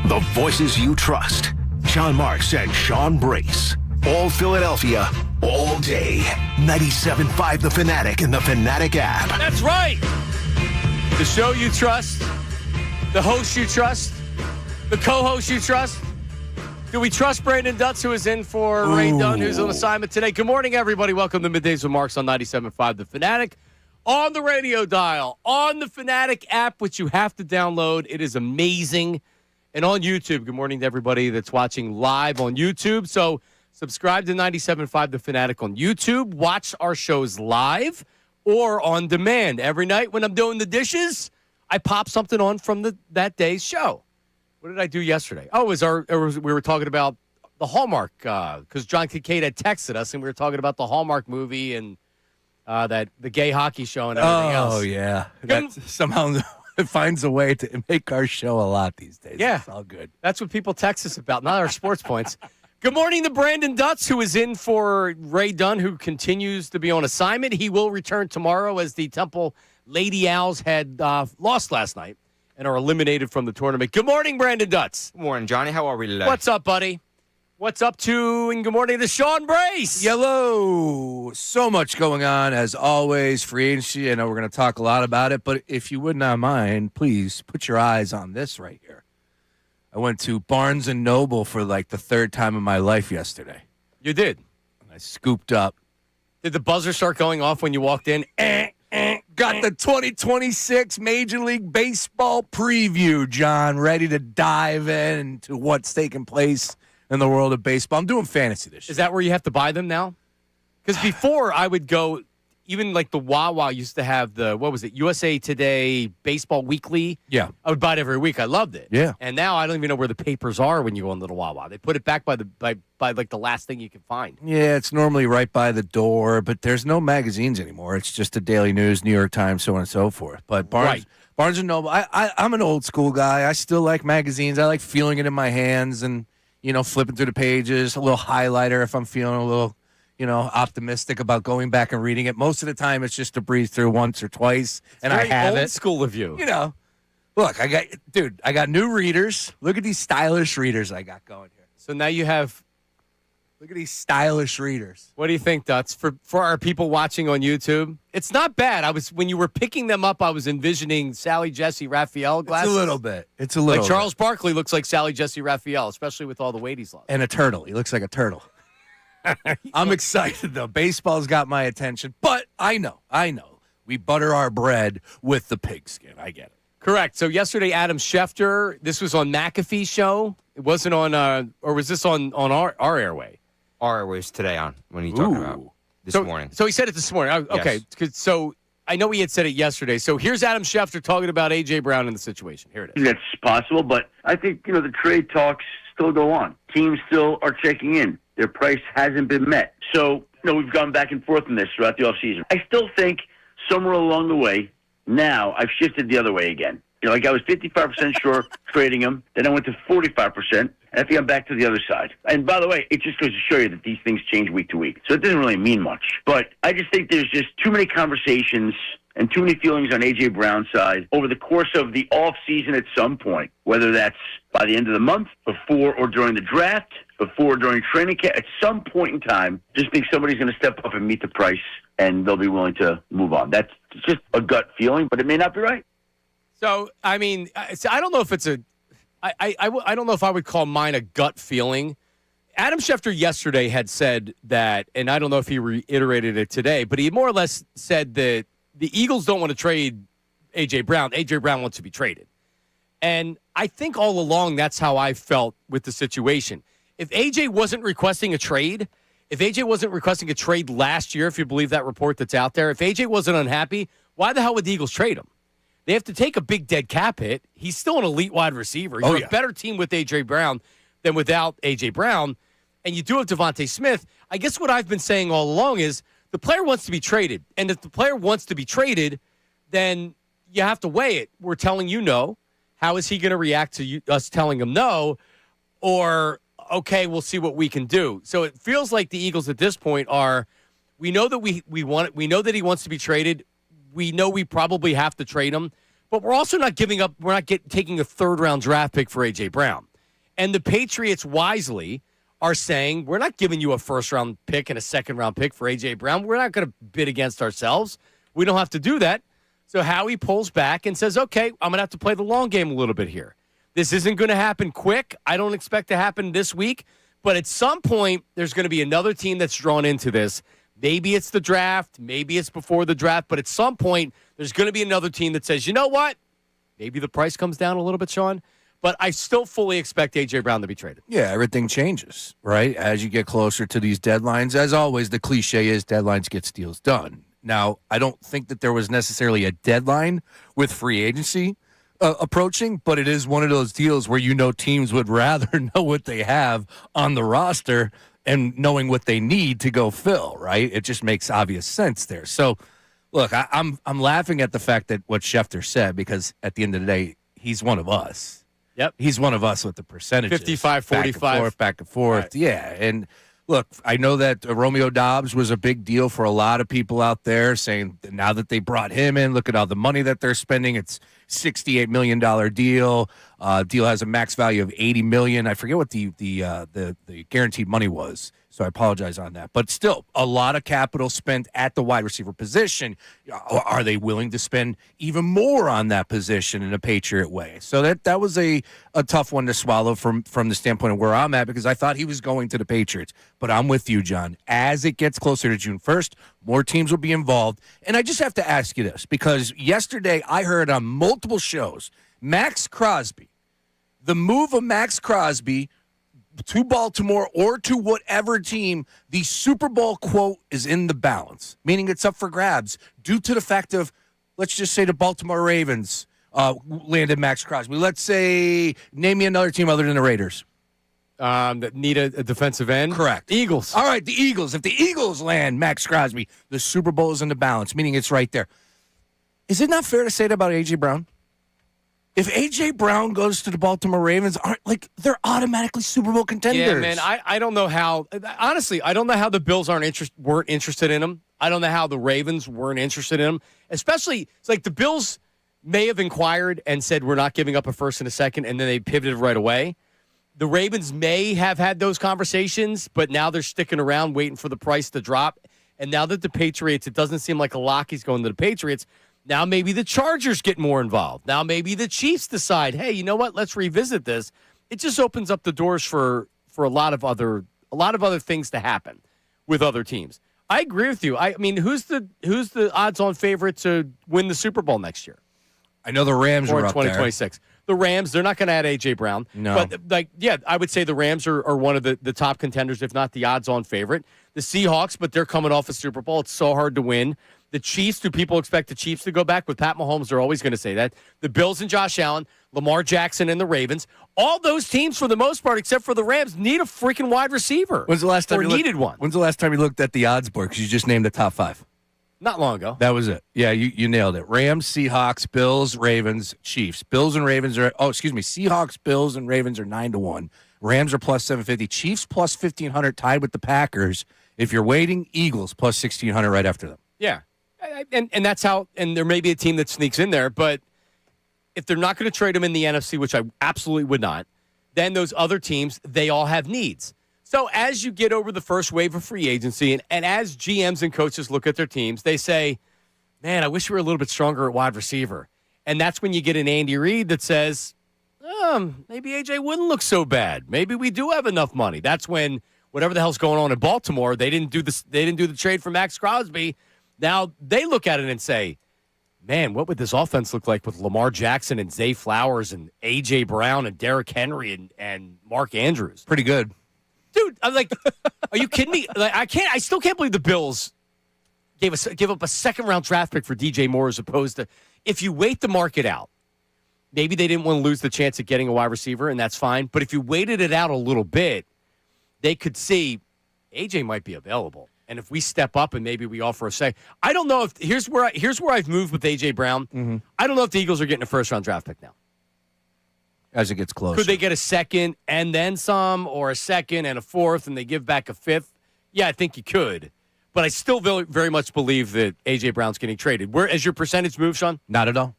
The voices you trust. John Marks and Sean Brace. All Philadelphia, all day. 97.5 The Fanatic and the Fanatic app. That's right. The show you trust. The host you trust. The co-host you trust. Do we trust Brandon Dutz, who is in for Ray Dunn, who's on assignment today? Good morning, everybody. Welcome to Middays with Marks on 97.5 The Fanatic. On the radio dial, on the Fanatic app, which you have to download. It is amazing. And on YouTube. Good morning to everybody that's watching live on YouTube. So subscribe to 97.5 The Fanatic on YouTube. Watch our shows live or on demand. Every night when I'm doing the dishes, I pop something on from that day's show. What did I do yesterday? Oh, we were talking about the Hallmark, because John Kincade had texted us, and we were talking about the Hallmark movie and the gay hockey show and everything else. Oh, yeah. That somehow finds a way to make our show a lot these days. Yeah. It's all good. That's what people text us about, not our sports points. Good morning to Brandon Dutz, who is in for Ray Dunn, who continues to be on assignment. He will return tomorrow as the Temple Lady Owls had lost last night and are eliminated from the tournament. Good morning, Brandon Dutz. Good morning, Johnny. How are we today? What's up, buddy? What's up to, and good morning to Sean Brace. Hello. So much going on, as always. Free agency. I know we're going to talk a lot about it, but if you would not mind, please put your eyes on this right here. I went to Barnes & Noble for like the third time in my life yesterday. You did. I scooped up. Did the buzzer start going off when you walked in? Got the 2026 Major League Baseball preview, John, ready to dive into what's taking place in the world of baseball. I'm doing fantasy this year. Is that where you have to buy them now? Because before I would go, even like the Wawa used to have USA Today Baseball Weekly. Yeah. I would buy it every week. I loved it. Yeah. And now I don't even know where the papers are when you go into the Wawa. They put it back by like the last thing you can find. Yeah, it's normally right by the door, but there's no magazines anymore. It's just the Daily News, New York Times, so on and so forth. But Barnes & Noble, I'm an old school guy. I still like magazines. I like feeling it in my hands and, flipping through the pages, a little highlighter if I'm feeling a little, optimistic about going back and reading it. Most of the time, it's just to breeze through once or twice, and I have old it. School of you. Look, I got new readers. Look at these stylish readers I got going here. So now you have. Look at these stylish readers. What do you think, Dutz? For our people watching on YouTube, it's not bad. When you were picking them up, I was envisioning Sally Jesse Raphael glasses. It's a little bit. It's a little like Charles Barkley looks like Sally Jesse Raphael, especially with all the weight he's lost. And a turtle. He looks like a turtle. I'm excited, though. Baseball's got my attention. But I know. We butter our bread with the pigskin. I get it. Correct. So yesterday, Adam Schefter, this was on McAfee's show. It wasn't on, or was this on our airway? Our airways today on. When are you talking about? This morning. So he said it this morning. Okay. Yes. So I know he had said it yesterday. So here's Adam Schefter talking about A.J. Brown and the situation. Here it is. That's possible, but I think, the trade talks still go on. Teams still are checking in. Their price hasn't been met. So, we've gone back and forth on this throughout the offseason. I still think somewhere along the way, now I've shifted the other way again. Like I was 55% sure trading him. Then I went to 45%. And I think I'm back to the other side. And by the way, it just goes to show you that these things change week to week. So it doesn't really mean much. But I just think there's just too many conversations and too many feelings on A.J. Brown's side over the course of the offseason at some point, whether that's by the end of the month, before or during the draft, before or during training camp. At some point in time, just think somebody's going to step up and meet the price, and they'll be willing to move on. That's just a gut feeling, but it may not be right. So, I don't know if it's I don't know if I would call mine a gut feeling. Adam Schefter yesterday had said that, and I don't know if he reiterated it today, but he more or less said that the Eagles don't want to trade A.J. Brown. A.J. Brown wants to be traded. And I think all along that's how I felt with the situation. If A.J. wasn't requesting a trade, last year, if you believe that report that's out there, if A.J. wasn't unhappy, why the hell would the Eagles trade him? They have to take a big dead cap hit. He's still an elite wide receiver. You're a better team with A.J. Brown than without A.J. Brown. And you do have Devontae Smith. I guess what I've been saying all along is the player wants to be traded. And if the player wants to be traded, then you have to weigh it. We're telling you no. How is he going to react to us telling him no? Or, okay, we'll see what we can do. So it feels like the Eagles at this point are, we know that we know that he wants to be traded. We know we probably have to trade him, but we're also not giving up. We're not taking a third-round draft pick for A.J. Brown. And the Patriots wisely are saying, we're not giving you a first-round pick and a second-round pick for A.J. Brown. We're not going to bid against ourselves. We don't have to do that. So Howie pulls back and says, okay, I'm going to have to play the long game a little bit here. This isn't going to happen quick. I don't expect to happen this week. But at some point, there's going to be another team that's drawn into this. Maybe it's the draft. Maybe it's before the draft. But at some point, there's going to be another team that says, you know what? Maybe the price comes down a little bit, Sean. But I still fully expect A.J. Brown to be traded. Yeah, everything changes, right? As you get closer to these deadlines. As always, the cliche is deadlines get deals done. Now, I don't think that there was necessarily a deadline with free agency approaching, but it is one of those deals where teams would rather know what they have on the roster and knowing what they need to go fill, right? It just makes obvious sense there. So, look, I'm laughing at the fact that what Schefter said, because at the end of the day, he's one of us. Yep. He's one of us with the percentages. 55, 45. Back and forth. Right. Yeah. And look, I know that Romeo Doubs was a big deal for a lot of people out there, saying that now that they brought him in, look at all the money that they're spending. It's $68 million deal. Deal has a max value of $80 million. I forget what the guaranteed money was, so I apologize on that. But still, a lot of capital spent at the wide receiver position. Are they willing to spend even more on that position in a Patriot way? So that was a tough one to swallow from the standpoint of where I'm at, because I thought he was going to the Patriots. But I'm with you, John. As it gets closer to June 1st, more teams will be involved. And I just have to ask you this, because yesterday I heard on multiple shows, Maxx Crosby, the move of Maxx Crosby to Baltimore or to whatever team, the Super Bowl quote is in the balance, meaning it's up for grabs due to the fact of, let's just say the Baltimore Ravens landed Maxx Crosby. Let's say, name me another team other than the Raiders. That need a defensive end? Correct. Eagles. All right, the Eagles. If the Eagles land Maxx Crosby, the Super Bowl is in the balance, meaning it's right there. Is it not fair to say that about A.J. Brown? If A.J. Brown goes to the Baltimore Ravens, they're automatically Super Bowl contenders. Yeah, man, I don't know how. Honestly, I don't know how the Bills weren't interested in him. I don't know how the Ravens weren't interested in him. Especially, it's like the Bills may have inquired and said, we're not giving up a first and a second, and then they pivoted right away. The Ravens may have had those conversations, but now they're sticking around waiting for the price to drop. And now that the Patriots, it doesn't seem like a lock he's going to the Patriots. Now maybe the Chargers get more involved. Now maybe the Chiefs decide, hey, you know what? Let's revisit this. It just opens up the doors for a lot of other things to happen with other teams. I agree with you. I mean, who's the odds-on favorite to win the Super Bowl next year? I know the Rams are up 2026. there. The Rams, they're not going to add A.J. Brown. No. But, I would say the Rams are one of the top contenders, if not the odds-on favorite. The Seahawks, but they're coming off a Super Bowl. It's so hard to win. The Chiefs, do people expect the Chiefs to go back? With Pat Mahomes, they're always going to say that. The Bills and Josh Allen, Lamar Jackson and the Ravens. All those teams, for the most part, except for the Rams, need a freaking wide receiver. When's the last time needed one? When's the last time you looked at the odds board? Because you just named the top five. Not long ago. That was it. Yeah, you nailed it. Rams, Seahawks, Bills, Ravens, Chiefs. Seahawks, Bills, and Ravens are 9-1. Rams are plus 750. Chiefs plus 1,500, tied with the Packers. If you're waiting, Eagles plus 1,600 right after them. Yeah. And that's how, and there may be a team that sneaks in there, but if they're not going to trade them in the NFC, which I absolutely would not, then those other teams, they all have needs. So as you get over the first wave of free agency, and as GMs and coaches look at their teams, they say, man, I wish we were a little bit stronger at wide receiver. And that's when you get an Andy Reid that says, maybe AJ wouldn't look so bad. Maybe we do have enough money. That's when whatever the hell's going on in Baltimore, they didn't do the trade for Maxx Crosby. Now they look at it and say, man, what would this offense look like with Lamar Jackson and Zay Flowers and A.J. Brown and Derrick Henry and Mark Andrews? Pretty good. Dude, I'm like, are you kidding me? Like, I still can't believe the Bills give up a second-round draft pick for DJ Moore as opposed to, if you wait the market out, maybe they didn't want to lose the chance of getting a wide receiver, and that's fine. But if you waited it out a little bit, they could see A.J. might be available. And if we step up and maybe we offer a say, I don't know if here's where I've moved with A.J. Brown. Mm-hmm. I don't know if the Eagles are getting a first-round draft pick now. As it gets closer. Could they get a second and then some, or a second and a fourth, and they give back a fifth? Yeah, I think you could. But I still very, very much believe that A.J. Brown's getting traded. Where is your percentage move, Sean? Not at all.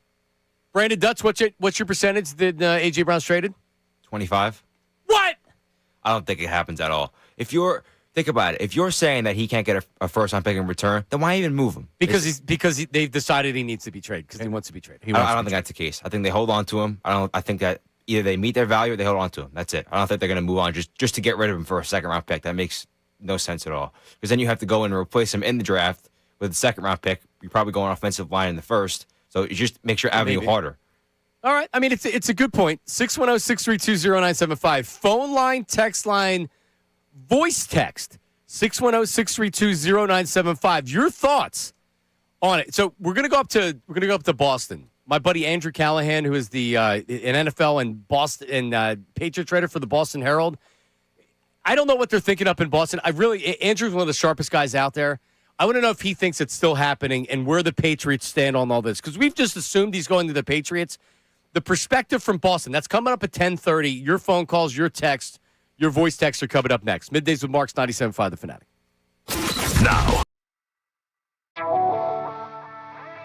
Brandon Dutz, what's your percentage that A.J. Brown's traded? 25. What? I don't think it happens at all. Think about it. If you're saying that he can't get a first-round pick in return, then why even move him? Because they've decided he needs to be traded because he wants to be traded. I don't think that's the case. I think they hold on to him. I think that either they meet their value or they hold on to him. That's it. I don't think they're going to move on just to get rid of him for a second-round pick. That makes no sense at all. Because then you have to go in and replace him in the draft with a second-round pick. You're probably going offensive line in the first. So it just makes your avenue harder. All right. I mean, it's a good point. 610-632-0975. Phone line, text line, voice text. 610-632-0975. Your thoughts on it. So we're gonna go up to Boston. My buddy Andrew Callahan, who is an NFL and Boston and Patriots writer for the Boston Herald. I don't know what they're thinking up in Boston. Andrew's one of the sharpest guys out there. I want to know if he thinks it's still happening and where the Patriots stand on all this. Because we've just assumed he's going to the Patriots. The perspective from Boston, that's coming up at 10:30. Your phone calls, your text, your voice texts are coming up next. Middays with Marks, 97.5 The Fanatic. Now,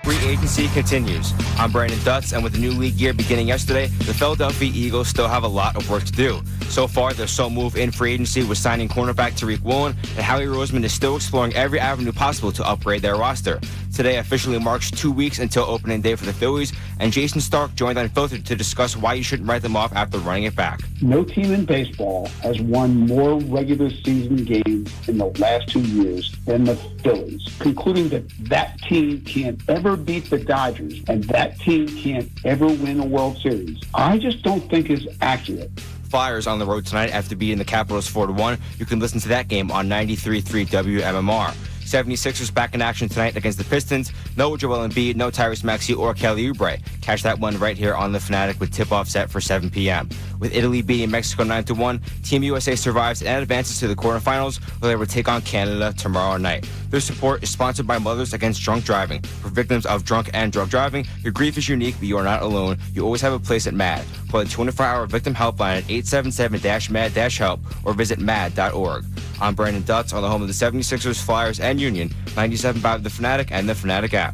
Free agency continues. I'm Brandon Dutz, and with the new league year beginning yesterday, the Philadelphia Eagles still have a lot of work to do. So far, their sole move in free agency was signing cornerback Tariq Woolen, and Howie Roseman is still exploring every avenue possible to upgrade their roster. Today officially marks 2 weeks until opening day for the Phillies, and Jason Stark joined Unfiltered to discuss why you shouldn't write them off after running it back. No team in baseball has won more regular season games in the last 2 years than the Phillies, concluding that team can't ever beat the Dodgers and that team can't ever win a World Series. I just don't think is accurate. Flyers on the road tonight after beating the Capitals 4-1. You can listen to that game on 93.3 WMMR. 76ers back in action tonight against the Pistons. No Joel Embiid, no Tyrese Maxey or Kelly Oubre. Catch that one right here on The Fanatic with tip-off set for 7 p.m. With Italy beating Mexico 9-1, Team USA survives and advances to the quarterfinals where they will take on Canada tomorrow night. Their support is sponsored by Mothers Against Drunk Driving. For victims of drunk and drug driving, your grief is unique, but you are not alone. You always have a place at MAD. Call the 24-hour victim helpline at 877-MAD-HELP or visit mad.org. I'm Brandon Dutz on the home of the 76ers, Flyers, and Union, 97.5 The Fanatic and the Fanatic app.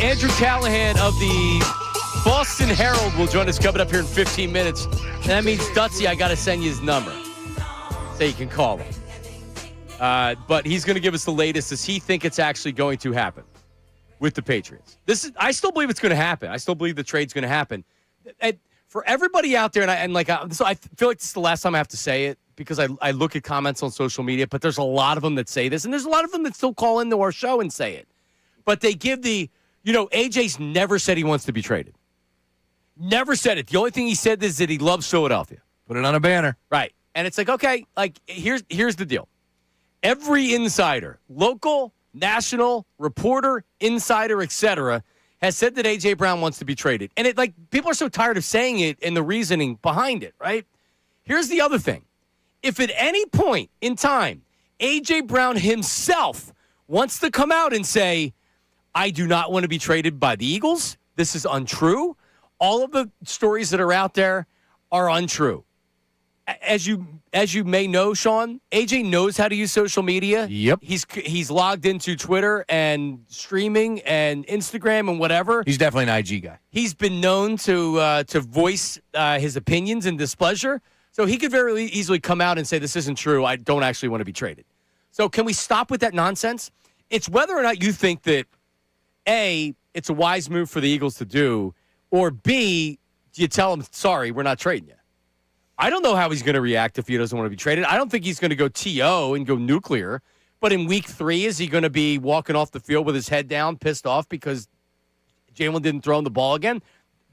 Andrew Callahan of the Boston Herald will join us coming up here in 15 minutes. And that means, Dutsy, I got to send you his number so you can call him. But he's going to give us the latest. Does he think it's actually going to happen with the Patriots? I still believe it's going to happen. I still believe the trade's going to happen. And for everybody out there, so I feel like this is the last time I have to say it because I look at comments on social media, but there's a lot of them that say this, and there's a lot of them that still call into our show and say it. But they give AJ's never said he wants to be traded. Never said it. The only thing he said is that he loves Philadelphia. Put it on a banner. Right. And it's like, okay, here's the deal. Every insider, local, national, reporter, insider, etc., has said that A.J. Brown wants to be traded. And people are so tired of saying it and the reasoning behind it, right? Here's the other thing. If at any point in time, A.J. Brown himself wants to come out and say, I do not want to be traded by the Eagles, this is untrue, all of the stories that are out there are untrue. As you may know, Sean, AJ knows how to use social media. Yep. He's logged into Twitter and streaming and Instagram and whatever. He's definitely an IG guy. He's been known to voice his opinions and displeasure. So he could very easily come out and say, this isn't true. I don't actually want to be traded. So can we stop with that nonsense? It's whether or not you think that, A, it's a wise move for the Eagles to do, or B, you tell him, sorry, we're not trading you. I don't know how he's going to react if he doesn't want to be traded. I don't think he's going to go TO and go nuclear. But in week 3, is he going to be walking off the field with his head down, pissed off because Jalen didn't throw him the ball again?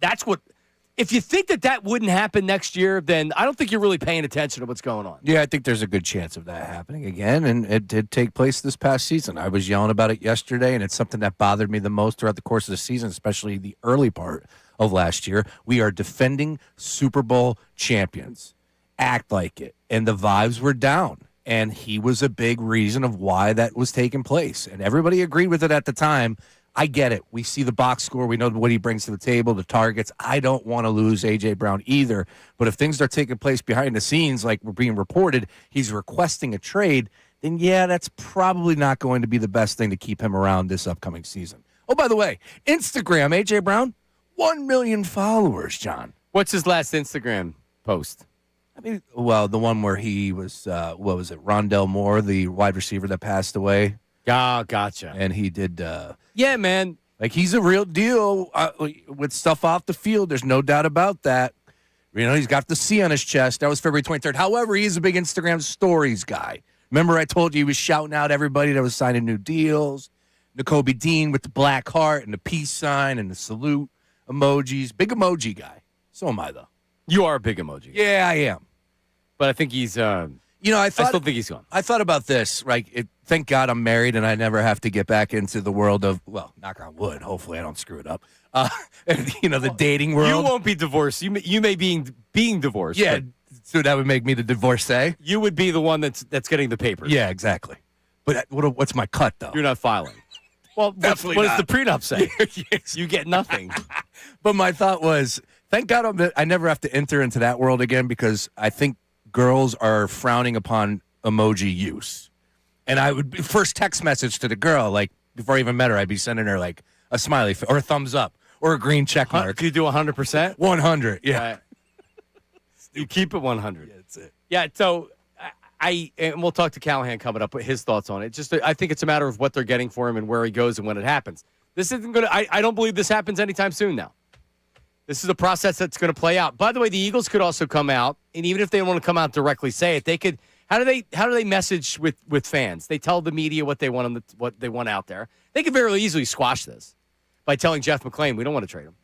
That's what – if you think that wouldn't happen next year, then I don't think you're really paying attention to what's going on. Yeah, I think there's a good chance of that happening again, and it did take place this past season. I was yelling about it yesterday, and it's something that bothered me the most throughout the course of the season, especially the early part of last year. We are defending Super Bowl champions. Act like it. And the vibes were down. And he was a big reason of why that was taking place. And everybody agreed with it at the time. I get it. We see the box score. We know what he brings to the table, the targets. I don't want to lose A.J. Brown either. But if things are taking place behind the scenes, like we're being reported, he's requesting a trade, then yeah, that's probably not going to be the best thing to keep him around this upcoming season. Oh, by the way, Instagram, A.J. Brown, 1 million followers, John. What's his last Instagram post? I mean, well, the one where he was, what was it, Rondell Moore, the wide receiver that passed away. Oh, gotcha. And he did. Yeah, man. Like, he's a real deal with stuff off the field. There's no doubt about that. You know, he's got the C on his chest. That was February 23rd. However, he's a big Instagram stories guy. Remember I told you he was shouting out everybody that was signing new deals? N'Kobe Dean with the black heart and the peace sign and the salute emojis. Big emoji guy. So am I, though. You are a big emoji. Yeah, I am. But I think he's, I still think he's gone. I thought about this, right? Thank God I'm married and I never have to get back into the world of, well, knock on wood. Hopefully I don't screw it up. The dating world. You won't be divorced. You may be being divorced. Yeah, so that would make me the divorcee. You would be the one that's getting the papers. Yeah, exactly. But what's my cut, though? You're not filing. Well, what does the prenup say? Yes. You get nothing. But my thought was, thank God I never have to enter into that world again because I think girls are frowning upon emoji use. And I would first text message to the girl, like before I even met her, I'd be sending her like a smiley or a thumbs up or a green check mark. Do you do 100%? 100, yeah. You keep it 100. Yeah, that's it. Yeah, so and we'll talk to Callahan coming up with his thoughts on it. Just I think it's a matter of what they're getting for him and where he goes and when it happens. This isn't going to I don't believe this happens anytime soon now. This is a process that's going to play out. By the way, the Eagles could also come out, and even if they don't want to come out directly say it, they could. How do they message with fans? They tell the media what they want out there. They could very easily squash this by telling Jeff McClain we don't want to trade him.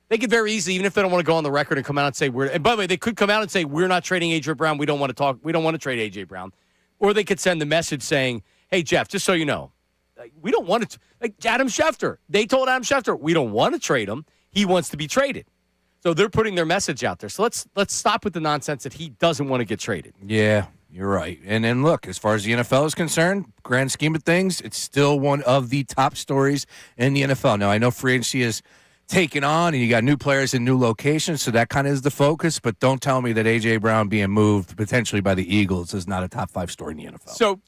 They could very easily, even if they don't want to go on the record and come out and say we're. And by the way, they could come out and say we're not trading A.J. Brown. We don't want to talk. We don't want to trade A.J. Brown, or they could send the message saying, "Hey Jeff, just so you know, we don't want to." Like Adam Schefter, they told Adam Schefter we don't want to trade him. He wants to be traded. So they're putting their message out there. So let's stop with the nonsense that he doesn't want to get traded. Yeah, you're right. And then look, as far as the NFL is concerned, grand scheme of things, it's still one of the top stories in the NFL. Now, I know free agency is taken on, and you got new players in new locations, so that kind of is the focus. But don't tell me that A.J. Brown being moved potentially by the Eagles is not a top 5 story in the NFL. So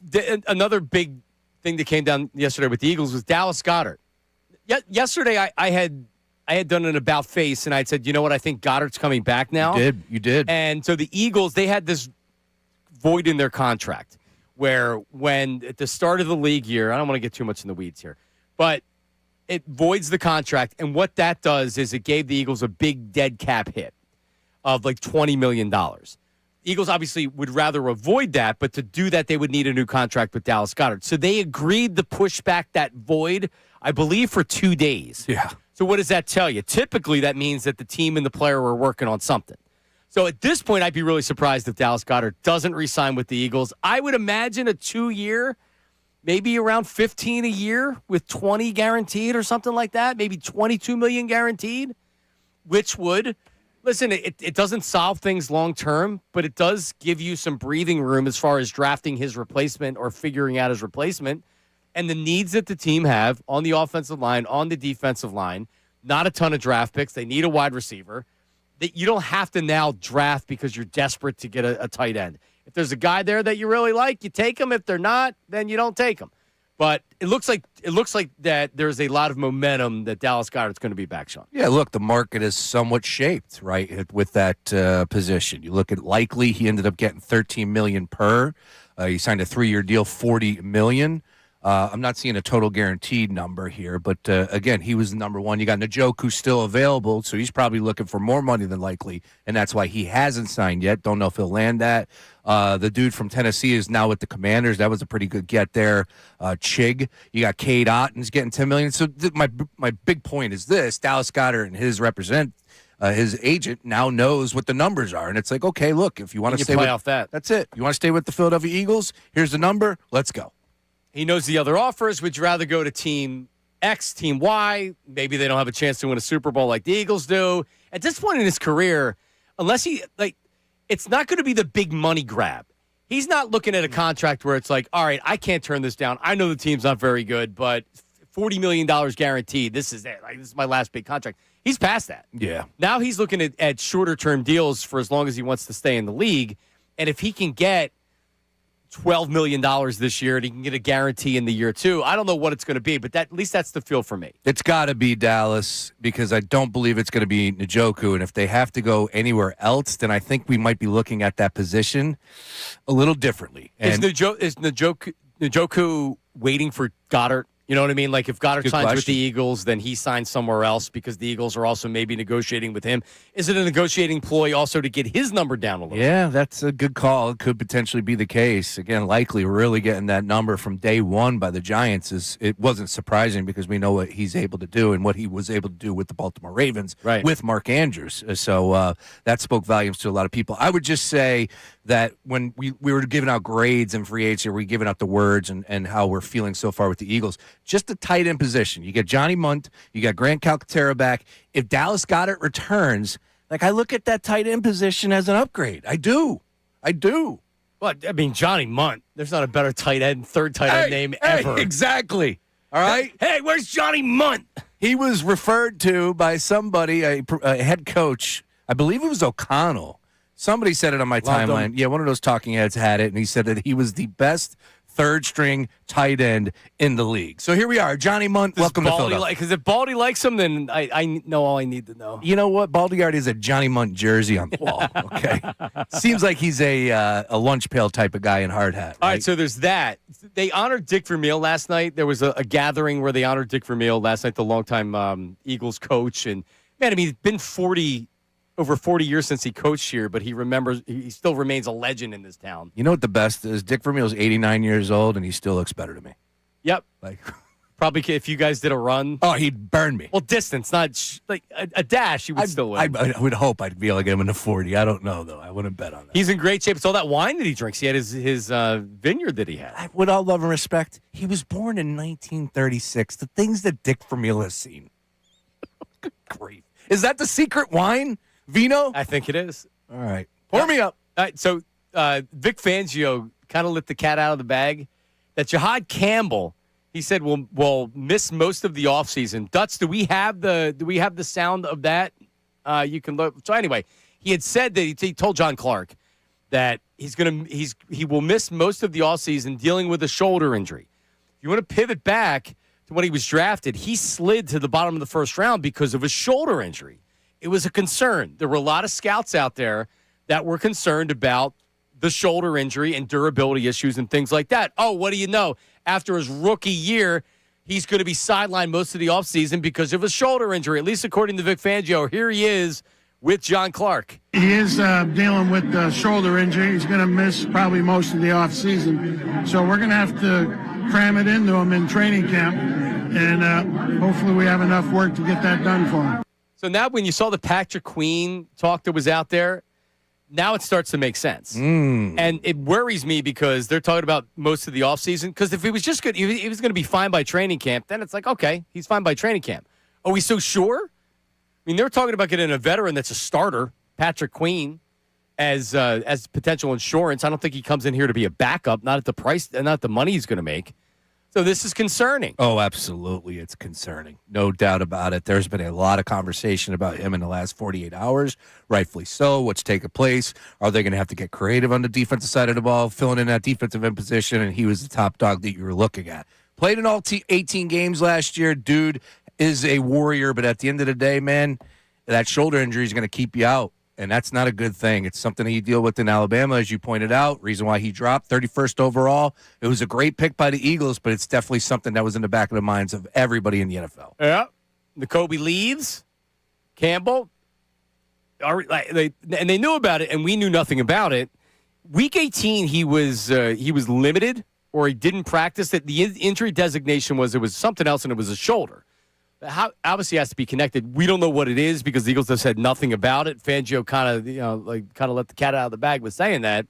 another big thing that came down yesterday with the Eagles was Dallas Goedert. Yesterday, I had done an about face, and I'd said, you know what, I think Goedert's coming back now. You did. And so the Eagles, they had this void in their contract where when at the start of the league year, I don't want to get too much in the weeds here, but it voids the contract. And what that does is it gave the Eagles a big dead cap hit of like $20 million. Eagles obviously would rather avoid that, but to do that, they would need a new contract with Dallas Goedert. So they agreed to push back that void, I believe, for 2 days. Yeah. So what does that tell you? Typically, that means that the team and the player were working on something. So at this point, I'd be really surprised if Dallas Goedert doesn't re-sign with the Eagles. I would imagine a 2-year, maybe around 15 a year with 20 guaranteed or something like that, maybe 22 million guaranteed, which would, listen, it doesn't solve things long term, but it does give you some breathing room as far as drafting his replacement or figuring out his replacement and the needs that the team have on the offensive line, on the defensive line. Not a ton of draft picks. They need a wide receiver. That you don't have to now draft because you're desperate to get a tight end. If there's a guy there that you really like, you take him. If they're not, then you don't take him. But it looks like that there's a lot of momentum that Dallas Goedert's going to be back, Sean. Yeah, look, the market is somewhat shaped, right, with that position. You look at Likely, he ended up getting $13 million per. He signed a 3-year deal, $40 million. I'm not seeing a total guaranteed number here, but again, he was the number one. You got Njoku still available, so he's probably looking for more money than Likely, and that's why he hasn't signed yet. Don't know if he'll land that. The dude from Tennessee is now with the Commanders. That was a pretty good get there. Chig, you got Cade Otton's getting $10 million. So my big point is this: Dallas Goedert and his agent now knows what the numbers are, and it's like, okay, look, if you want to stay play off that, that's it. You want to stay with the Philadelphia Eagles? Here's the number. Let's go. He knows the other offers. Would you rather go to Team X, Team Y? Maybe they don't have a chance to win a Super Bowl like the Eagles do. At this point in his career, unless it's not going to be the big money grab. He's not looking at a contract where it's like, all right, I can't turn this down. I know the team's not very good, but $40 million guaranteed. This is it. This is my last big contract. He's past that. Yeah. Now he's looking at shorter-term deals for as long as he wants to stay in the league. And if he can get $12 million this year and he can get a guarantee in the year 2. I don't know what it's going to be, but at least that's the feel for me. It's got to be Dallas because I don't believe it's going to be Njoku. And if they have to go anywhere else, then I think we might be looking at that position a little differently. And is Njoku waiting for Goedert? You know what I mean? Like if Goedert signs with the Eagles, then he signs somewhere else because the Eagles are also maybe negotiating with him. Is it a negotiating ploy also to get his number down a little? Yeah, that's a good call. It could potentially be the case. Again, Likely really getting that number from day one by the Giants it wasn't surprising because we know what he's able to do and what he was able to do with the Baltimore Ravens with Mark Andrews. So that spoke volumes to a lot of people. I would just say that when we were giving out grades in free agency, we're giving out the words and how we're feeling so far with the Eagles. Just the tight end position. You get Johnny Munt, you got Grant Calcaterra back. If Dallas Goedert returns, I look at that tight end position as an upgrade. I do. Well, I mean, Johnny Munt. There's not a better third tight end name ever. Exactly. All right. Hey, where's Johnny Munt? He was referred to by somebody, a head coach. I believe it was O'Connell. Somebody said it on my timeline. Yeah, one of those talking heads had it, and he said that he was the best third-string tight end in the league. So here we are. Johnny Munt, welcome to Philadelphia. Because if Baldy likes him, then I know all I need to know. You know what? Baldy already has a Johnny Munt jersey on the wall, okay? Seems like he's a lunch pail type of guy in hard hat. Right? All right, so there's that. They honored Dick Vermeil last night. There was a gathering where they honored Dick Vermeil last night, the longtime Eagles coach. And, man, I mean, it's been over 40 years since he coached here, but he still remains a legend in this town. You know what the best is? Dick Vermeil's 89 years old, and he still looks better to me. Yep. Probably if you guys did a run. Oh, he'd burn me. Well, distance, not a dash, he would still win. I would hope I'd be able to get him into 40. I don't know, though. I wouldn't bet on that. He's in great shape. It's all that wine that he drinks. He had his vineyard that he had. With all love and respect, he was born in 1936. The things that Dick Vermeil has seen. Good grief. Is that the secret wine? Vino? I think it is. All right. Pour me up. All right, so Vic Fangio kind of let the cat out of the bag. That Jahad Campbell, he said, will miss most of the offseason. Dutz, do we have the sound of that? You can look. So anyway, he had said that he told John Clark that he will miss most of the offseason dealing with a shoulder injury. If you want to pivot back when he was drafted, he slid to the bottom of the first round because of a shoulder injury. It was a concern. There were a lot of scouts out there that were concerned about the shoulder injury and durability issues and things like that. Oh, what do you know? After his rookie year, he's going to be sidelined most of the offseason because of a shoulder injury, at least according to Vic Fangio. Here he is with John Clark. He is dealing with the shoulder injury. He's going to miss probably most of the offseason. So we're going to have to cram it into him in training camp, and hopefully we have enough work to get that done for him. So now when you saw the Patrick Queen talk that was out there, now it starts to make sense. And it worries me because they're talking about most of the offseason. Because if he was just good, he was going to be fine by training camp, then it's like, okay, he's fine by training camp. Are we so sure? I mean, they're talking about getting a veteran that's a starter, Patrick Queen, as potential insurance. I don't think he comes in here to be a backup, not at the price, not the money he's going to make. So this is concerning. Oh, absolutely. It's concerning. No doubt about it. There's been a lot of conversation about him in the last 48 hours, rightfully so. What's taking place? Are they going to have to get creative on the defensive side of the ball, filling in that defensive end position? And he was the top dog that you were looking at. Played in all 18 games last year. Dude is a warrior, but at the end of the day, man, that shoulder injury is going to keep you out. And that's not a good thing. It's something that you deal with in Alabama, as you pointed out. Reason why he dropped 31st overall. It was a great pick by the Eagles, but it's definitely something that was in the back of the minds of everybody in the NFL. Yeah. N'Kobe leaves. Campbell. And they knew about it, and we knew nothing about it. Week 18, he was limited, or he didn't practice. That the injury designation was it was something else, and it was a shoulder. Obviously has to be connected. We don't know what it is because the Eagles have said nothing about it. Fangio kind of let the cat out of the bag with saying that.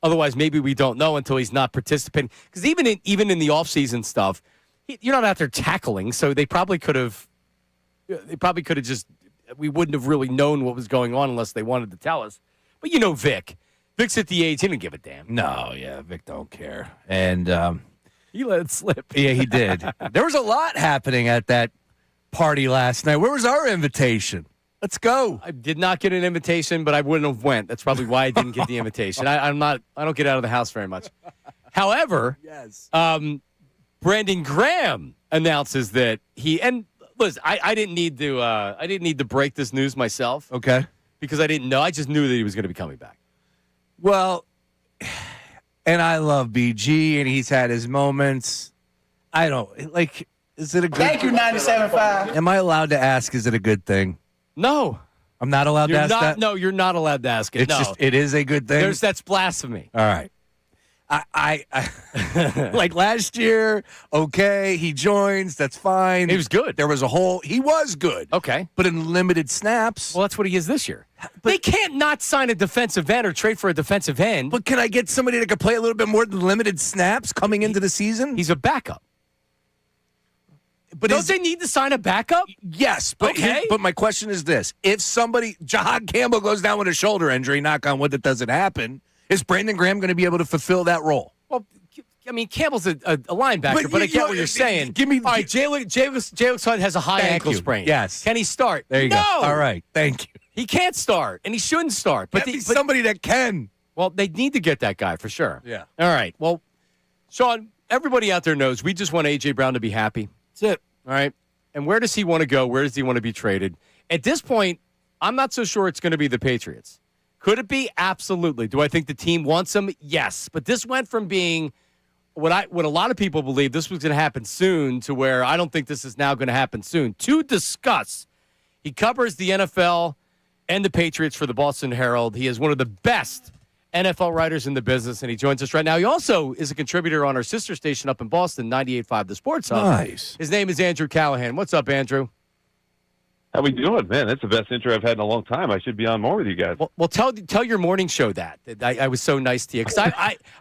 Otherwise, maybe we don't know until he's not participating. Because even in the offseason stuff, you're not out there tackling, so they probably could have just we wouldn't have really known what was going on unless they wanted to tell us. But you know Vic. Vic's at the age, he didn't give a damn. No, yeah, Vic don't care. And he let it slip. Yeah, he did. There was a lot happening at that party last night. Where was our invitation? Let's go. I did not get an invitation, but I wouldn't have went. That's probably why I didn't get the invitation. I don't get out of the house very much. However, yes. Brandon Graham announces that and listen, I didn't need to break this news myself. Okay. Because I didn't know. I just knew that he was going to be coming back. Well, and I love BG, and he's had his moments. I don't like. Is it a good? Thank you, 97.5. Am I allowed to ask? Is it a good thing? No, I'm not allowed to ask that. No, you're not allowed to ask it. It is a good thing. That's blasphemy. All right. I like last year. Okay, he joins. That's fine. He was good. There was he was good. Okay, but in limited snaps. Well, that's what he is this year. But they can't not sign a defensive end or trade for a defensive end. But can I get somebody that can play a little bit more than limited snaps coming into the season? He's a backup. But don't they need to sign a backup? Yes. But okay. But my question is this. If Jahad Campbell goes down with a shoulder injury, knock on wood that doesn't happen, is Brandon Graham going to be able to fulfill that role? Well, I mean, Campbell's a linebacker, but I get what you're saying. All right, Jalen Hunt has a high ankle sprain. Yes. Can he start? There you go. All right. Thank you. He can't start, and he shouldn't start. But somebody that can. Well, they need to get that guy for sure. Yeah. All right. Well, Sean, everybody out there knows we just want A.J. Brown to be happy. That's it. All right. And where does he want to go? Where does he want to be traded? At this point, I'm not so sure it's going to be the Patriots. Could it be? Absolutely. Do I think the team wants him? Yes. But this went from being what a lot of people believe this was going to happen soon to where I don't think this is now going to happen soon. To discuss, he covers the NFL and the Patriots for the Boston Herald. He is one of the best NFL writers in the business, and he joins us right now. He also is a contributor on our sister station up in Boston, 98.5 The Sports Hub. Nice. His name is Andrew Callahan. What's up, Andrew? How we doing, man? That's the best intro I've had in a long time. I should be on more with you guys. Well, tell your morning show that I was so nice to you because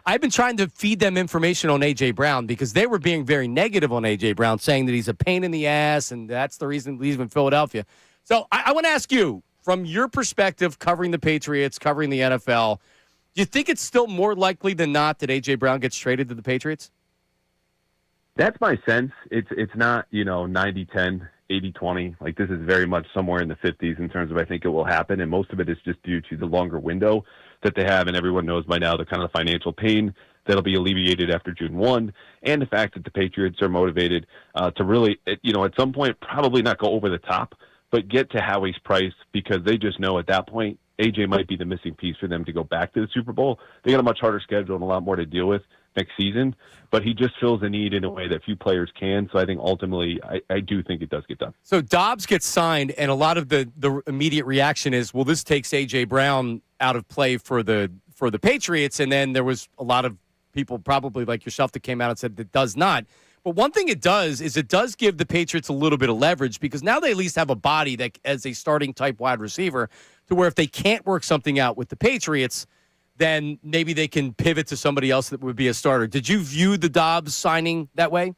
I've been trying to feed them information on A.J. Brown because they were being very negative on A.J. Brown, saying that he's a pain in the ass and that's the reason he's in Philadelphia. So I want to ask you, from your perspective, covering the Patriots, covering the NFL, do you think it's still more likely than not that A.J. Brown gets traded to the Patriots? That's my sense. It's not, 90-10, 80-20. Like, this is very much somewhere in the 50s in terms of I think it will happen, and most of it is just due to the longer window. that they have, and everyone knows by now the kind of financial pain that'll be alleviated after June 1, and the fact that the Patriots are motivated to really, at some point, probably not go over the top, but get to Howie's price, because they just know at that point AJ might be the missing piece for them to go back to the Super Bowl. They got a much harder schedule and a lot more to deal with next season, but he just fills the need in a way that few players can. So I think ultimately, I do think it does get done. So Dobbs gets signed, and a lot of the immediate reaction is, well, this takes A.J. Brown out of play for the Patriots, and then there was a lot of people probably like yourself that came out and said it does not. But one thing it does is it does give the Patriots a little bit of leverage, because now they at least have a body that as a starting type wide receiver, to where if they can't work something out with the Patriots, then maybe they can pivot to somebody else that would be a starter. Did you view the Dobbs signing that way?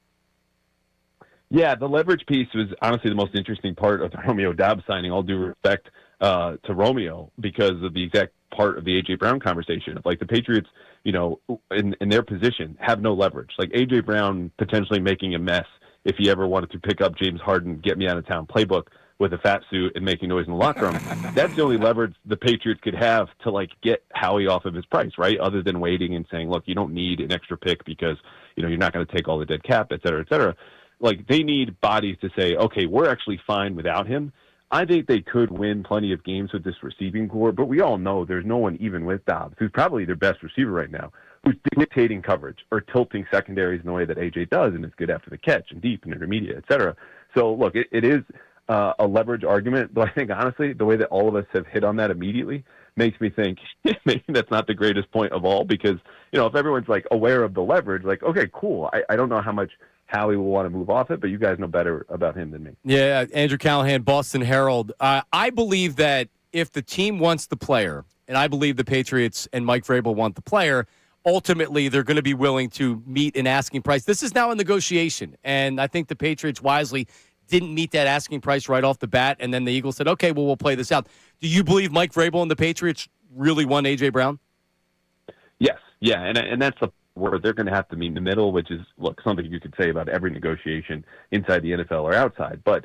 Yeah, the leverage piece was honestly the most interesting part of the Romeo Dobbs signing, all due respect to Romeo, because of the exact part of the A.J. Brown conversation. Like, the Patriots, in their position, have no leverage. Like, A.J. Brown potentially making a mess if he ever wanted to pick up James Harden, get me out of town playbook with a fat suit and making noise in the locker room. That's the only leverage the Patriots could have to, get Howie off of his price, right? Other than waiting and saying, look, you don't need an extra pick because, you're not going to take all the dead cap, et cetera, et cetera. Like, they need bodies to say, okay, we're actually fine without him. I think they could win plenty of games with this receiving core, but we all know there's no one even with Dobbs, who's probably their best receiver right now, who's dictating coverage or tilting secondaries in the way that AJ does, and is good after the catch and deep and intermediate, et cetera. So, look, it is a leverage argument, but I think, honestly, the way that all of us have hit on that immediately makes me think maybe that's not the greatest point of all, because, if everyone's, aware of the leverage, okay, cool. I don't know how much Howie will want to move off it, but you guys know better about him than me. Yeah, Andrew Callahan, Boston Herald. I believe that if the team wants the player, and I believe the Patriots and Mike Vrabel want the player, ultimately they're going to be willing to meet an asking price. This is now a negotiation, and I think the Patriots wisely didn't meet that asking price right off the bat, and then the Eagles said, okay, well, we'll play this out. Do you believe Mike Vrabel and the Patriots really want A.J. Brown? Yes, yeah, and that's the where they're going to have to meet in the middle, which is, look, something you could say about every negotiation inside the NFL or outside. But,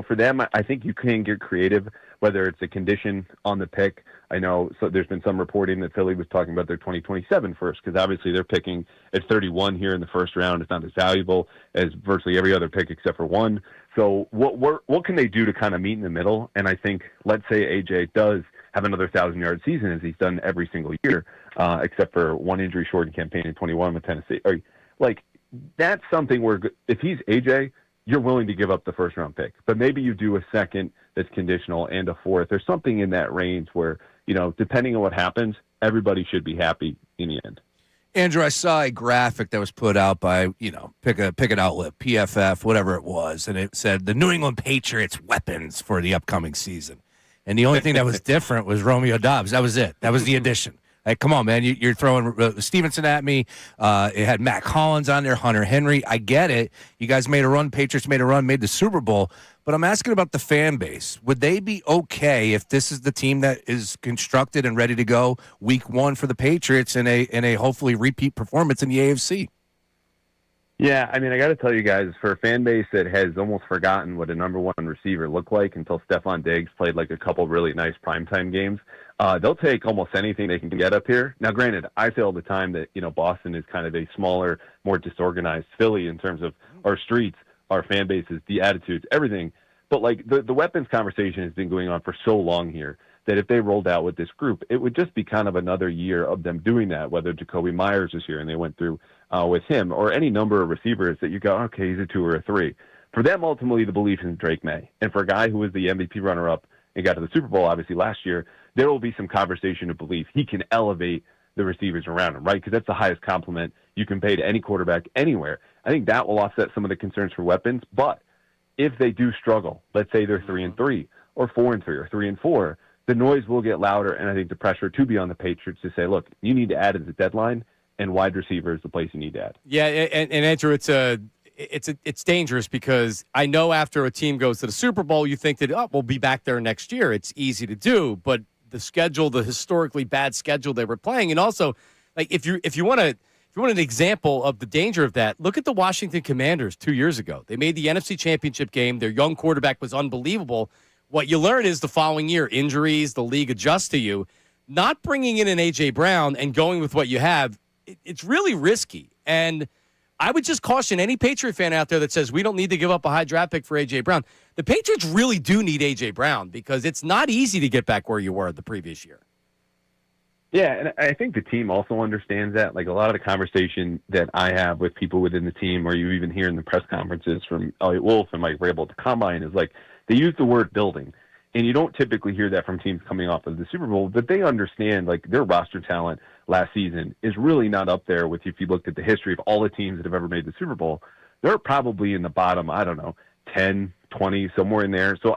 for them, I think you can get creative, whether it's a condition on the pick. I know, so there's been some reporting that Philly was talking about their 2027 first, because obviously they're picking at 31 here in the first round. It's not as valuable as virtually every other pick except for one. So what can they do to kind of meet in the middle? And I think, let's say AJ does have another 1,000-yard season, as he's done every single year, except for one injury-shortened campaign in 21 with Tennessee. That's something where if he's AJ, you're willing to give up the first-round pick. But maybe you do a second that's conditional and a fourth. There's something in that range where, depending on what happens, everybody should be happy in the end. Andrew, I saw a graphic that was put out by, pick an outlet, PFF, whatever it was, and it said the New England Patriots weapons for the upcoming season. And the only thing that was different was Romeo Dobbs. That was it. That was the addition. Like, come on, man. You're throwing Stevenson at me. It had Matt Collins on there, Hunter Henry. I get it. You guys made a run. Patriots made a run, made the Super Bowl. But I'm asking about the fan base. Would they be okay if this is the team that is constructed and ready to go week one for the Patriots in a hopefully repeat performance in the AFC? Yeah, I got to tell you guys, for a fan base that has almost forgotten what a number one receiver looked like until Stephon Diggs played a couple really nice primetime games, they'll take almost anything they can get up here. Now, granted, I say all the time that, Boston is kind of a smaller, more disorganized Philly in terms of our streets, our fan bases, the attitudes, everything. But, the weapons conversation has been going on for so long here that if they rolled out with this group, it would just be kind of another year of them doing that, whether Jacoby Myers was here and they went through with him, or any number of receivers that you go, okay, he's a 2 or a 3. For them, ultimately, the belief is in Drake May. And for a guy who was the MVP runner-up and got to the Super Bowl, obviously, last year, there will be some conversation of belief he can elevate the receivers around him, right? Because that's the highest compliment you can pay to any quarterback anywhere. I think that will offset some of the concerns for weapons. But if they do struggle, let's say they're 3-3 or 4-3 or 3-4, the noise will get louder, and I think the pressure to be on the Patriots to say, look, you need to add at the deadline, and wide receiver is the place you need to add. Yeah, and Andrew, it's dangerous, because I know after a team goes to the Super Bowl, you think that, we'll be back there next year. It's easy to do, but the schedule, the historically bad schedule they were playing, and also, if you want an example of the danger of that, look at the Washington Commanders 2 years ago. They made the NFC Championship game. Their young quarterback was unbelievable. What you learn is the following year, injuries, the league adjusts to you. not bringing in an A.J. Brown and going with what you have, it's really risky. And I would just caution any Patriot fan out there that says we don't need to give up a high draft pick for A.J. Brown. The Patriots really do need A.J. Brown because it's not easy to get back where you were the previous year. Yeah, and I think the team also understands that. Like a lot of the conversation that I have with people within the team, or you even hear in the press conferences from Elliott Wolf and Mike Vrabel at the Combine, is like they use the word building. And you don't typically hear that from teams coming off of the Super Bowl, but they understand like their roster talent last season is really not up there with, if you looked at the history of all the teams that have ever made the Super Bowl, they're probably in the bottom, 10, 20, somewhere in there. So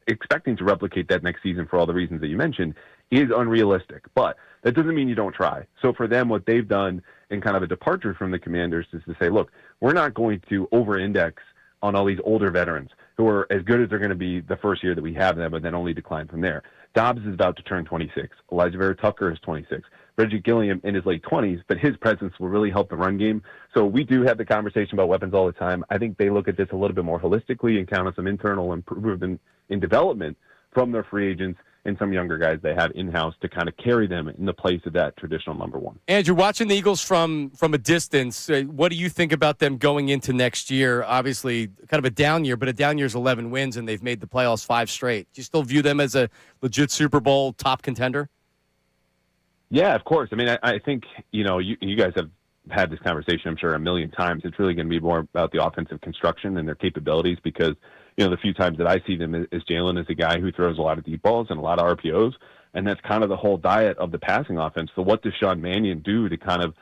expecting to replicate that next season for all the reasons that you mentioned is unrealistic, but that doesn't mean you don't try. So for them, what they've done in kind of a departure from the Commanders is to say, look, we're not going to over-index on all these older veterans who are as good as they're going to be the first year that we have them, but then only decline from there. Dobbs is about to turn 26. Elijah Vera Tucker is 26. Reggie Gilliam in his late 20s, but his presence will really help the run game. So we do have the conversation about weapons all the time. I think they look at this a little bit more holistically and count on some internal improvement in development from their free agents and some younger guys they have in-house to kind of carry them in the place of that traditional number one. Andrew, watching the Eagles from a distance, what do you think about them going into next year? Obviously, kind of a down year, but a down year is 11 wins, and they've made the playoffs 5 straight. Do you still view them as a legit Super Bowl top contender? Yeah, of course. I mean, I think, you guys have had this conversation, I'm sure, a million times. It's really going to be more about the offensive construction and their capabilities because, the few times that I see them is Jalen is a guy who throws a lot of deep balls and a lot of RPOs, and that's kind of the whole diet of the passing offense. So what does Sean Mannion do to kind of,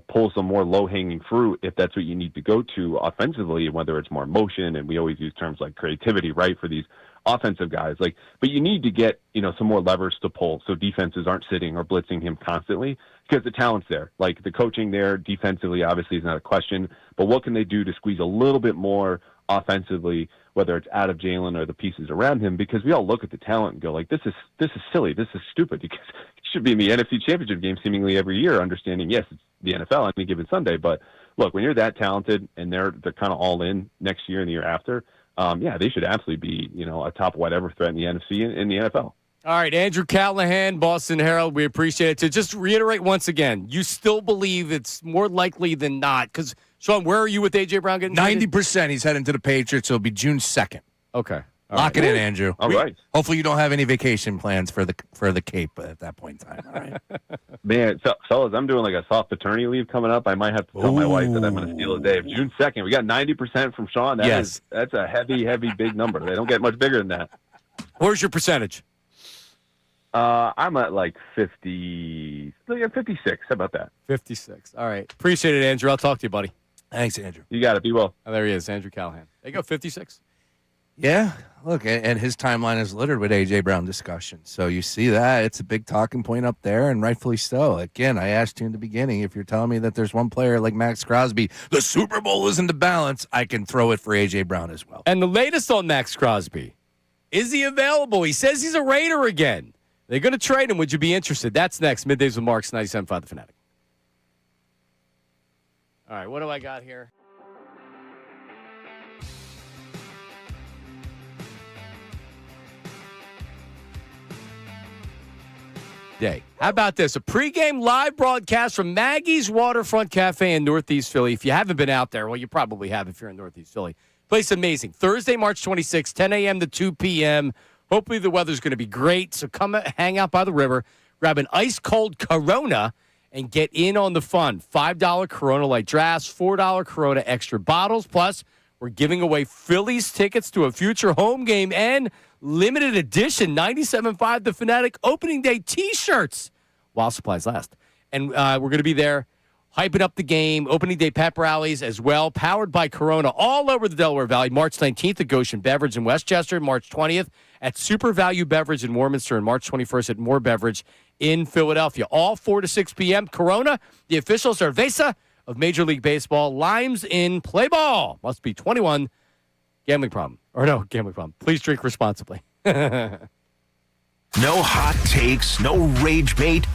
pull some more low-hanging fruit if that's what you need to go to offensively, whether it's more motion, and we always use terms like creativity, right, for these offensive guys. But you need to get, some more levers to pull so defenses aren't sitting or blitzing him constantly because the talent's there. Like the coaching there defensively obviously is not a question, but what can they do to squeeze a little bit more offensively, whether it's out of Jalen or the pieces around him, because we all look at the talent and go like, this is silly. This is stupid because it should be in the NFC Championship game seemingly every year, understanding, yes, it's the NFL on any given Sunday. But look, when you're that talented and they're kind of all in next year and the year after, they should absolutely be, a top whatever threat in the NFC and in the NFL. All right, Andrew Callahan, Boston Herald, we appreciate it. To just reiterate once again, you still believe it's more likely than not, because, Sean, where are you with A.J. Brown getting 90% he's heading to the Patriots. It'll be June 2nd. Okay. Lock it in, Andrew. All right. Hopefully you don't have any vacation plans for the Cape at that point in time. All right. Man, fellas, I'm doing like a soft paternity leave coming up. I might have to tell my wife that I'm going to steal a day. June 2nd, we got 90% from Sean. That's a heavy, big number. They don't get much bigger than that. Where's your percentage? I'm at like 56. How about that? 56. All right. Appreciate it, Andrew. I'll talk to you, buddy. Thanks, Andrew. You got it. Be well. Oh, there he is, Andrew Callahan. There you go, 56. Yeah, look, and his timeline is littered with A.J. Brown discussion. So you see that. It's a big talking point up there, and rightfully so. Again, I asked you in the beginning, if you're telling me that there's one player like Maxx Crosby, the Super Bowl isn't the balance, I can throw it for A.J. Brown as well. And the latest on Maxx Crosby, is he available? He says he's a Raider again. They're going to trade him. Would you be interested? That's next. Middays with Marks, 97.5 The Fanatic. All right, what do I got here? Day. How about this? A pregame live broadcast from Maggie's Waterfront Cafe in Northeast Philly. If you haven't been out there, well, you probably have if you're in Northeast Philly. Place amazing. Thursday, March 26th, 10 a.m. to 2 p.m. Hopefully the weather's going to be great. So come hang out by the river, grab an ice-cold Corona, and get in on the fun. $5 Corona Light drafts, $4 Corona extra bottles. Plus, we're giving away Phillies tickets to a future home game and limited edition 97.5 The Fanatic opening day T-shirts while supplies last. And we're going to be there hyping up the game, opening day pep rallies as well, powered by Corona all over the Delaware Valley. March 19th at Goshen Beverage in Westchester, March 20th at Super Value Beverage in Warminster, and March 21st at Moore Beverage in Philadelphia. All 4 to 6 p.m. Corona, the official cerveza of Major League Baseball. Limes in play ball. Must be 21. Gambling problem. Or no, gambling problem. Please drink responsibly. No hot takes, no rage bait.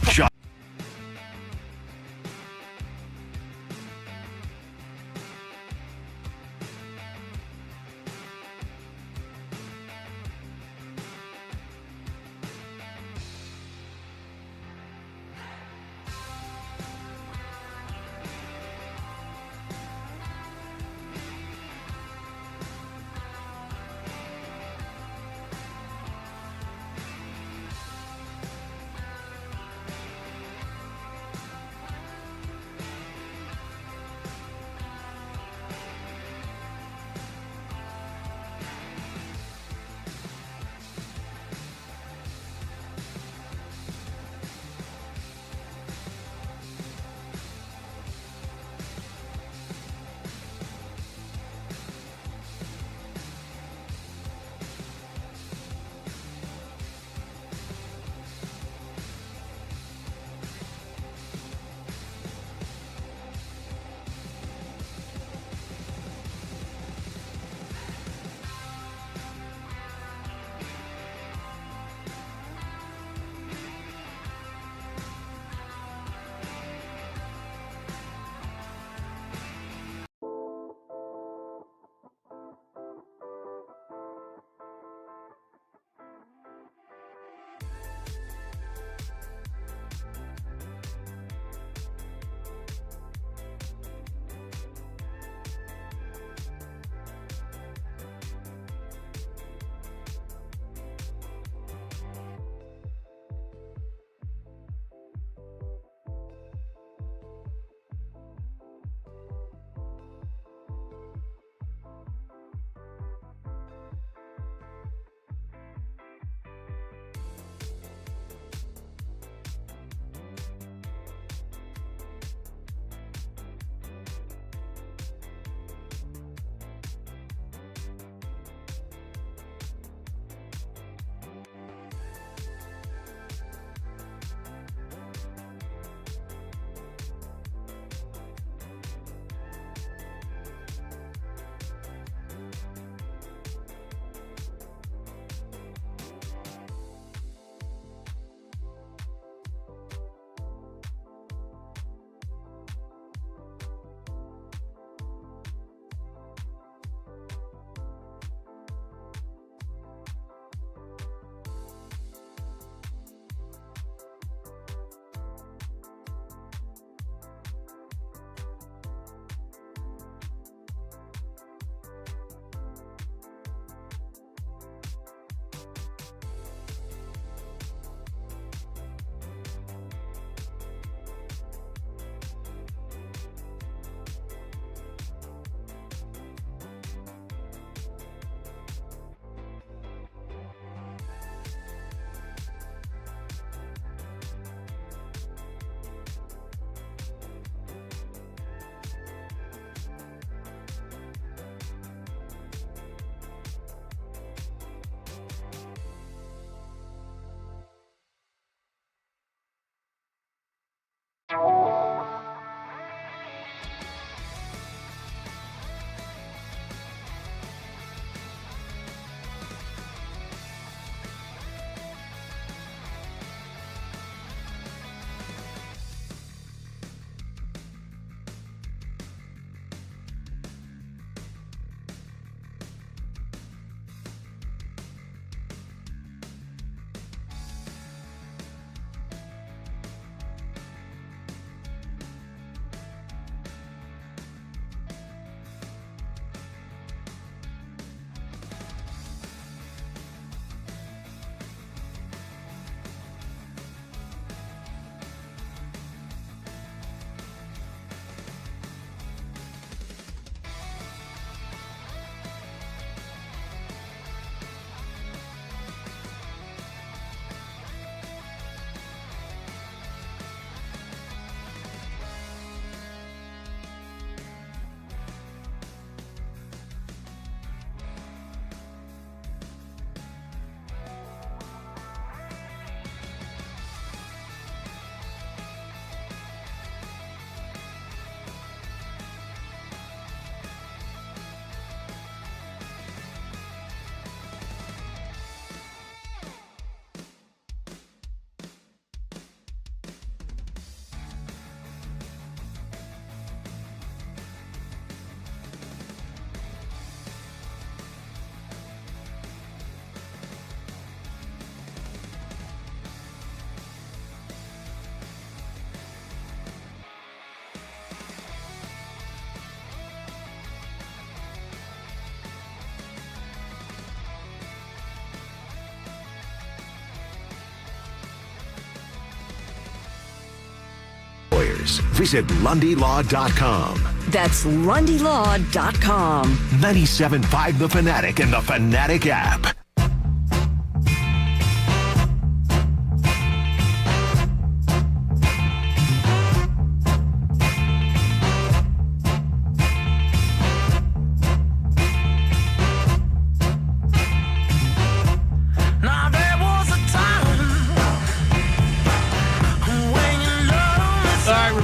contenders. Visit LundyLaw.com. That's LundyLaw.com. 97.5 The Fanatic and the Fanatic app.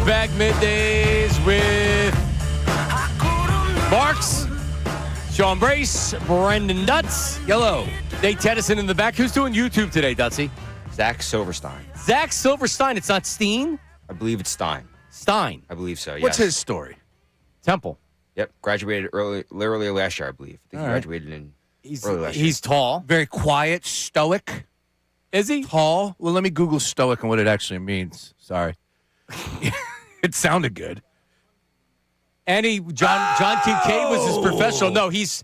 Back middays with Marks, Sean Brace, Brendan Dutz, Yellow. Nate Tedison in the back. Who's doing YouTube today, Dutsy? Zach Silverstein. Zach Silverstein. It's not Steen? I believe it's Stein. Stein. I believe so, yes. What's his story? Temple. Yep, graduated literally last year, I believe. I think he graduated in early last year. He's tall. Very quiet, stoic. Is he? Tall? Well, let me Google stoic and what it actually means. Sorry. It sounded good. And John Kincade was his professional. No, he's.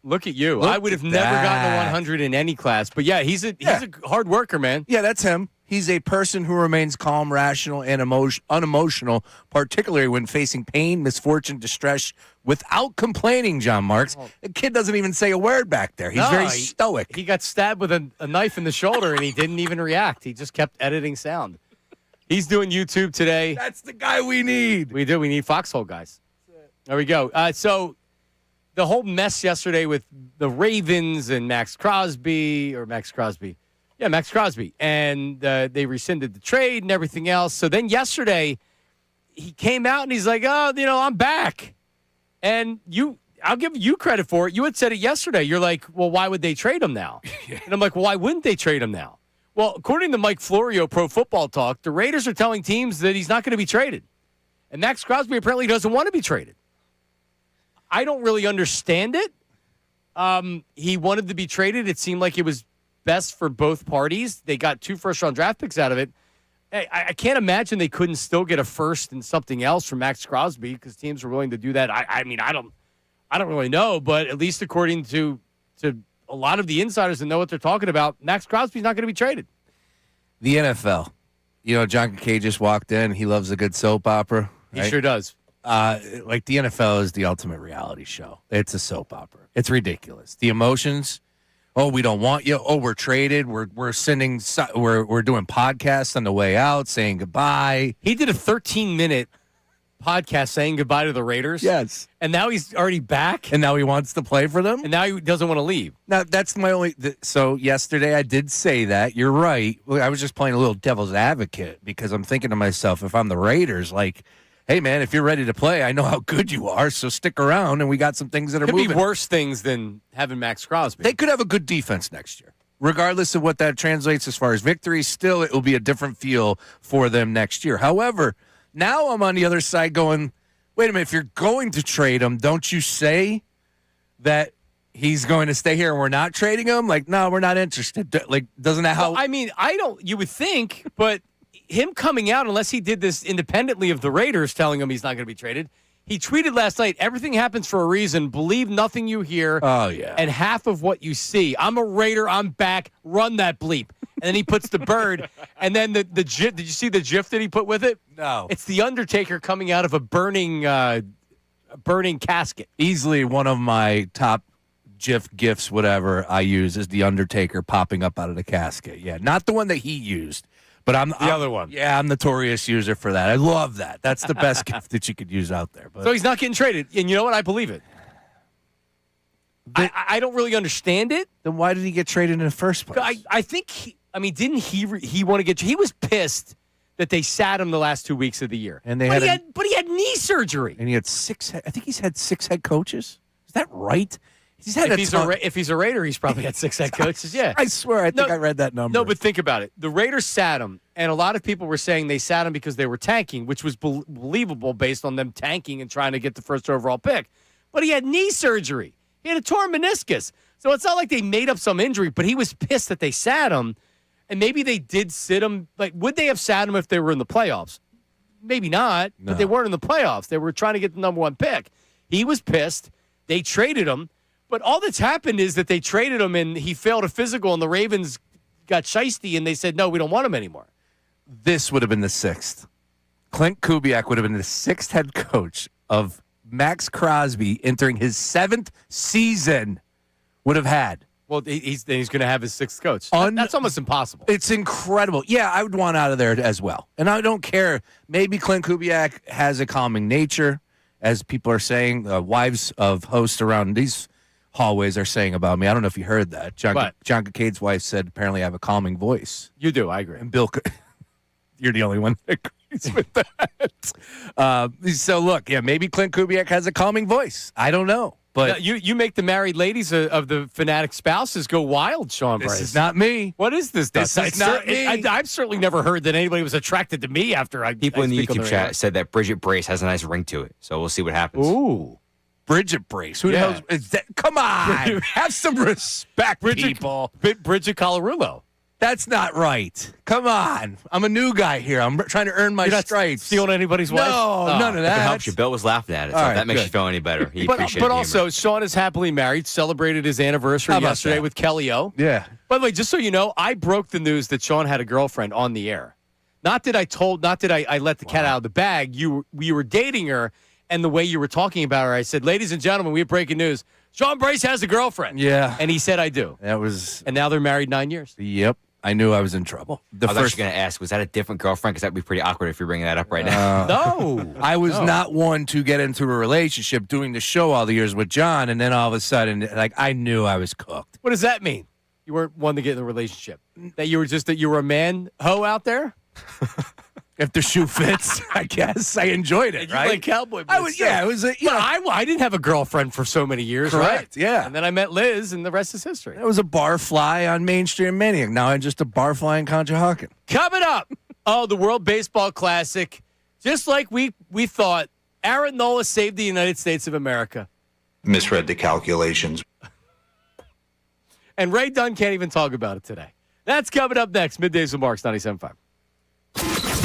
Look at you. I would have never gotten a 100 in any class. But yeah, he's a hard worker, man. Yeah, that's him. He's a person who remains calm, rational, and unemotional, particularly when facing pain, misfortune, distress, without complaining, John Marks. The kid doesn't even say a word back there. He's very stoic. He got stabbed with a knife in the shoulder, and he didn't even react. He just kept editing sound. He's doing YouTube today. That's the guy we need. We do. We need foxhole guys. There we go. So the whole mess yesterday with the Ravens and Maxx Crosby. Yeah, Maxx Crosby. And they rescinded the trade and everything else. So then yesterday, he came out and he's like, I'm back. And I'll give you credit for it. You had said it yesterday. You're like, well, why would they trade him now? And I'm like, well, why wouldn't they trade him now? Well, according to Mike Florio, Pro Football Talk, the Raiders are telling teams that he's not going to be traded. And Maxx Crosby apparently doesn't want to be traded. I don't really understand it. He wanted to be traded. It seemed like it was best for both parties. They got 2 first-round draft picks out of it. I can't imagine they couldn't still get a first and something else from Maxx Crosby because teams were willing to do that. I mean, I don't really know, but at least according to a lot of the insiders that know what they're talking about, Maxx Crosby's not going to be traded. The NFL. John Kincade just walked in. He loves a good soap opera. Right? He sure does. Like the NFL is the ultimate reality show. It's a soap opera. It's ridiculous. The emotions. Oh, we don't want you. Oh, we're traded. We're sending. We're doing podcasts on the way out, saying goodbye. He did a 13-minute podcast saying goodbye to the Raiders. Yes. And now he's already back. And now he wants to play for them. And now he doesn't want to leave. Now, that's my only. So yesterday I did say that. You're right. I was just playing a little devil's advocate because I'm thinking to myself, if I'm the Raiders, like, hey, man, if you're ready to play, I know how good you are, so stick around, and we got some things that are moving. Could be worse things than having Maxx Crosby. They could have a good defense next year. Regardless of what that translates as far as victory, still it will be a different feel for them next year. However, now I'm on the other side going, wait a minute, if you're going to trade him, don't you say that he's going to stay here and we're not trading him? Like, no, we're not interested. Like, doesn't that how? Well, I mean, you would think, but him coming out, unless he did this independently of the Raiders telling him he's not going to be traded, he tweeted last night, everything happens for a reason. Believe nothing you hear. Oh, yeah. And half of what you see. I'm a Raider. I'm back. Run that bleep. And then he puts the bird. And then the GIF. Did you see the GIF that he put with it? No. It's the Undertaker coming out of a burning casket. Easily one of my top GIFs, whatever I use, is the Undertaker popping up out of the casket. Yeah, not the one that he used. But I'm the other one. Yeah, I'm notorious user for that. I love that. That's the best gift that you could use out there. But so he's not getting traded. And you know what? I believe it. I don't really understand it. Then why did he get traded in the first place? I think, didn't he want to get – he was pissed that they sat him the last 2 weeks of the year. And but he had knee surgery. And he had I think he's had 6 head coaches. Is that right? If he's a Raider, he's probably had 6 head coaches. Yeah, I swear, I think I read that number. No, but think about it. The Raiders sat him, and a lot of people were saying they sat him because they were tanking, which was believable based on them tanking and trying to get the first overall pick. But he had knee surgery. He had a torn meniscus. So it's not like they made up some injury, but he was pissed that they sat him, and maybe they did sit him. Like, would they have sat him if they were in the playoffs? Maybe not, but they weren't in the playoffs. They were trying to get the number 1 pick. He was pissed. They traded him. But all that's happened is that they traded him and he failed a physical and the Ravens got shiesty and they said, no, we don't want him anymore. this would have been the sixth. Clint Kubiak would have been the sixth head coach of Maxx Crosby entering his seventh season would have had. Well, he's going to have his sixth coach. That's almost impossible. It's incredible. Yeah, I would want out of there as well. And I don't care. Maybe Clint Kubiak has a calming nature, as people are saying. Wives of hosts around these hallways are saying about me. I don't know if you heard that. John Kincaid's wife said apparently I have a calming voice. You do. I agree. And Bill, you're the only one that agrees with that. So look, yeah, maybe Clint Kubiak has a calming voice. I don't know. But you make the married ladies of the Fanatic spouses go wild, Sean Bryce. This is not me. What is this? This is not me. I've certainly never heard that anybody was attracted to me after I. People in the YouTube chat said that Bridget Brace has a nice ring to it, so we'll see what happens. Ooh, Bridget Brace. Who the hell is that? Come on, have some respect, people. Bridget Colarulo. That's not right. Come on. I'm a new guy here. I'm trying to earn my stripes. Stealing anybody's wife? No, none of that. If it helps you, Bill was laughing at it, so if that makes you feel any better. He appreciated But also, Sean is happily married, celebrated his anniversary yesterday with Kelly O. Yeah. By the way, just so you know, I broke the news that Sean had a girlfriend on the air. Not that I let the cat out of the bag. We were dating her, and the way you were talking about her, I said, ladies and gentlemen, we have breaking news. Sean Bryce has a girlfriend. Yeah. And he said, I do. And now they're married 9 years. Yep. I knew I was in trouble. I was actually going to ask, was that a different girlfriend? Because that would be pretty awkward if you're bringing that up right now. No. I was not one to get into a relationship doing the show all the years with John, and then all of a sudden, I knew I was cooked. What does that mean? You weren't one to get in a relationship? That you were a man hoe out there? If the shoe fits, I guess. I enjoyed it, right? You like cowboy boots. It was a, I didn't have a girlfriend for so many years, correct, right? Yeah. And then I met Liz, and the rest is history. I was a bar fly on Main Street in Maniac. Now I'm just a bar fly in Conshohocken. Coming up, the World Baseball Classic. Just like we thought, Aaron Nola saved the United States of America. Misread the calculations. And Ray Dunn can't even talk about it today. That's coming up next. Middays with Marks, 97.5.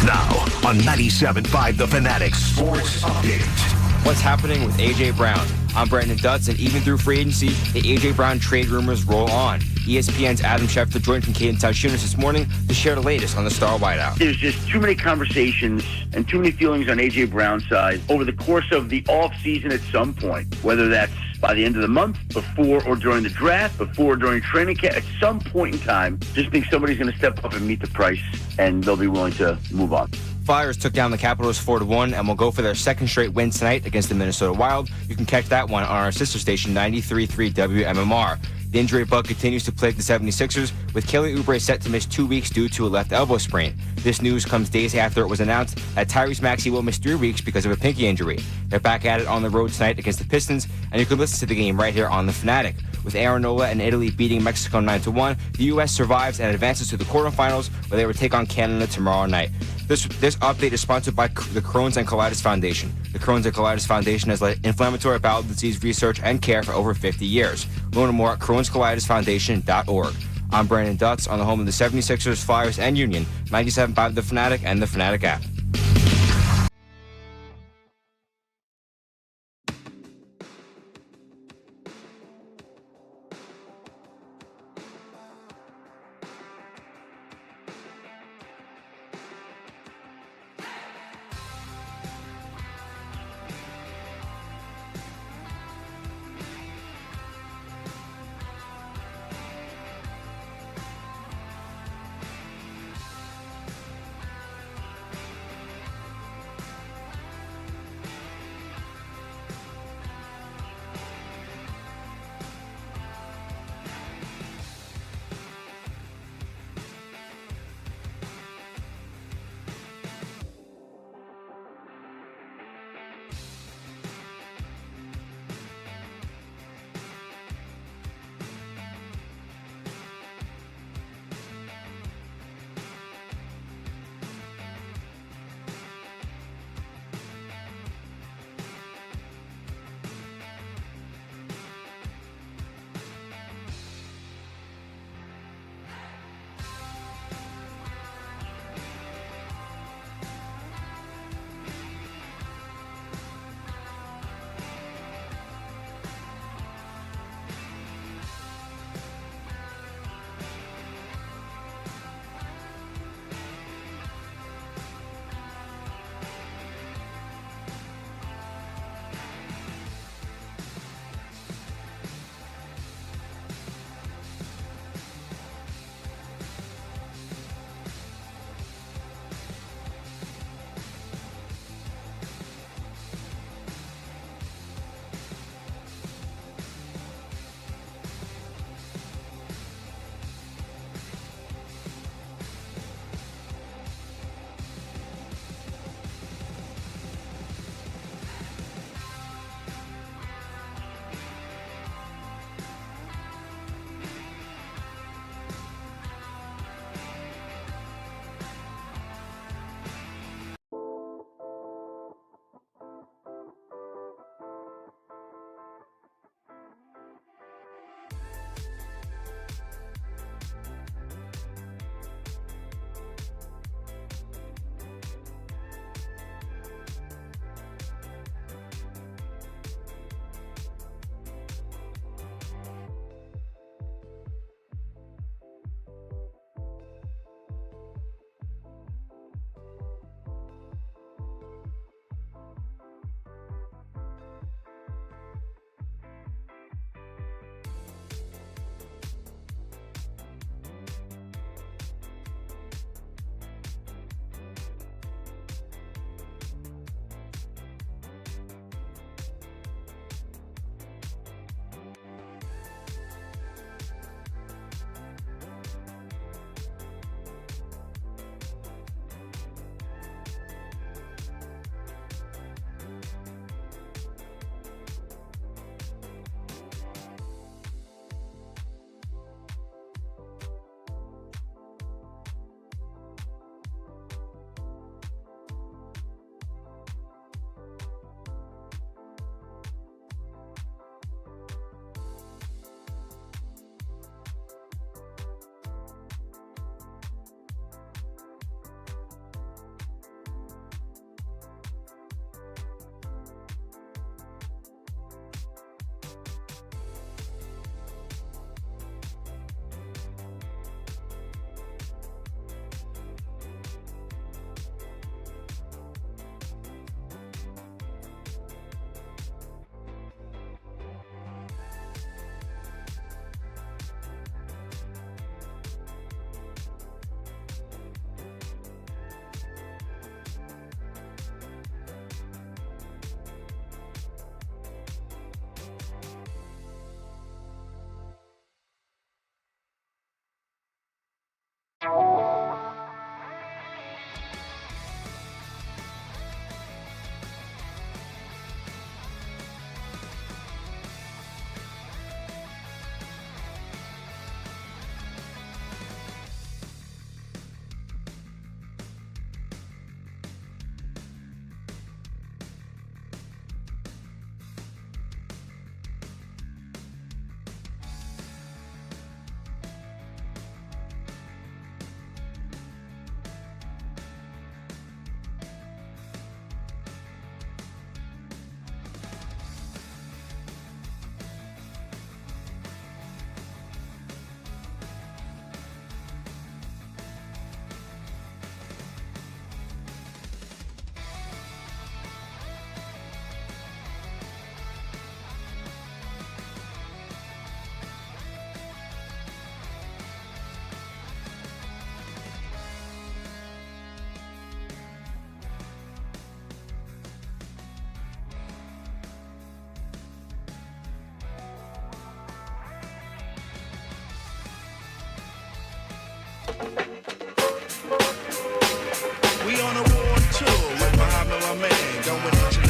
Now on 97.5 The Fanatic Sports Update. What's happening with A.J. Brown? I'm Brandon Dutz, and even through free agency, the A.J. Brown trade rumors roll on. ESPN's Adam Schefter joined Kincade and Salciunas this morning to share the latest on the star wideout. There's just too many conversations and too many feelings on A.J. Brown's side over the course of the offseason at some point, whether that's by the end of the month, before or during the draft, before or during training camp, at some point in time, just think somebody's going to step up and meet the price, and they'll be willing to move on. Flyers took down the Capitals 4-1 and will go for their second straight win tonight against the Minnesota Wild. You can catch that one on our sister station, 93.3 WMMR. The injury bug continues to plague the 76ers, with Kelly Oubre set to miss 2 weeks due to a left elbow sprain. This news comes days after it was announced that Tyrese Maxey will miss 3 weeks because of a pinky injury. They're back at it on the road tonight against the Pistons, and you can listen to the game right here on The Fanatic. With Aaron Nola and Italy beating Mexico 9-1, the U.S. survives and advances to the quarterfinals, where they will take on Canada tomorrow night. This update is sponsored by the Crohn's and Colitis Foundation. The Crohn's and Colitis Foundation has led inflammatory bowel disease research and care for over 50 years. Learn more at crohnscolitisfoundation.org. I'm Brandon Dutz on the home of the 76ers, Flyers, and Union, 97.5 The Fanatic and The Fanatic app.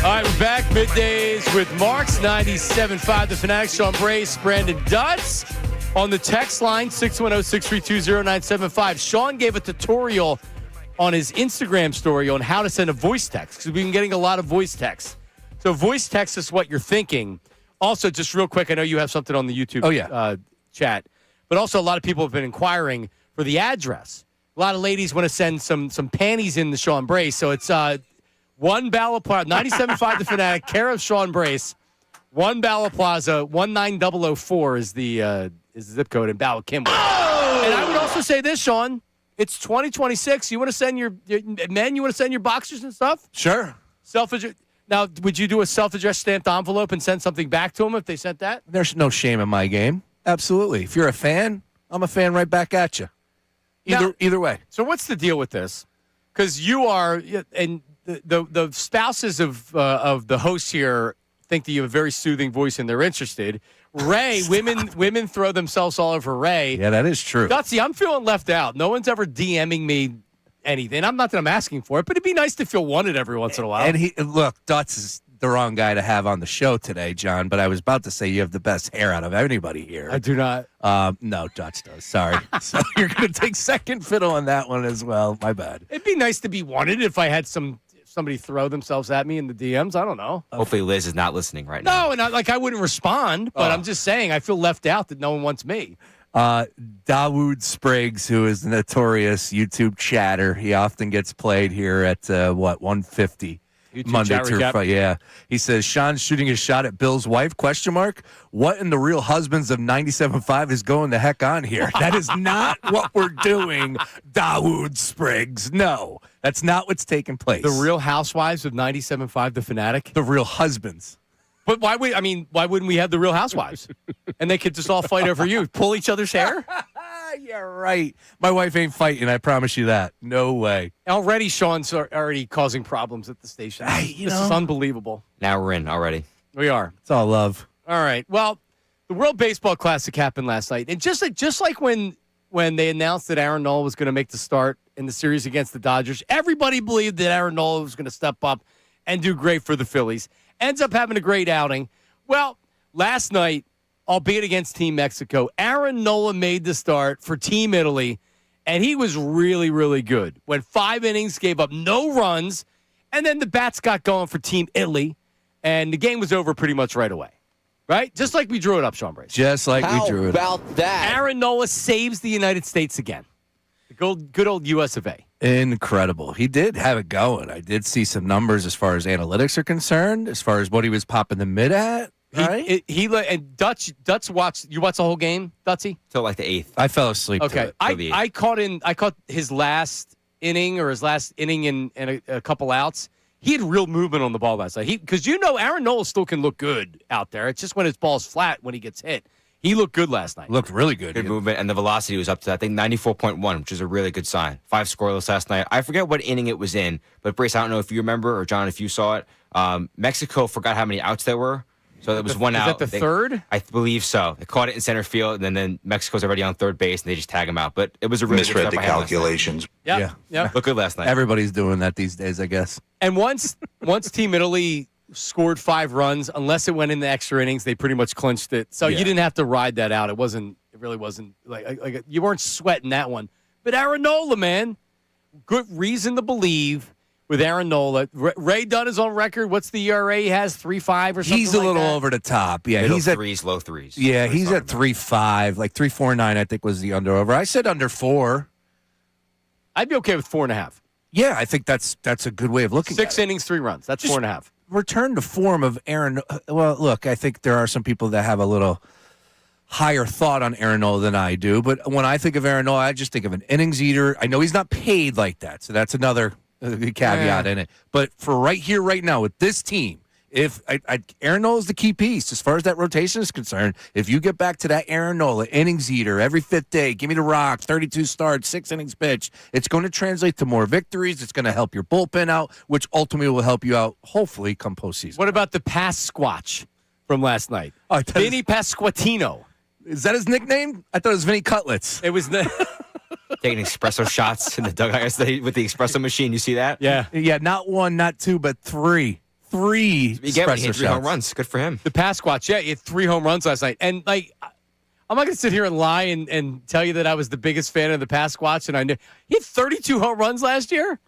All right, we're back. Middays with Marks, 97.5 The Fanatic, Sean Brace, Brandon Dutz. On the text line, 610-632-0975. Sean gave a tutorial on his Instagram story on how to send a voice text, because we've been getting a lot of voice texts. So voice text is what you're thinking. Also, just real quick, I know you have something on the YouTube chat, but also a lot of people have been inquiring for the address. A lot of ladies want to send some panties in the Sean Brace, so it's One Bala Plaza, 97.5 The Fanatic, care of Sean Brace. One Bala Plaza, 19004 is the zip code in Bala Kimball. Oh! And I would also say this, Sean. It's 2026. You want to send your men? You want to send your boxers and stuff? Sure. Now, would you do a self-addressed stamped envelope and send something back to them if they sent that? There's no shame in my game. Absolutely. If you're a fan, I'm a fan right back at you. Either way. So what's the deal with this? Because you are, and the spouses of the hosts here think that you have a very soothing voice and they're interested. Ray, women throw themselves all over Ray. Yeah, that is true. Gutsy, I'm feeling left out. No one's ever DMing me anything. Not that I'm asking for it, but it'd be nice to feel wanted every once in a while. And Dutz is the wrong guy to have on the show today, John, but I was about to say you have the best hair out of anybody here. I do not. No, Dutz does. Sorry. So you're going to take second fiddle on that one as well. My bad. It'd be nice to be wanted if I had somebody throw themselves at me in the DMs. I don't know. Hopefully Liz is not listening right now. No, and I wouldn't respond, but I'm just saying I feel left out that no one wants me. Dawood Spriggs, who is the notorious YouTube chatter. He often gets played here at 150 YouTube Monday through Friday. Yeah, he says Sean's shooting a shot at Bill's wife? ? What in the Real Husbands of 97.5 is going the heck on here? That is not what we're doing, Dawood Spriggs. No, that's not what's taking place. The Real Housewives of 97.5 The Fanatic. The Real Husbands. But why wouldn't we have the Real Housewives? And they could just all fight over you, pull each other's hair? Yeah, right. My wife ain't fighting, I promise you that. No way. Already, Sean's already causing problems at the station. This is unbelievable. Now we're in already. We are. It's all love. All right. Well, the World Baseball Classic happened last night. And just like when they announced that Aaron Nola was going to make the start in the series against the Dodgers, everybody believed that Aaron Nola was going to step up and do great for the Phillies. Ends up having a great outing. Well, last night, albeit against Team Mexico, Aaron Nola made the start for Team Italy, and he was really, really good. Went 5 innings, gave up no runs, and then the bats got going for Team Italy, and the game was over pretty much right away. Right? Just like we drew it up, Sean Brace. Just like we drew it up. How about that? Aaron Nola saves the United States again. The good old US of A. Incredible. He did have it going. I did see some numbers as far as analytics are concerned, as far as what he was popping the mid at. Right? And Dutch watched. You watched the whole game, Dutsy? Till like the 8th. I fell asleep. Okay. I caught his last inning and a couple outs. He had real movement on the ball last night. Because Aaron Nola still can look good out there. It's just when his ball's flat when he gets hit. He looked good last night. Looked really good. Good movement, and the velocity was up to, I think, 94.1, which is a really good sign. 5 scoreless last night. I forget what inning it was in, but Brace, I don't know if you remember, or John, if you saw it. Mexico forgot how many outs there were. So there was one out. Is that the third? I believe so. They caught it in center field, and then Mexico's already on third base, and they just tag him out. But it was a really good misread the calculations. Yeah. Looked good last night. Everybody's doing that these days, I guess. And once Team Italy scored 5 runs, unless it went in the extra innings, they pretty much clinched it. So you didn't have to ride that out. It really wasn't like you weren't sweating that one. But Aaron Nola, man, good reason to believe with Aaron Nola. Ray Dunn is on record. What's the ERA he has? 3.5 or something. He's a little over the top. Yeah, Middle he's at threes, low threes. Yeah, he's at 3.5, like 3.49. I think was the under over. I said under 4. I'd be okay with 4.5. Yeah, I think that's a good way of looking at it. 6 innings, 3 runs. That's 4.5. Return to form of Aaron. Well, look, I think there are some people that have a little higher thought on Aaron Nola than I do. But when I think of Aaron Nola, I just think of an innings eater. I know he's not paid like that, so that's another caveat in it. But for right here, right now, with this team, if Aaron Nola is the key piece as far as that rotation is concerned. If you get back to that Aaron Nola innings eater every 5th day, give me the rock, 32 starts, 6 innings pitch, it's going to translate to more victories. It's going to help your bullpen out, which ultimately will help you out, hopefully, come postseason. What about the Pasquatch from last night? Vinny Pasquantino. Is that his nickname? I thought it was Vinny Cutlets. It was Taking espresso shots in the dugout yesterday with the espresso machine. You see that? Yeah, not one, not two, but three. Three He hit espresso 3 home runs. Good for him. The Pasquatch, he had 3 home runs last night. And, like, I'm not going to sit here and lie and tell you that I was the biggest fan of the Pasquatch, and I knew he had 32 home runs last year.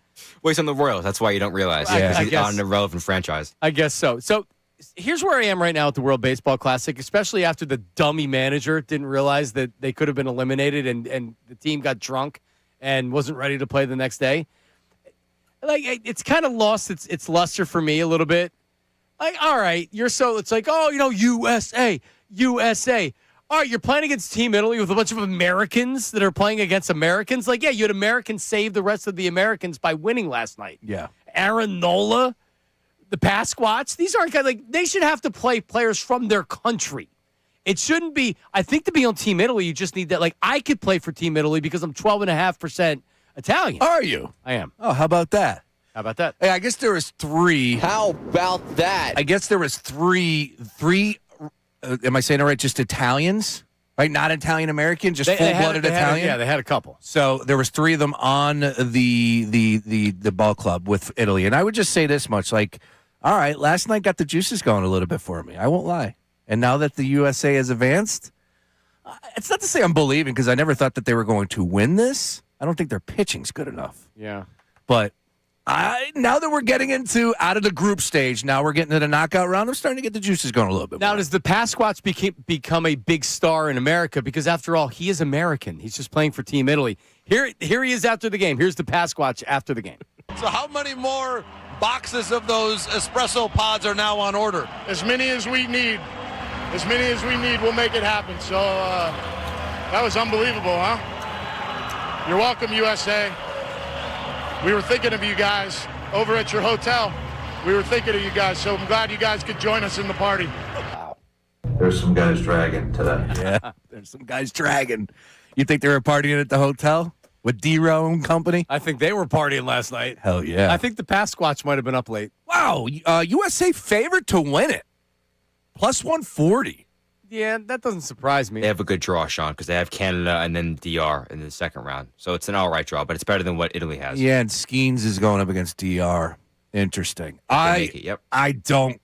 Well, he's on the Royals. That's why you don't realize. Yeah. Because I he's guess. on an irrelevant franchise. I guess so. So here's where I am right now at the World Baseball Classic, especially after the dummy manager didn't realize that they could have been eliminated and the team got drunk and wasn't ready to play the next day. Like, it's kind of lost its luster for me a little bit. Like, all right, it's like, oh, USA. All right, you're playing against Team Italy with a bunch of Americans that are playing against Americans. Like, yeah, you had Americans save the rest of the Americans by winning last night. Yeah. Aaron Nola, the Pasquatch, these aren't guys, like, they should have to play players from their country. It shouldn't be, I think to be on Team Italy, you just need that. Like, I could play for Team Italy because I'm 12.5% Italian. Are you? I am. Oh, how about that? How about that? Hey, I guess there was 3. How about that? I guess there was three. Am I saying it right? Just Italians, right? Not Italian American, just full-blooded Italian. Yeah, they had a couple. So there was 3 of them on the ball club with Italy, and I would just say this much: like, all right, last night got the juices going a little bit for me. I won't lie. And now that the USA has advanced, it's not to say I'm believing because I never thought that they were going to win this. I don't think their pitching's good enough. Yeah, but. Now that we're getting out of the group stage, now we're getting to the knockout round, I'm starting to get the juices going a little bit now, more. does the Pasquatch become a big star in America? Because after all, he is American. He's just playing for Team Italy. Here he is after the game. Here's the Pasquatch after the game. So how many more boxes of those espresso pods are now on order? As many as we need. As many as we need, we'll make it happen. So that was unbelievable, huh? You're welcome, USA. We were thinking of you guys over at your hotel. We were thinking of you guys, so I'm glad you guys could join us in the party. Wow. There's some guys dragging today. Yeah, there's some guys dragging. You think they were partying at the hotel with D-Row and company? I think they were partying last night. Hell yeah. I think the Pasquatch might have been up late. Wow, USA favored to win it. Plus 140. Yeah, that doesn't surprise me. They have a good draw, Sean, because they have Canada and then DR in the second round. So it's an all right draw, but it's better than what Italy has. Yeah, and Skeens is going up against DR. Interesting. Yep. I don't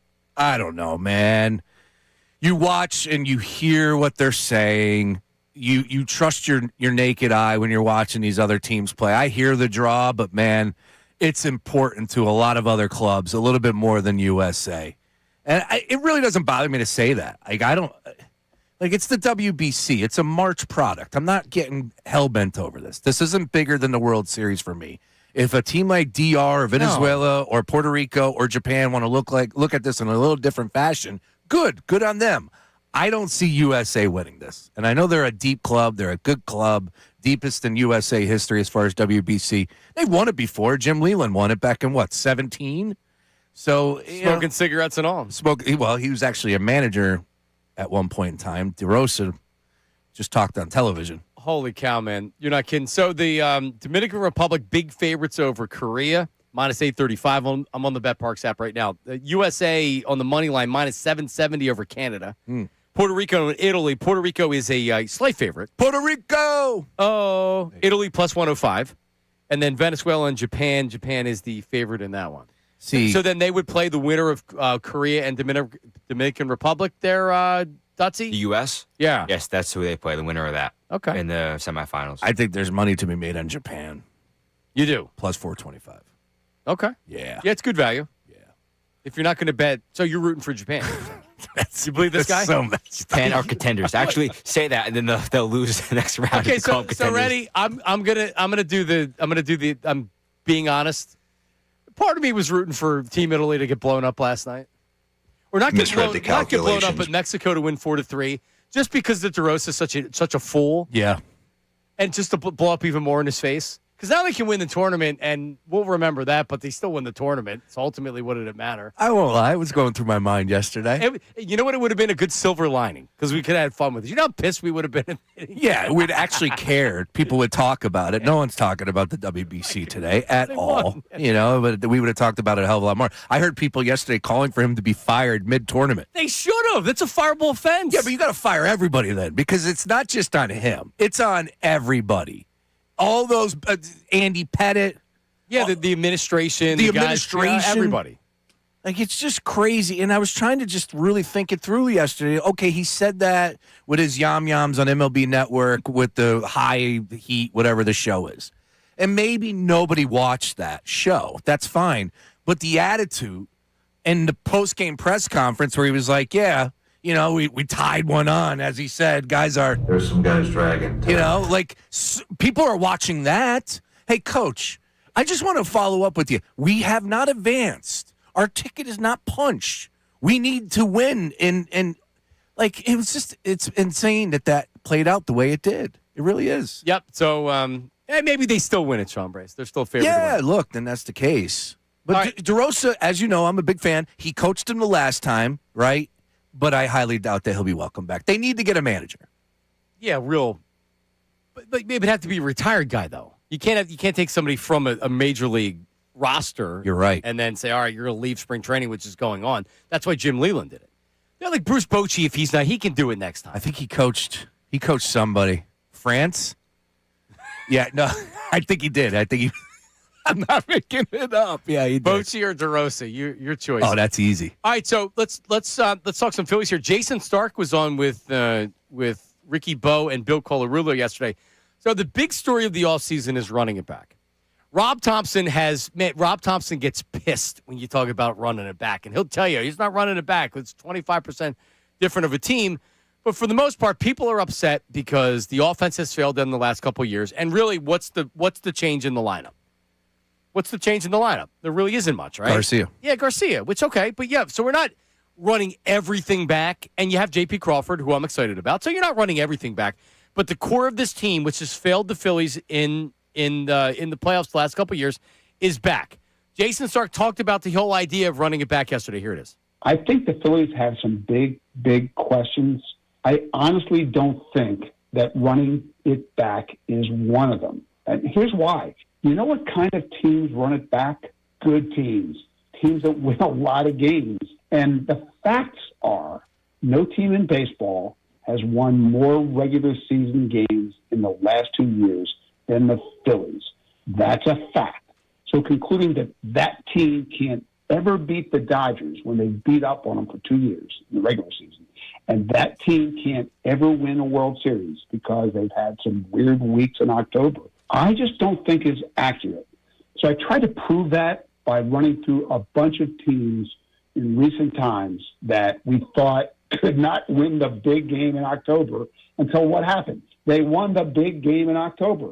know, man. You watch and you hear what they're saying. You trust your naked eye when you're watching these other teams play. I hear the draw, but man, it's important to a lot of other clubs, a little bit more than USA. And it really doesn't bother me to say that. It's the WBC. It's a March product. I'm not getting hell-bent over this. This isn't bigger than the World Series for me. If a team like DR or Venezuela or Puerto Rico or Japan want to look at this in a little different fashion, good on them. I don't see USA winning this. And I know they're a deep club. They're a good club, deepest in USA history as far as WBC. They've won it before. Jim Leland won it back in, 17? So Smoking cigarettes and all. Well, he was actually a manager at one point in time. DeRosa just talked on television. Holy cow, man. You're not kidding. So the Dominican Republic, big favorites over Korea, minus 835. I'm on the BetParks app right now. The USA on the money line, minus 770 over Canada. Puerto Rico and Italy. Puerto Rico is a slight favorite. Puerto Rico! Oh, Italy plus 105. And then Venezuela and Japan. Japan is the favorite in that one. So then they would play the winner of Korea and Dominican Republic there, Dutsy? The U.S.? Yeah. Yes, that's who they play, the winner of that. Okay. In the semifinals. I think there's money to be made on Japan. You do? Plus 425. Okay. Yeah. Yeah, it's good value. Yeah. If you're not going to bet, so you're rooting for Japan. You believe this guy? Japan are contenders. Actually, say that, and then they'll lose the next round. Okay, so ready? I'm being honest. Part of me was rooting for Team Italy to get blown up last night, or not get blown up, but Mexico to win 4-3, just because the DeRosa is such a fool. Yeah, and just to blow up even more in his face. Because now they can win the tournament, and we'll remember that, but they still win the tournament. So ultimately, what did it matter? I won't lie. It was going through my mind yesterday. You know what? It would have been a good silver lining because we could have had fun with it. You know how pissed we would have been? Yeah, we'd actually cared. People would talk about it. No one's talking about the WBC today at all. But we would have talked about it a hell of a lot more. I heard people yesterday calling for him to be fired mid-tournament. They should have. That's a fireable offense. Yeah, but you got to fire everybody then because it's not just on him. It's on everybody. all those Andy Pettit. Yeah, the administration, the administration, guys, everybody. Like, it's just crazy. And I was trying to just really think it through yesterday. Okay, he said that with his yum-yums on MLB Network with the high heat, whatever the show is. And maybe nobody watched that show. That's fine. But the attitude and the post-game press conference where he was like, yeah, we tied one on, as he said. There's some guys dragging. People are watching that. Hey, Coach, I just want to follow up with you. We have not advanced. Our ticket is not punched. We need to win. And it's insane that played out the way it did. It really is. Yep. So maybe they still win it, Sean Brace. They're still favored. Yeah, look, then that's the case. But right. DeRosa, as you know, I'm a big fan. He coached him the last time, right? But I highly doubt that he'll be welcome back. They need to get a manager. Yeah, but maybe it'd have to be a retired guy, though. You can't take somebody from a major league roster. You're right. And then say, all right, you're going to leave spring training, which is going on. That's why Jim Leland did it. They're like Bruce Bochy, if he's not, he can do it next time. I think he coached somebody. France? Yeah, no, I think he did. I'm not making it up. Yeah, he did. Bochy or DeRosa, your choice. Oh, that's easy. All right, so let's talk some Phillies here. Jason Stark was on with Ricky Bowe and Bill Colarulo yesterday. So the big story of the offseason is running it back. Rob Thompson gets pissed when you talk about running it back, and he'll tell you he's not running it back. It's 25% different of a team. But for the most part, people are upset because the offense has failed them the last couple of years. And really, what's the change in the lineup? What's the change in the lineup? There really isn't much, right? Garcia. Yeah, Garcia, which, okay. But, yeah, so we're not running everything back. And you have J.P. Crawford, who I'm excited about. So you're not running everything back. But the core of this team, which has failed the Phillies in the playoffs the last couple of years, is back. Jason Stark talked about the whole idea of running it back yesterday. Here it is. I think the Phillies have some big, big questions. I honestly don't think that running it back is one of them. And here's why. You know what kind of teams run it back? Good teams. Teams that win a lot of games. And the facts are no team in baseball has won more regular season games in the last 2 years than the Phillies. That's a fact. So concluding that team can't ever beat the Dodgers when they beat up on them for 2 years in the regular season, and that team can't ever win a World Series because they've had some weird weeks in October, I just don't think is accurate. So I tried to prove that by running through a bunch of teams in recent times that we thought could not win the big game in October until what happened? They won the big game in October.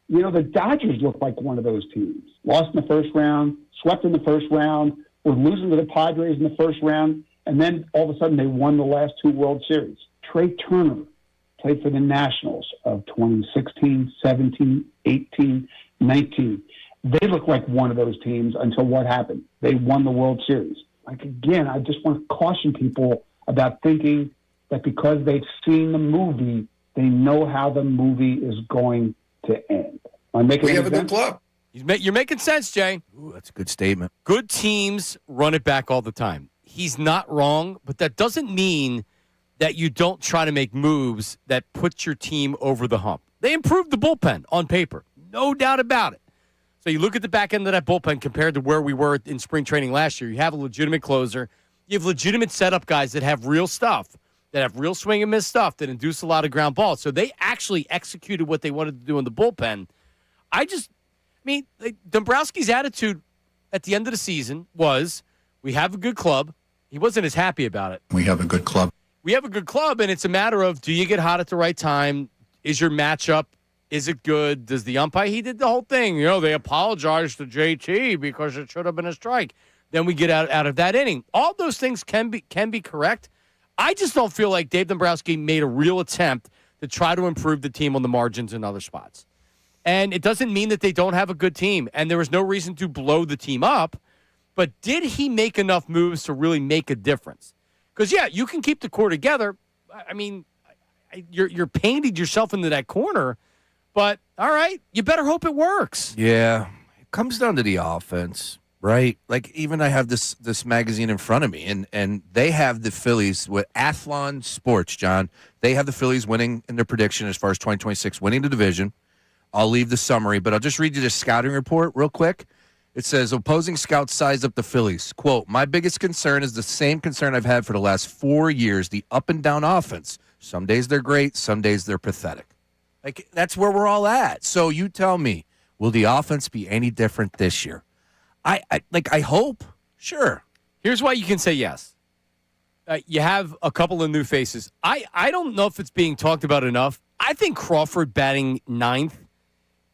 The Dodgers look like one of those teams. Lost in the first round, swept in the first round, were losing to the Padres in the first round, and then all of a sudden they won the last 2 World Series. Trey Turner played for the Nationals of 2016, 17, 18, 19. They look like one of those teams until what happened? They won the World Series. Again, I just want to caution people about thinking that because they've seen the movie, they know how the movie is going to end. We have a good club. You're making sense, Jay. Ooh, that's a good statement. Good teams run it back all the time. He's not wrong, but that doesn't mean that you don't try to make moves that put your team over the hump. They improved the bullpen on paper, no doubt about it. So you look at the back end of that bullpen compared to where we were in spring training last year. You have a legitimate closer. You have legitimate setup guys that have real stuff, that have real swing and miss stuff, that induce a lot of ground balls. So they actually executed what they wanted to do in the bullpen. Dombrowski's attitude at the end of the season was, we have a good club. He wasn't as happy about it. We have a good club. We have a good club, and it's a matter of, do you get hot at the right time? Is your matchup, is it good? Does the umpire, he did the whole thing. They apologized to JT because it should have been a strike. Then we get out of that inning. All those things can be correct. I just don't feel like Dave Dombrowski made a real attempt to try to improve the team on the margins in other spots. And it doesn't mean that they don't have a good team, and there was no reason to blow the team up. But did he make enough moves to really make a difference? Because, yeah, you can keep the core together. You're painted yourself into that corner. But, all right, you better hope it works. Yeah, it comes down to the offense. Right? Even I have this magazine in front of me, and they have the Phillies with Athlon Sports, John. They have the Phillies winning in their prediction as far as 2026, winning the division. I'll leave the summary, but I'll just read you the scouting report real quick. It says, opposing scouts sized up the Phillies. Quote, my biggest concern is the same concern I've had for the last 4 years, the up and down offense. Some days they're great, some days they're pathetic. Like, that's where we're all at. So you tell me, will the offense be any different this year? I hope. Sure. Here's why you can say yes. You have a couple of new faces. I don't know if it's being talked about enough. I think Crawford batting ninth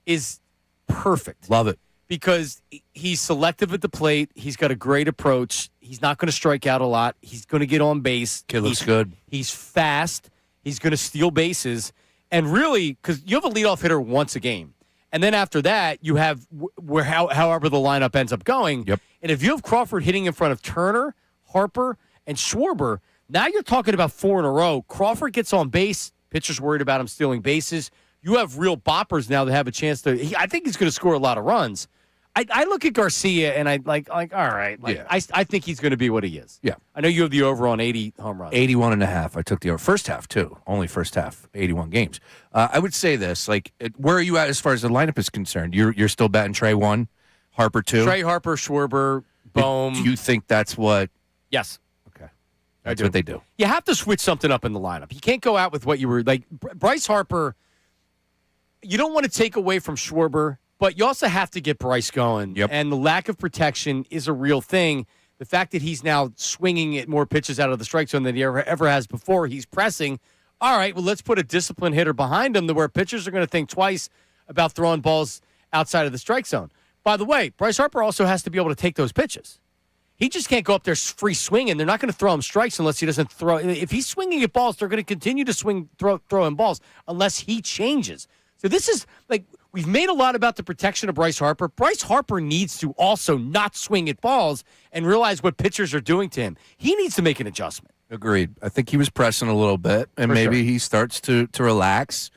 is perfect. Love it. Because he's selective at the plate. He's got a great approach. He's not going to strike out a lot. He's going to get on base. Kid looks good. He's fast. He's going to steal bases. And really, because you have a leadoff hitter once a game. And then after that, you have however the lineup ends up going. Yep. And if you have Crawford hitting in front of Turner, Harper, and Schwarber, now you're talking about 4 in a row. Crawford gets on base. Pitcher's worried about him stealing bases. You have real boppers now that have a chance to. I think he's going to score a lot of runs. I look at Garcia and I like all right. Like, yeah. I think he's going to be what he is. Yeah. I know you have the over on 80 home runs. 81 and a half. I took the over. First half, too. Only first half, 81 games. I would say this. Like, where are you at as far as the lineup is concerned? You're still batting Trey 1, Harper 2? Trey, Harper, Schwarber, Bohm. Do you think that's what? Yes. Okay. That's what they do. You have to switch something up in the lineup. You can't go out with what you were like. Bryce Harper, you don't want to take away from Schwarber, but you also have to get Bryce going. Yep. And the lack of protection is a real thing. The fact that he's now swinging at more pitches out of the strike zone than he ever has before, he's pressing. All right, well, let's put a disciplined hitter behind him to where pitchers are going to think twice about throwing balls outside of the strike zone. By the way, Bryce Harper also has to be able to take those pitches. He just can't go up there free swinging. They're not going to throw him strikes unless he doesn't throw. If he's swinging at balls, they're going to continue to throw him balls unless he changes. So this is like we've made a lot about the protection of Bryce Harper. Bryce Harper needs to also not swing at balls and realize what pitchers are doing to him. He needs to make an adjustment. Agreed. I think he was pressing a little bit, and maybe he starts to relax,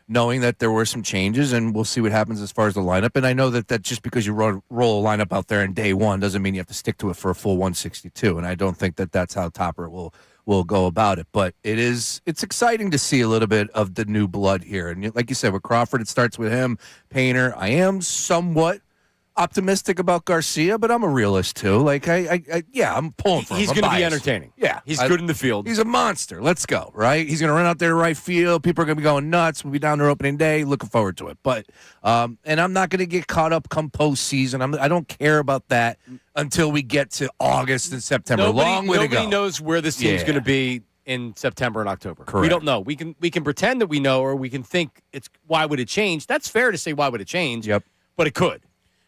knowing that there were some changes, and we'll see what happens as far as the lineup. And I know that just because you roll a lineup out there in day one doesn't mean you have to stick to it for a full 162, and I don't think that's how Topper will go about it. But it's exciting to see a little bit of the new blood here. And like you said, with Crawford, it starts with him, Painter. I am somewhat optimistic about Garcia, but I'm a realist too. Like I'm pulling for him. He's going to be entertaining. Yeah, he's good in the field. He's a monster. Let's go. Right? He's going to run out there to right field. People are going to be going nuts. We'll be down there opening day. Looking forward to it. But and I'm not going to get caught up come postseason. I don't care about that until we get to August and September. Long way to go. Nobody knows where this team's going to be in September and October. Correct. We don't know. We can pretend that we know, or we can think it's why would it change. That's fair to say why would it change. Yep. But it could.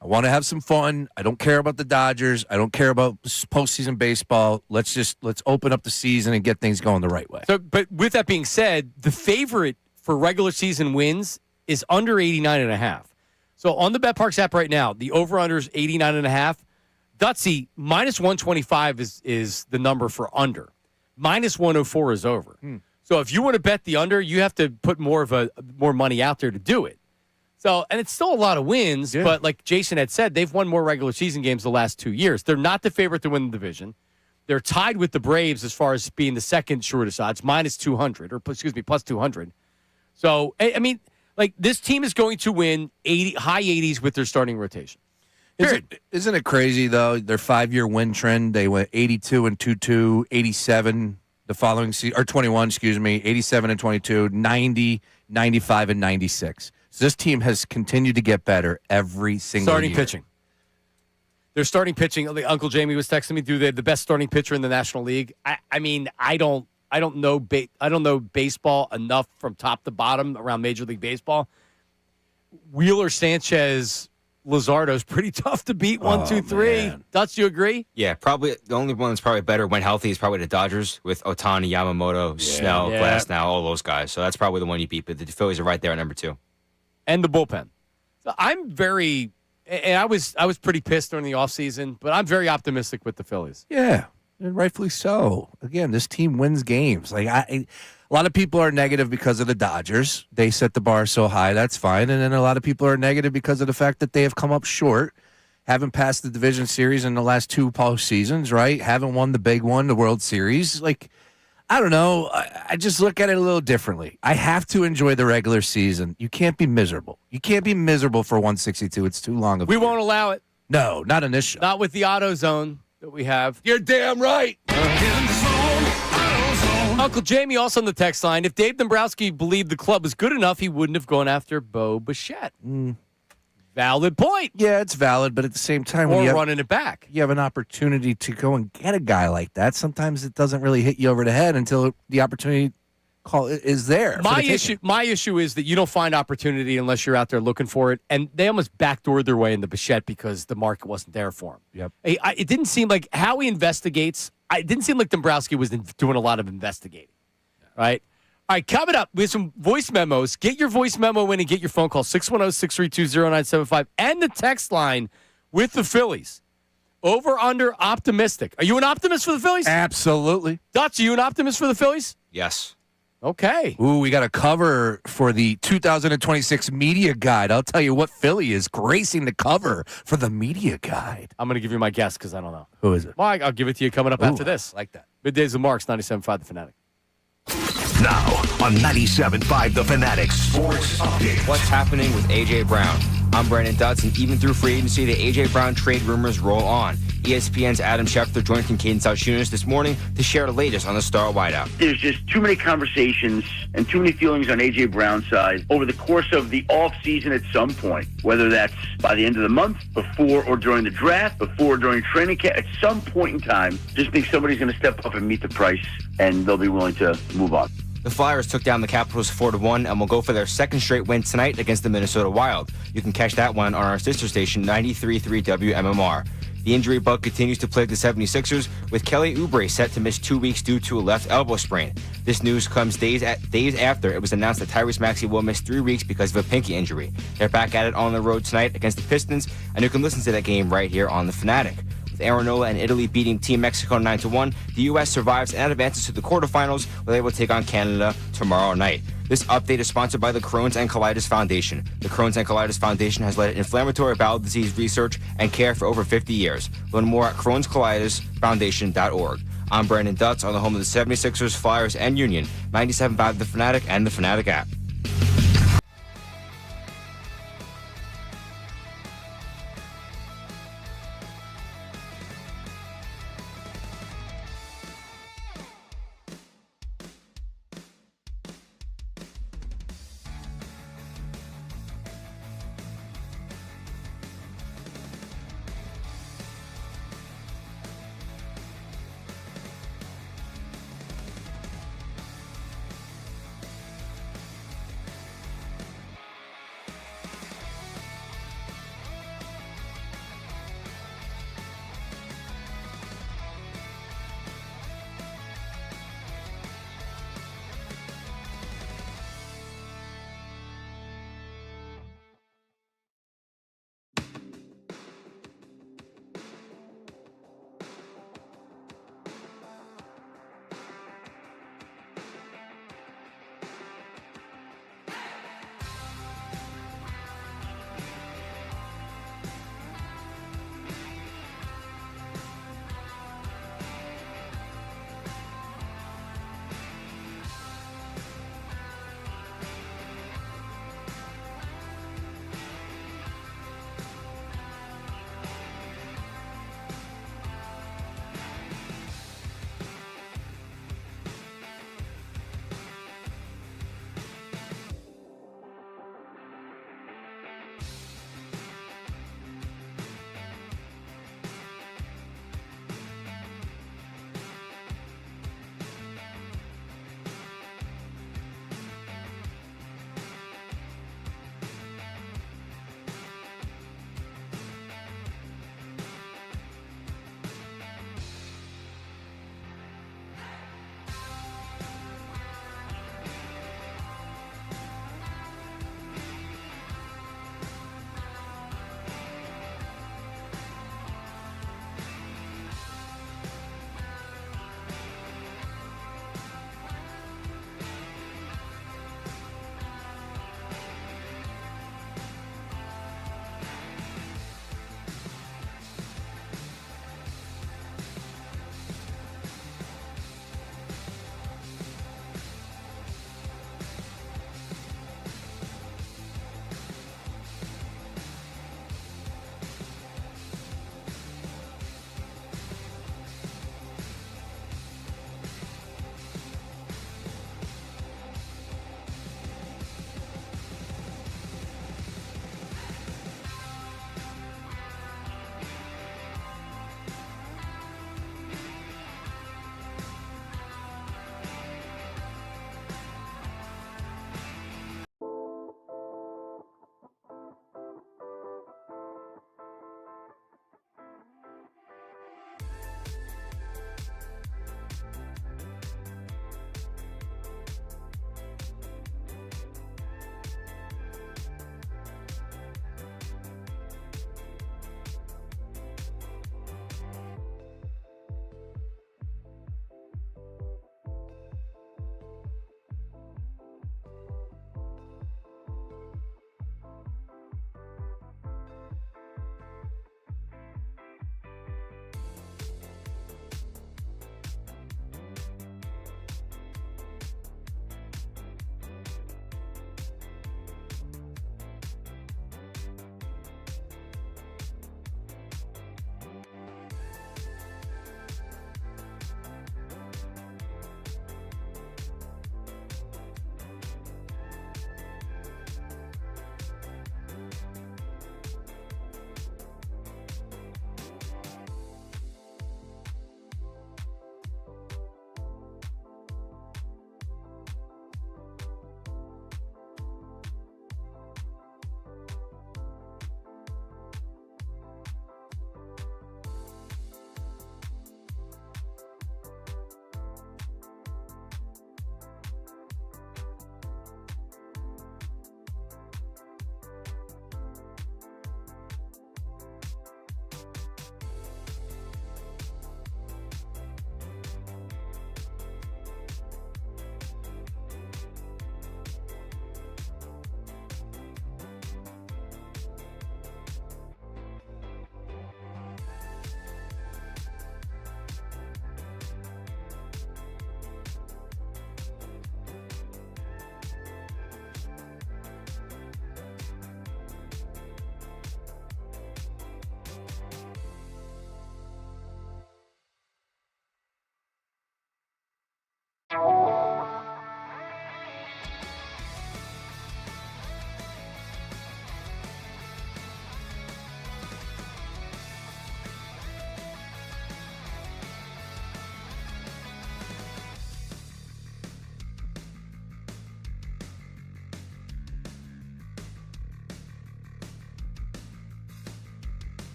I want to have some fun. I don't care about the Dodgers. I don't care about postseason baseball. Let's open up the season and get things going the right way. So, but with that being said, the favorite for regular season wins is under 89.5. So on the BetParks app right now, the over/under is 89.5. Dutsy minus 125 is the number for under. Minus 104 is over. So if you want to bet the under, you have to put more money out there to do it. So, and it's still a lot of wins, but like Jason had said, they've won more regular season games the last 2 years. They're not the favorite to win the division. They're tied with the Braves as far as being the second shortest odds, minus 200, or plus 200. So, I mean, like this team is going to win high 80s with their starting rotation. Isn't it crazy, though, their 5-year win trend? They went 82 and 2-2, 87 the following season, or 21, 87 and 22, 90, 95 and 96. So this team has continued to get better every single starting year. Pitching. Their starting pitching. Uncle Jamie was texting me. Do they have the best starting pitcher in the National League? I mean, I don't know baseball enough from top to bottom around Major League Baseball. Wheeler, Sanchez, Luzardo is pretty tough to beat. 1, 2, 3. Dutch, you agree? Yeah, probably the only one that's probably better when healthy is probably the Dodgers with Ohtani, Yamamoto, Snell, Glasnow, all those guys. So that's probably the one you beat. But the Phillies are right there at number 2. And the bullpen. So and I was pretty pissed during the offseason, but I'm very optimistic with the Phillies. Yeah, and rightfully so. Again, this team wins games. Like a lot of people are negative because of the Dodgers. They set the bar so high, that's fine. And then a lot of people are negative because of the fact that they have come up short, haven't passed the division series in the last 2 postseasons, right? Haven't won the big one, the World Series. Like, I don't know. I just look at it a little differently. I have to enjoy the regular season. You can't be miserable. You can't be miserable for 162. It's too long. We won't allow it. No, not in this show. Not with the auto zone that we have. You're damn right. Uncle Jamie also on the text line. If Dave Dombrowski believed the club was good enough, he wouldn't have gone after Bo Bichette. Valid point. Yeah, it's valid, but at the same time, Or when you running it back. you have an opportunity to go and get a guy like that. Sometimes it doesn't really hit you over the head until the opportunity is there. My issue is that you don't find opportunity unless you're out there looking for it, and they almost backdoored their way into Bichette because the market wasn't there for him. Yep. It didn't seem like how he investigates. It didn't seem like Dombrowski was doing a lot of investigating. Right. All right, coming up, we have some voice memos. Get your voice memo in and get your phone call, 610-632-0975, and the text line with the Phillies. Over, under, optimistic. Are you an optimist for the Phillies? Absolutely. Dutch, are you an optimist for the Phillies? Yes. Okay. Ooh, we got a cover for the 2026 Media Guide. I'll tell you what Philly is gracing the cover for the Media Guide. I'm going to give you my guess because I don't know. Who is it? Well, I'll give it to you coming up after this. I like that. Middays with Marks, 97.5 The Fanatic. Now on 97.5 The Fanatic Sports Update. What's happening with A.J. Brown? I'm Brandon Dutz, and even through free agency, the A.J. Brown trade rumors roll on. ESPN's Adam Schefter joined Kincade and Salciunas this morning to share the latest on the star wideout. There's just too many conversations and too many feelings on A.J. Brown's side over the course of the offseason at some point, whether that's by the end of the month, before or during the draft, before or during training camp. At some point in time, just think somebody's going to step up and meet the price, and they'll be willing to move on. The Flyers took down the Capitals 4-1 and will go for their second straight win tonight against the Minnesota Wild. You can catch that one on our sister station, 93.3 WMMR. The injury bug continues to plague the 76ers, with Kelly Oubre set to miss 2 weeks due to a left elbow sprain. This news comes days after it was announced that Tyrese Maxey will miss 3 weeks because of a pinky injury. They're back at it on the road tonight against the Pistons, and you can listen to that game right here on The Fanatic. With Areola and Italy beating Team Mexico 9-1, the U.S. survives and advances to the quarterfinals, where they will take on Canada tomorrow night. This update is sponsored by the Crohn's and Colitis Foundation. The Crohn's and Colitis Foundation has led inflammatory bowel disease research and care for over 50 years. Learn more at crohnscolitisfoundation.org. I'm Brandon Dutz on the home of the 76ers, Flyers, and Union, 97.5 The Fanatic and the Fanatic app.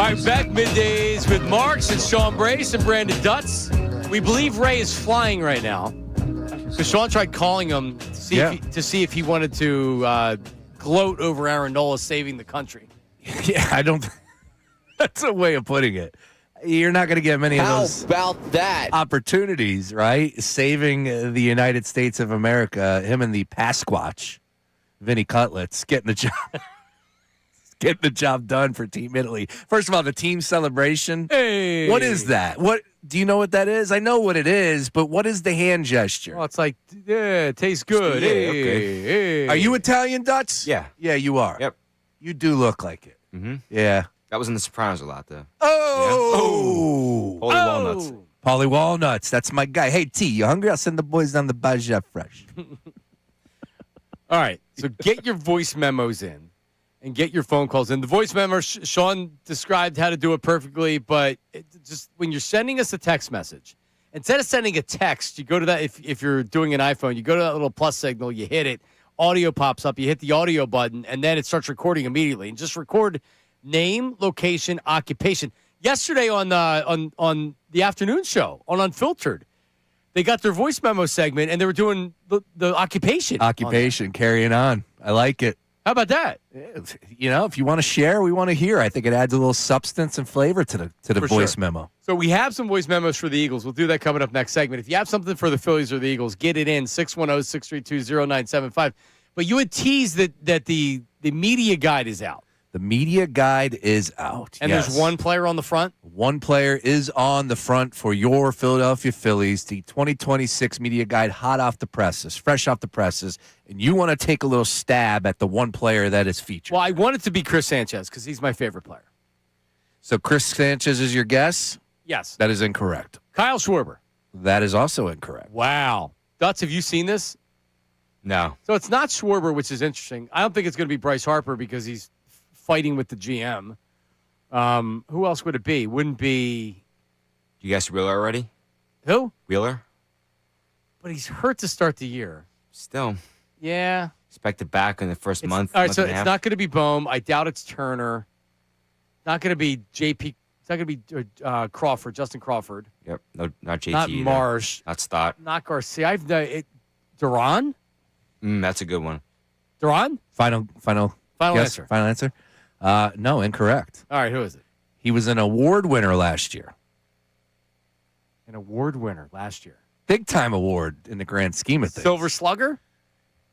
All right, back middays with Marks and Sean Brace and Brandon Dutz. We believe Ray is flying right now. So Sean tried calling him to see if he wanted to gloat over Aaron Nola saving the country. Yeah, I don't. That's a way of putting it. You're not going to get many of those about that opportunities, right? Saving the United States of America. Him and the Pasquatch, Vinny Cutlets, getting the job. Getting the job done for Team Italy. First of all, the team celebration. Hey. What is that? What do you know what that is? I know what it is, but what is the hand gesture? Well, it's like, yeah, it tastes good. Yeah, hey, okay. Hey. Are you Italian, Dutz? Yeah. Yeah, you are. Yep. You do look like it. Mm-hmm. Yeah. That was in The Sopranos a lot, though. Oh. Holy walnuts. Paulie Walnuts. That's my guy. Hey, T, you hungry? I'll send the boys down the Baja Fresh. All right. So get your voice memos in and get your phone calls in. The voice memo, Sean described how to do it perfectly, but just when you're sending us a text message, instead of sending a text, you go to that, if you're doing an iPhone, you go to that little plus signal, you hit it, audio pops up, you hit the audio button, and then it starts recording immediately. And just record name, location, occupation. Yesterday on the afternoon show, on Unfiltered, they got their voice memo segment, and they were doing the occupation. Occupation, carrying on. I like it. How about that? You know, if you want to share, we want to hear. I think it adds a little substance and flavor to the For voice sure. memo. So we have some voice memos for the Eagles. We'll do that coming up next segment. If you have something for the Phillies or the Eagles, get it in, 610-632-0975. But you had teased that the media guide is out. The media guide is out. And yes. there's one player on the front? One player is on the front for your Philadelphia Phillies. The 2026 media guide, hot off the presses, fresh off the presses. And you want to take a little stab at the one player that is featured. Well, I want it to be Chris Sanchez because he's my favorite player. So Chris Sanchez is your guess? Yes. That is incorrect. Kyle Schwarber. That is also incorrect. Wow. Dutz, have you seen this? No. So it's not Schwarber, which is interesting. I don't think it's going to be Bryce Harper because he's fighting with the GM. Who else would it be? Wouldn't be... You guessed Wheeler already? Who? Wheeler? But he's hurt to start the year. Still. Yeah. Expected back in the first month. All right, so and a it's half. not going to be Bohm. I doubt it's Turner. Not going to be JP. It's not going to be Crawford, Justin Crawford. Yep. No, not JT. Not either. Marsh. Not Stott. Not Garcia. Duran? That's a good one. Duran? Final Final yes, answer. Final answer? No, incorrect. All right, who is it? He was an award winner last year. An award winner last year. Big time award in the grand scheme of things. Silver Slugger?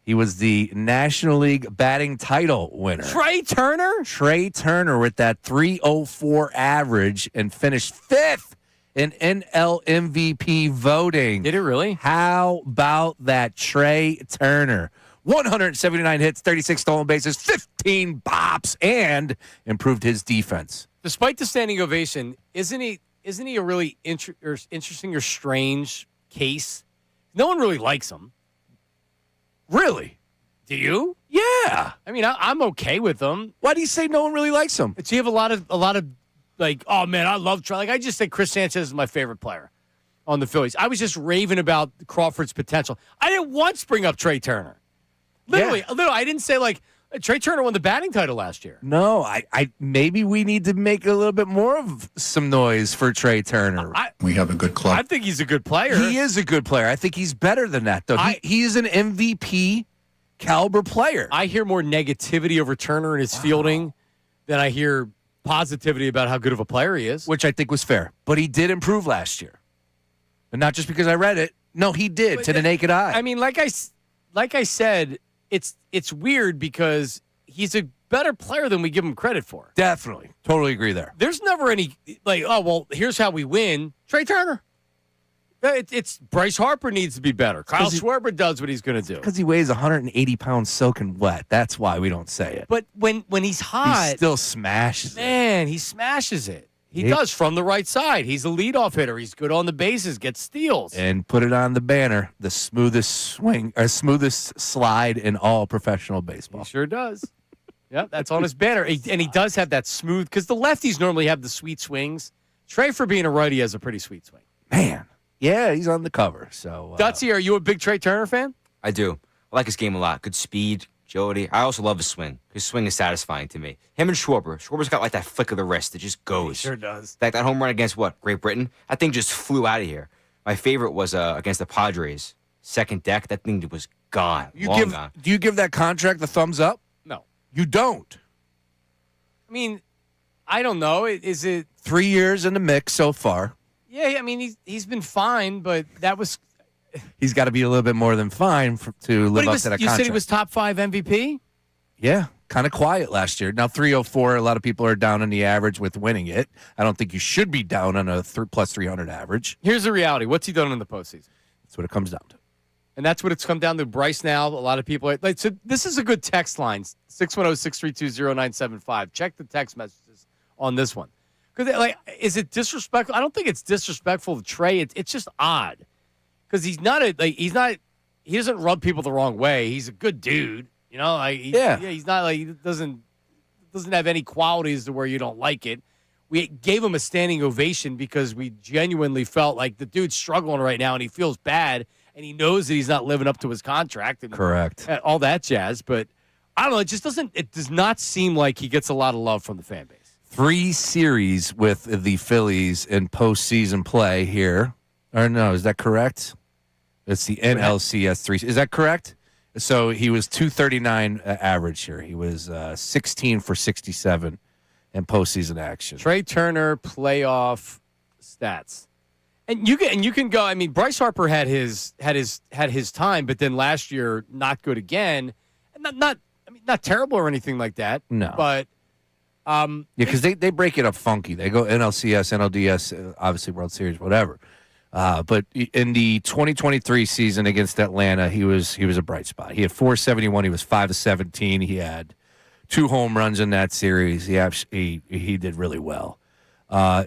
He was the National League batting title winner. Trey Turner? Trey Turner with that 304 average and finished fifth in NL MVP voting. Did it really? How about that, Trey Turner? 179 hits, 36 stolen bases, 15 bops, and improved his defense. Despite the standing ovation, isn't he a really interesting or strange case? No one really likes him. Really? Do you? Yeah. I mean, I'm okay with him. Why do you say no one really likes him? Do you have a lot of like, oh man, I love Trey. Like I just said, Chris Sanchez is my favorite player on the Phillies. I was just raving about Crawford's potential. I didn't once bring up Trey Turner. Literally, I didn't say like Trey Turner won the batting title last year. No, I maybe we need to make a little bit more of some noise for Trey Turner. We have a good club. I think he's a good player. He is a good player. I think he's better than that, though. He is an MVP caliber player. I hear more negativity over Turner and his fielding than I hear positivity about how good of a player he is. Which I think was fair. But he did improve last year. And not just because I read it. No, he did to the naked eye. I mean, like I said, it's weird because he's a better player than we give him credit for. Definitely. Totally agree there. There's never any, like, oh, well, here's how we win. Trey Turner. It's Bryce Harper needs to be better. Kyle Schwarber does what he's going to do. Because he weighs 180 pounds soaking wet. That's why we don't say it. But when he's hot. He still smashes it. Man, he smashes it. He does from the right side. He's a leadoff hitter. He's good on the bases, gets steals. And put it on the banner, the smoothest swing or smoothest slide in all professional baseball. He sure does. Yeah, that's on his banner. And he does have that smooth, because the lefties normally have the sweet swings. Trey, for being a righty, has a pretty sweet swing. Man. Yeah, he's on the cover. So, Dutsy, are you a big Trey Turner fan? I do. I like his game a lot. Good speed, agility. I also love his swing. His swing is satisfying to me. Him and Schwarber. Schwarber's got like that flick of the wrist that just goes. He sure does. Like that home run against what? Great Britain? That thing just flew out of here. My favorite was against the Padres. Second deck, that thing was gone. Gone. Do you give that contract the thumbs up? No. You don't. I mean, I don't know. Is it 3 years in the mix so far? Yeah, I mean, he's been fine, but that was. He's got to be a little bit more than fine to live up to that you contract. said he was top 5 MVP? Yeah, kind of quiet last year. Now 304. A lot of people are down on the average with winning it. I don't think you should be down on a plus 300 average. Here's the reality: what's he done in the postseason? That's what it comes down to. And that's what it's come down to. Bryce now, a lot of people are like, so this is a good text line, 610-632-0975. Check the text messages on this one. Because, like, is it disrespectful? I don't think it's disrespectful to Trey. It's just odd. Because he doesn't rub people the wrong way. He's a good dude. You know, he's not like, he doesn't have any qualities to where you don't like it. We gave him a standing ovation because we genuinely felt like the dude's struggling right now and he feels bad. And he knows that he's not living up to his contract. And correct. All that jazz. But I don't know. It does not seem like he gets a lot of love from the fan base. 3 series with the Phillies in postseason play here. Or no, is that correct? It's the NLCS 3. Is that correct? So he was 239 average here. He was 16 for 67 in postseason action. Trey Turner playoff stats. And you can go. I mean, Bryce Harper had his time, but then last year not good again. And not terrible or anything like that. No, but because they break it up funky. They go NLCS, NLDS, obviously World Series, whatever. But in the 2023 season against Atlanta, he was a bright spot. He had 471. He was 5 of 17. He had 2 home runs in that series. He did really well.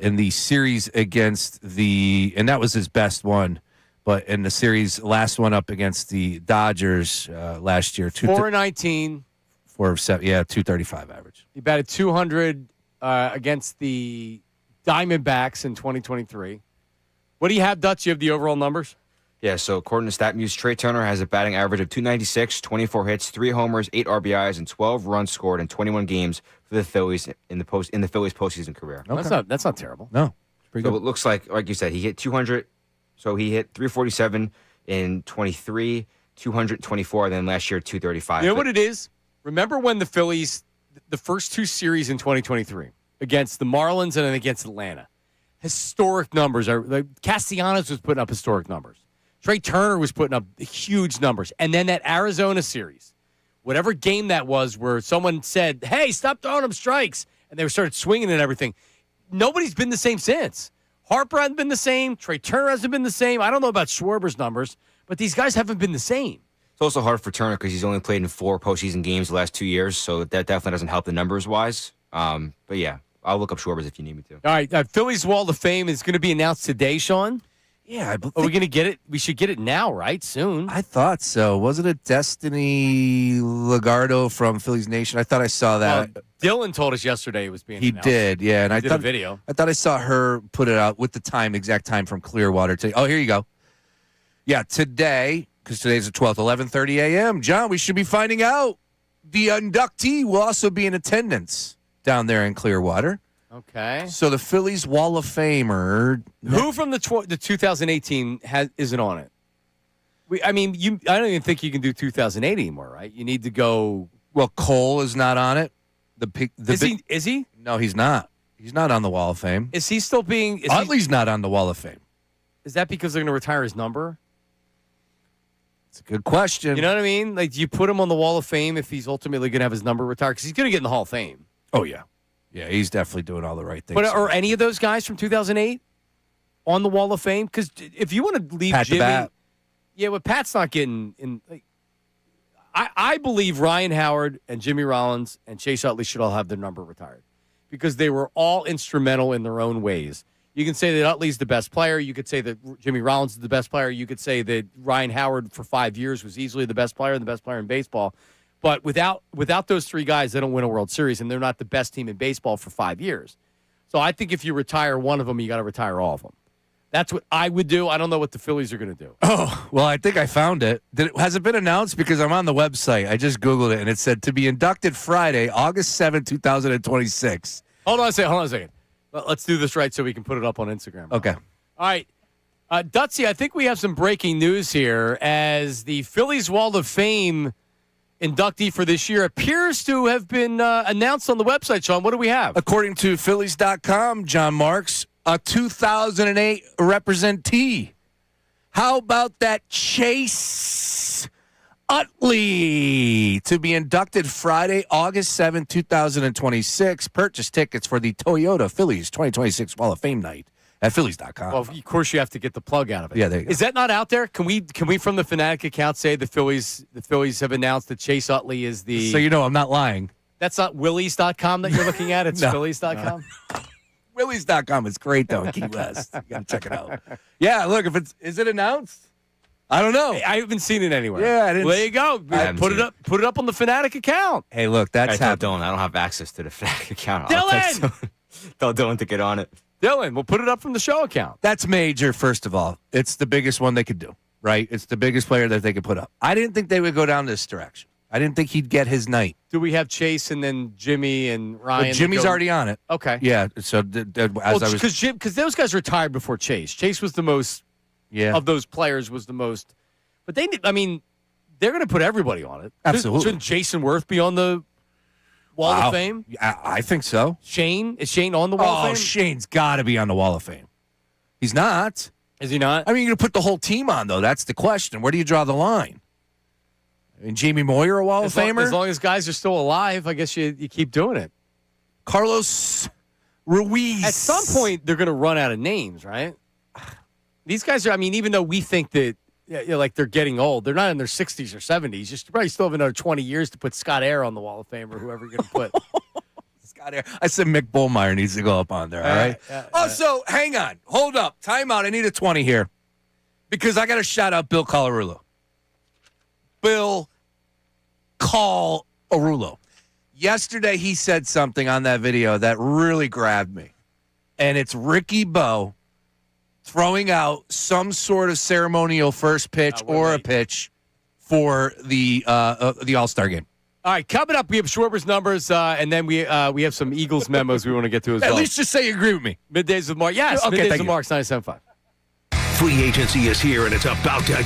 In the series against and that was his best one, but in the series, last one up against the Dodgers last year, 419, 4 of 7, 235 average. He batted 200 against the Diamondbacks in 2023. What do you have, Dutch? You have the overall numbers? Yeah, so according to StatMuse, Trey Turner has a batting average of 296, 24 hits, 3 homers, 8 RBIs, and 12 runs scored in 21 games for the Phillies in the Phillies postseason career. Okay. That's not terrible. No, it's pretty good. It looks like you said, he hit 200. So he hit 347 in 23, 224, and then last year 235. You know what it is? Remember when the Phillies, the first 2 series in 2023 against the Marlins and then against Atlanta, historic numbers. Castellanos was putting up historic numbers. Trey Turner was putting up huge numbers. And then that Arizona series, whatever game that was where someone said, hey, stop throwing him strikes, and they started swinging and everything, nobody's been the same since. Harper hasn't been the same. Trey Turner hasn't been the same. I don't know about Schwarber's numbers, but these guys haven't been the same. It's also hard for Turner because he's only played in 4 postseason games the last 2 years, so that definitely doesn't help the numbers-wise. But, yeah, I'll look up Schwarber's if you need me to. All right, Phillies Wall of Fame is going to be announced today, Sean. Yeah, are we going to get it? We should get it now, right? Soon. I thought so. Wasn't it Destiny Legardo from Phillies Nation? I thought I saw that. Dylan told us yesterday it was being announced. He did, yeah. And I did thought a video. I thought I saw her put it out with the exact time from Clearwater. Oh, here you go. Yeah, today, because today's the 12th, 11:30 a.m. John, we should be finding out. The inductee will also be in attendance down there in Clearwater. Okay. So the Phillies Wall of Famer. Who from the 2018 isn't on it? I don't even think you can do 2008 anymore, right? You need to go. Well, Cole is not on it. Is he? No, he's not. He's not on the Wall of Fame. Is he still being? Utley's not on the Wall of Fame. Is that because they're going to retire his number? It's a good question. You know what I mean? Like, do you put him on the Wall of Fame if he's ultimately going to have his number retired? Because he's going to get in the Hall of Fame. Oh, yeah. Yeah, he's definitely doing all the right things. But are any of those guys from 2008 on the Wall of Fame? Because if you want to leave Pat Jimmy, Bat. Yeah, but Pat's not getting in. I believe Ryan Howard and Jimmy Rollins and Chase Utley should all have their number retired because they were all instrumental in their own ways. You can say that Utley's the best player. You could say that Jimmy Rollins is the best player. You could say that Ryan Howard for 5 years was easily the best player and the best player in baseball. But without those 3 guys, they don't win a World Series, and they're not the best team in baseball for 5 years. So I think if you retire one of them, you got to retire all of them. That's what I would do. I don't know what the Phillies are going to do. Oh, well, I think I found it. Has it been announced? Because I'm on the website. I just Googled it, and it said to be inducted Friday, August 7, 2026. Hold on a second. Let's do this right so we can put it up on Instagram. Okay. All right. Dutsy, I think we have some breaking news here as the Phillies Wall of Fame inductee for this year appears to have been announced on the website, Sean. What do we have? According to Phillies.com, John Marks, a 2008 representee. How about that Chase Utley to be inducted Friday, August 7, 2026. Purchase tickets for the Toyota Phillies 2026 Wall of Fame night at Phillies.com. Well, of course you have to get the plug out of it. Yeah, there you go. Is that not out there? Can we from the Fanatic account say the Phillies have announced that Chase Utley is the... So you know I'm not lying. That's not Willies.com that you're looking at? It's No. Phillies.com? Willies.com is great, though, in Key West. You got to check it out. Yeah, look, is it announced? I don't know. I haven't seen it anywhere. Yeah, I didn't. Well, there you go. Put it up on the Fanatic account. Hey, look, that's Tell happening. Dylan I don't have access to the Fanatic account. Dylan! Tell Dylan to get on it. Dylan, we'll put it up from the show account. That's major, first of all. It's the biggest one they could do, right? It's the biggest player that they could put up. I didn't think they would go down this direction. I didn't think he'd get his night. Do we have Chase and then Jimmy and Ryan? But Jimmy's already on it. Okay. Yeah, so because those guys retired before Chase. Chase was the most of those players was the most. But they're going to put everybody on it. Absolutely. Shouldn't Jason Worth be on the Wall of Fame? I think so. Shane? Is Shane on the Wall of Fame? Shane's got to be on the Wall of Fame. He's not. Is he not? I mean, you're going to put the whole team on, though. That's the question. Where do you draw the line? I mean, Jamie Moyer, a Wall of Famer? As long as guys are still alive, I guess you keep doing it. Carlos Ruiz. At some point, they're going to run out of names, right? These guys are, even though we think that like they're getting old, they're not in their 60s or 70s. You probably still have another 20 years to put Scott Air on the Wall of Fame or whoever you're going to put. Scott Air. I said Mick Bullmeyer needs to go up on there, all right? So, hang on. Hold up. Time out. I need a 20 here because I got to shout out Bill Colarulo. Bill Colarulo. Yesterday, he said something on that video that really grabbed me. And it's Ricky Bo throwing out some sort of ceremonial first pitch or a pitch for the All-Star game. All right, coming up, we have Schwarber's numbers, and then we have some Eagles memos we want to get to as well. At least just say you agree with me. Middays with Mark. Yes, okay, Middays with Mark, 97.5. Free agency is here, and it's about to...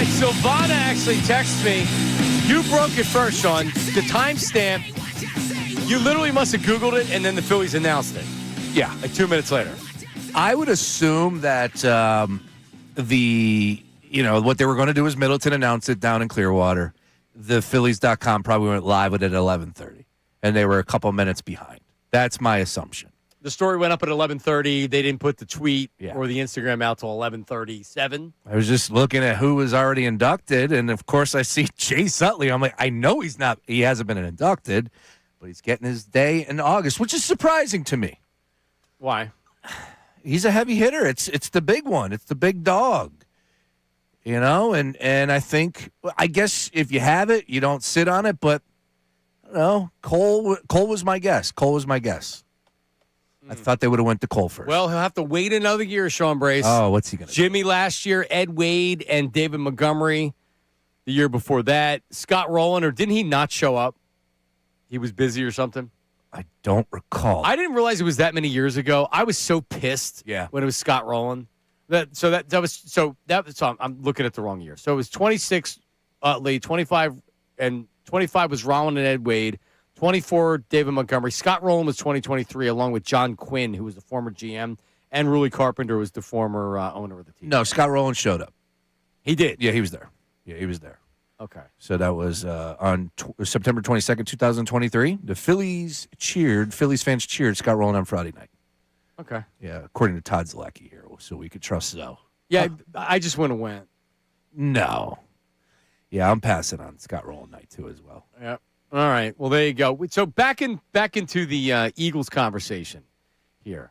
Silvana actually texts me. You broke it first, Sean. The timestamp, you literally must have Googled it, and then the Phillies announced it. Yeah. Like 2 minutes later. I would assume that what they were going to do is Middleton announced it down in Clearwater. The Phillies.com probably went live with it at 11:30, and they were a couple minutes behind. That's my assumption. The story went up at 11:30. They didn't put the tweet or the Instagram out till 11:37. I was just looking at who was already inducted, and of course I see Chase Utley. I'm like, I know he hasn't been inducted, but he's getting his day in August, which is surprising to me. Why? He's a heavy hitter. It's the big one. It's the big dog. And I guess if you have it, you don't sit on it, but I don't know. Cole was my guess. I thought they would have went to Cole first. Well, he'll have to wait another year, Sean Brace. Oh, what's he going to do? Jimmy last year, Ed Wade, and David Montgomery the year before that. Scott Rowland, or didn't he not show up? He was busy or something? I don't recall. I didn't realize it was that many years ago. I was so pissed when it was Scott Rowland. I'm looking at the wrong year. So it was 26 Utley, 25 was Rowland and Ed Wade. 24, David Montgomery. Scott Rowland was 2023, along with John Quinn, who was the former GM, and Ruley Carpenter was the former owner of the team. No, Scott Rowland showed up. He did? Yeah, he was there. Okay. So that was on September 22nd, 2023. The Phillies fans cheered Scott Rowland on Friday night. Okay. Yeah, according to Todd Zielecki here, so we could trust Zoe. Yeah, I just wouldn't have went. No. Yeah, I'm passing on Scott Rowland night, too, as well. Yeah. All right. Well, there you go. So back into the Eagles conversation here.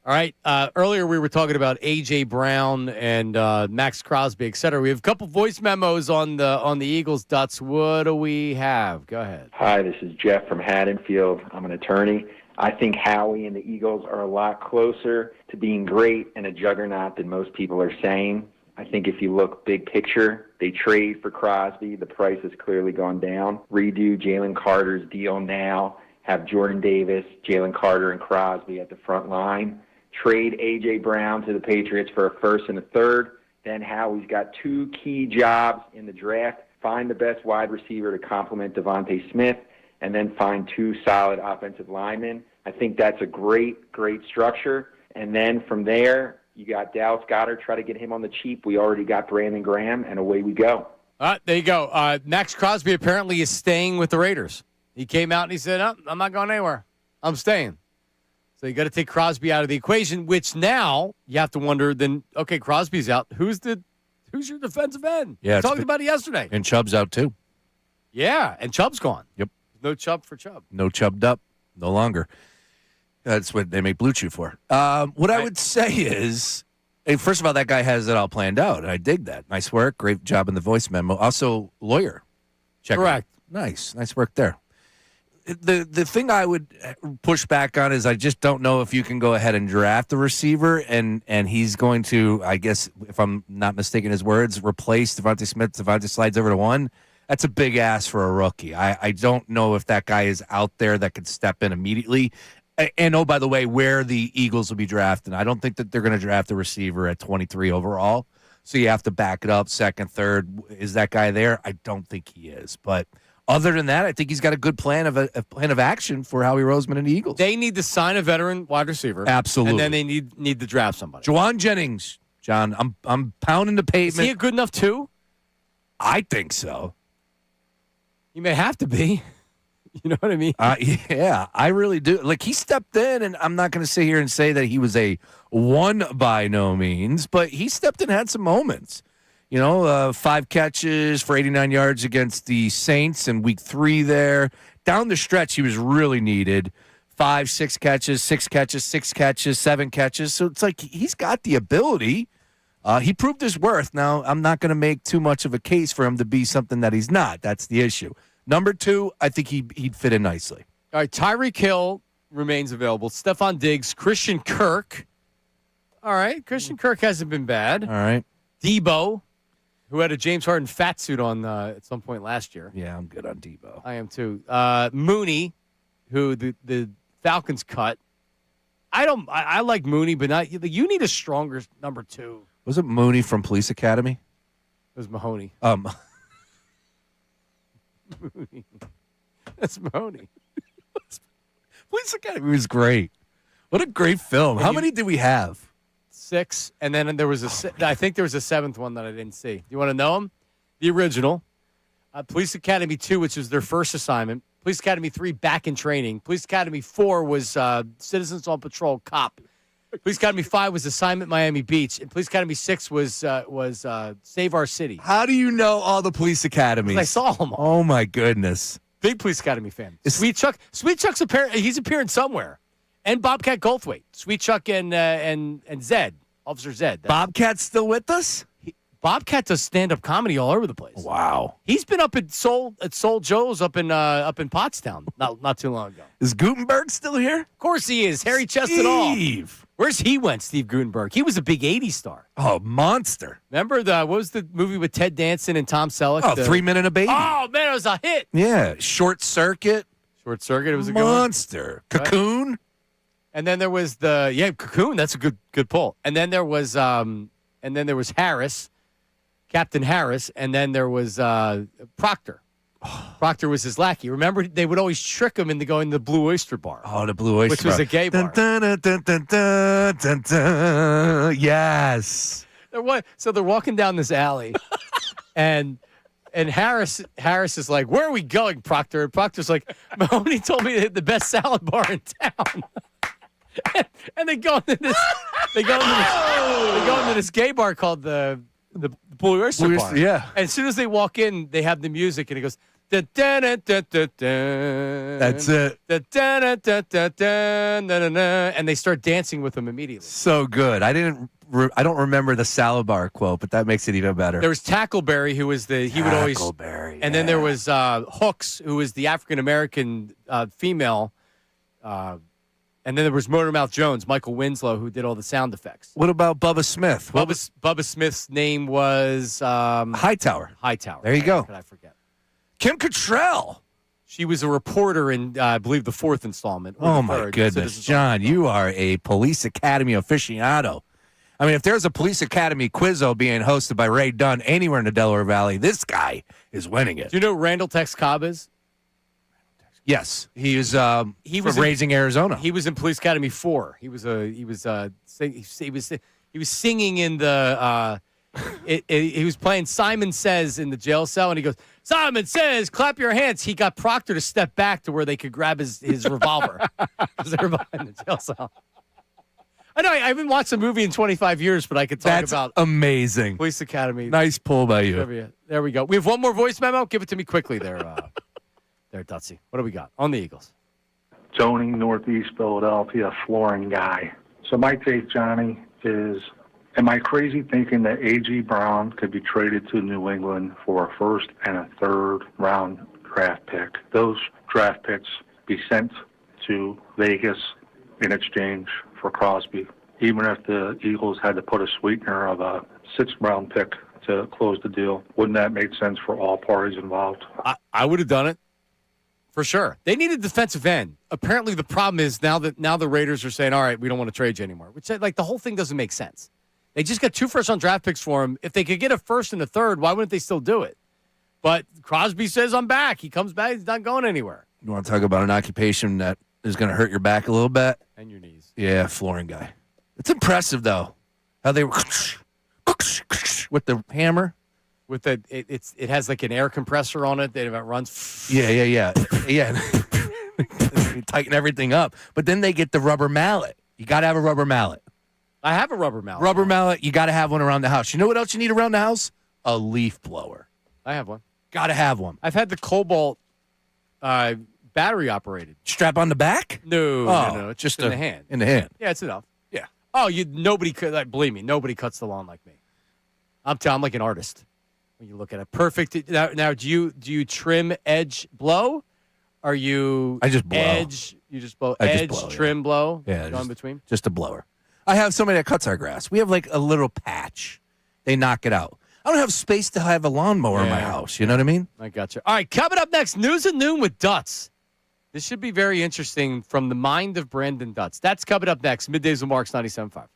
All right. Earlier we were talking about A.J. Brown and Maxx Crosby, et cetera. We have a couple voice memos on the Eagles. Dutz, what do we have? Go ahead. Hi, this is Jeff from Haddonfield. I'm an attorney. I think Howie and the Eagles are a lot closer to being great and a juggernaut than most people are saying. I think if you look big picture, they trade for Crosby. The price has clearly gone down. Redo Jalen Carter's deal now. Have Jordan Davis, Jalen Carter, and Crosby at the front line. Trade A.J. Brown to the Patriots for a first and a third. Then Howie's got two key jobs in the draft. Find the best wide receiver to complement Devontae Smith, and then find two solid offensive linemen. I think that's a great structure. And then from there, you got Dallas Goedert, try to get him on the cheap. We already got Brandon Graham, and away we go. There you go. Maxx Crosby apparently is staying with the Raiders. He came out and he said, I'm not going anywhere. I'm staying. So you got to take Crosby out of the equation, which now you have to wonder, then, okay, Crosby's out. Who's your defensive end? Yeah, we talked about it yesterday. And Chubb's out, too. Yeah, and Chubb's gone. Yep. No Chubb for Chubb. No Chubbed up. No longer. That's what they make Blue Chew for. What I would say is, first of all, that guy has it all planned out, and I dig that. Nice work. Great job in the voice memo. Also, lawyer. Correct. Nice work there. The thing I would push back on is I just don't know if you can go ahead and draft a receiver, and he's going to, I guess, if I'm not mistaken his words, replace Devontae Smith. Devontae slides over to one. That's a big ask for a rookie. I don't know if that guy is out there that could step in immediately. And, oh, by the way, where the Eagles will be drafting. I don't think that they're going to draft a receiver at 23 overall. So you have to back it up, second, third. Is that guy there? I don't think he is. But other than that, I think he's got a good plan of action for Howie Roseman and the Eagles. They need to sign a veteran wide receiver. Absolutely. And then they need to draft somebody. Juwan Jennings, John, I'm pounding the pavement. Is he good enough too? I think so. He may have to be. You know what I mean? Yeah, I really do. Like, he stepped in, and I'm not going to sit here and say that he was a one by no means, but he stepped in and had some moments. 5 catches for 89 yards against the Saints in week 3 there. Down the stretch, he was really needed. 5, 6 catches, 6 catches, 6 catches, 7 catches. So it's like he's got the ability. He proved his worth. Now, I'm not going to make too much of a case for him to be something that he's not. That's the issue. Number 2, I think he'd fit in nicely. All right, Tyreek Hill remains available. Stephon Diggs, Christian Kirk. All right, Christian Kirk hasn't been bad. All right. Debo, who had a James Harden fat suit on at some point last year. Yeah, I'm good on Debo. I am too. Mooney, who the Falcons cut. I like Mooney, but not you. Need a stronger number 2. Was it Mooney from Police Academy? was Mahoney. That's Mahoney. Police Academy was great. What a great film. How many did we have? 6, and then there was I think there was a 7th one that I didn't see. You want to know them? The original, Police Academy 2, which was their first assignment. Police Academy 3, Back in Training. Police Academy 4 was Citizens on Patrol, Cop. Police Academy 5 was Assignment Miami Beach, and Police Academy 6 was Save Our City. How do you know all the Police Academies? I saw them all. Oh my goodness! Big Police Academy fan. Sweet Chuck's he's appearing somewhere, and Bobcat Goldthwait. Sweet Chuck and Zed, Officer Zed. Bobcat's still with us? Bobcat does stand-up comedy all over the place. Wow. He's been up at Soul Joe's up in Pottstown not too long ago. Is Gutenberg still here? Of course he is. Hairy chest and all. Where's he went, Steve Gutenberg? He was a big 80s star. Oh, monster. Remember what was the movie with Ted Danson and Tom Selleck? Oh, 3 Men and a Baby. Oh, man, it was a hit. Yeah. Short Circuit. It was a good monster. Cocoon. And then there was Cocoon. That's a good pull. And then there was Harris. Captain Harris, and then there was Proctor. Proctor was his lackey. Remember, they would always trick him into going to the Blue Oyster Bar. Oh, the Blue Oyster Bar. Which was a gay bar. Dun, dun, dun, dun, dun, dun, dun. Yes. So they're walking down this alley, and Harris is like, "Where are we going, Proctor?" And Proctor's like, "Mahoney told me to hit the best salad bar in town." and they go into this gay bar called the Blue Oyster Bar. Yeah. And as soon as they walk in, they have the music, and it goes. That's it. And they start dancing with them immediately. So good. I don't remember the salad bar quote, but that makes it even better. There was Tackleberry, who was Tackleberry, and then there was Hooks, who was the African American female. And then there was Motormouth Jones, Michael Winslow, who did all the sound effects. What about Bubba Smith? Bubba Smith's name was Hightower. Hightower. There you go. Could I forget? Kim Cattrall. She was a reporter in, I believe, the 4th installment. Oh, my goodness. John, you are a Police Academy aficionado. I mean, if there's a Police Academy quizzo being hosted by Ray Dunn anywhere in the Delaware Valley, this guy is winning it. Do you know who Randall Tex Cobb is? Yes, he was from Raising Arizona. He was in Police Academy 4. He was singing in the he was playing Simon Says in the jail cell, and he goes, "Simon Says, clap your hands." He got Proctor to step back to where they could grab his revolver because they were behind the jail cell. I know I haven't watched a movie in 25 years, but I could talk about amazing Police Academy. Nice pull by you. There we go. We have one more voice memo. Give it to me quickly there. There, Dutsy. What do we got on the Eagles? Tony, Northeast Philadelphia, flooring guy. So my take, Johnny, is, am I crazy thinking that A.J. Brown could be traded to New England for a first and a third round draft pick? Those draft picks be sent to Vegas in exchange for Crosby, even if the Eagles had to put a sweetener of a 6th round pick to close the deal. Wouldn't that make sense for all parties involved? I would have done it. For sure. They need a defensive end. Apparently the problem is now the Raiders are saying, all right, we don't want to trade you anymore. Which, like, the whole thing doesn't make sense. They just got 2 first-round draft picks for him. If they could get a first and a third, why wouldn't they still do it? But Crosby says, I'm back. He comes back. He's not going anywhere. You want to talk about an occupation that is going to hurt your back a little bit? And your knees. Yeah, flooring guy. It's impressive, though, how they were with the hammer. With it has like an air compressor on it that runs. Yeah. You tighten everything up, but then they get the rubber mallet. You got to have a rubber mallet. I have a rubber mallet. Rubber mallet. You got to have one around the house. You know what else you need around the house? A leaf blower. I have one. Got to have one. I've had the Cobalt battery operated. Strap on the back? No. It's just in the hand. In the hand. Yeah, it's enough. Yeah. Oh, nobody could. Believe me, nobody cuts the lawn like me. I'm like an artist. When you look at it, perfect. Now, do you trim, edge, blow? Are you? I just blow. Edge. You just blow. Trim, blow. Yeah, in between. Just a blower. I have somebody that cuts our grass. We have like a little patch. They knock it out. I don't have space to have a lawnmower in my house. You know what I mean? I gotcha. All right, coming up next, News at Noon with Dutz. This should be very interesting from the mind of Brandon Dutz. That's coming up next. Middays with Marks 97.5.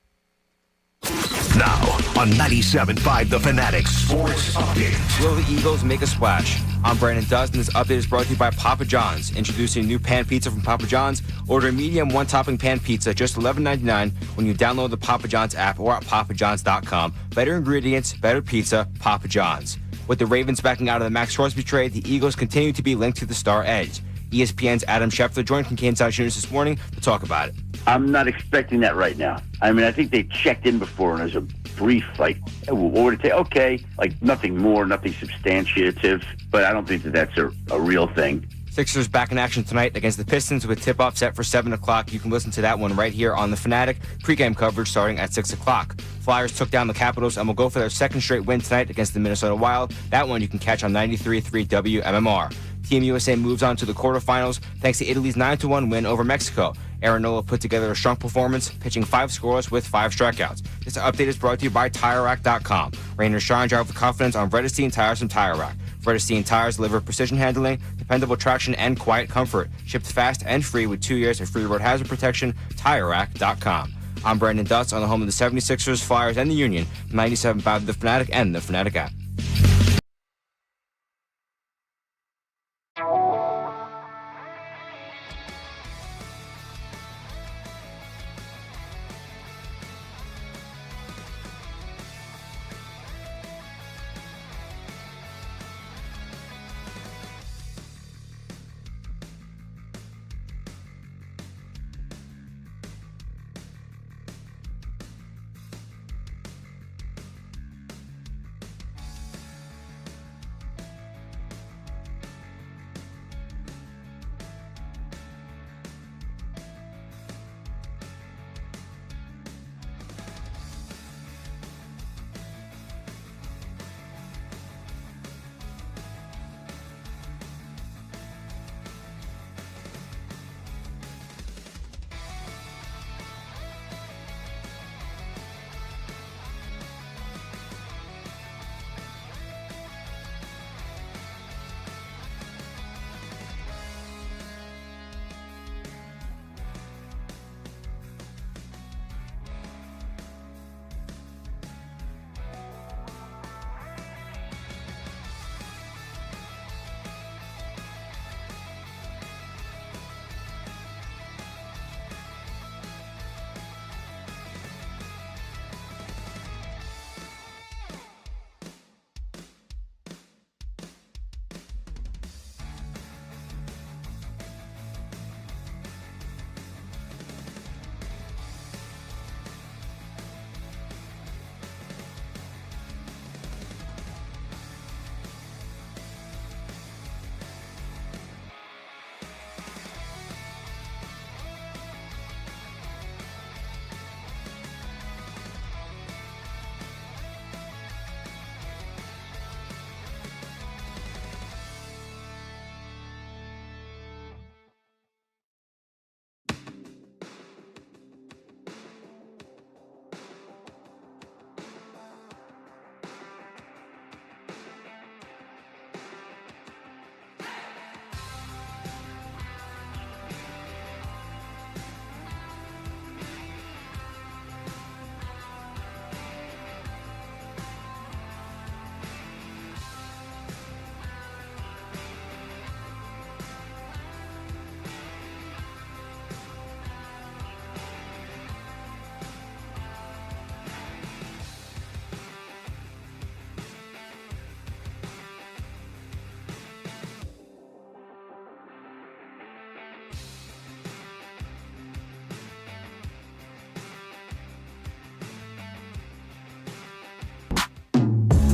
Now, on 97.5 The Fanatic Sports Update. Will the Eagles make a splash? I'm Brandon Dust, and this update is brought to you by Papa John's. Introducing new pan pizza from Papa John's. Order a medium one-topping pan pizza, just $11.99 when you download the Papa John's app or at papajohns.com. Better ingredients, better pizza, Papa John's. With the Ravens backing out of the Maxx Crosby trade, the Eagles continue to be linked to the star edge. ESPN's Adam Schefter joined Kincade and Salciunas this morning to talk about it. I'm not expecting that right now. I mean, I think they checked in before, and there's a brief, like, what would it take? Okay, like nothing more, nothing substantiative, but I don't think that that's a real thing. Sixers back in action tonight against the Pistons with tip-off set for 7 o'clock. You can listen to that one right here on The Fanatic. Pre-game coverage starting at 6 o'clock. Flyers took down the Capitals and will go for their second straight win tonight against the Minnesota Wild. That one you can catch on 93.3 WMMR. Team USA moves on to the quarterfinals thanks to Italy's 9-1 win over Mexico. Aaron Nola put together a strong performance, pitching 5 scoreless with 5 strikeouts. This update is brought to you by TireRack.com. Rain or shine, drive with confidence on Vredestein tires from Tire Rack. Vredestein tires deliver precision handling, dependable traction, and quiet comfort. Shipped fast and free with 2 years of free road hazard protection. TireRack.com. I'm Brandon Dutz on the home of the 76ers, Flyers, and the Union. 97.5 The Fanatic and The Fanatic app.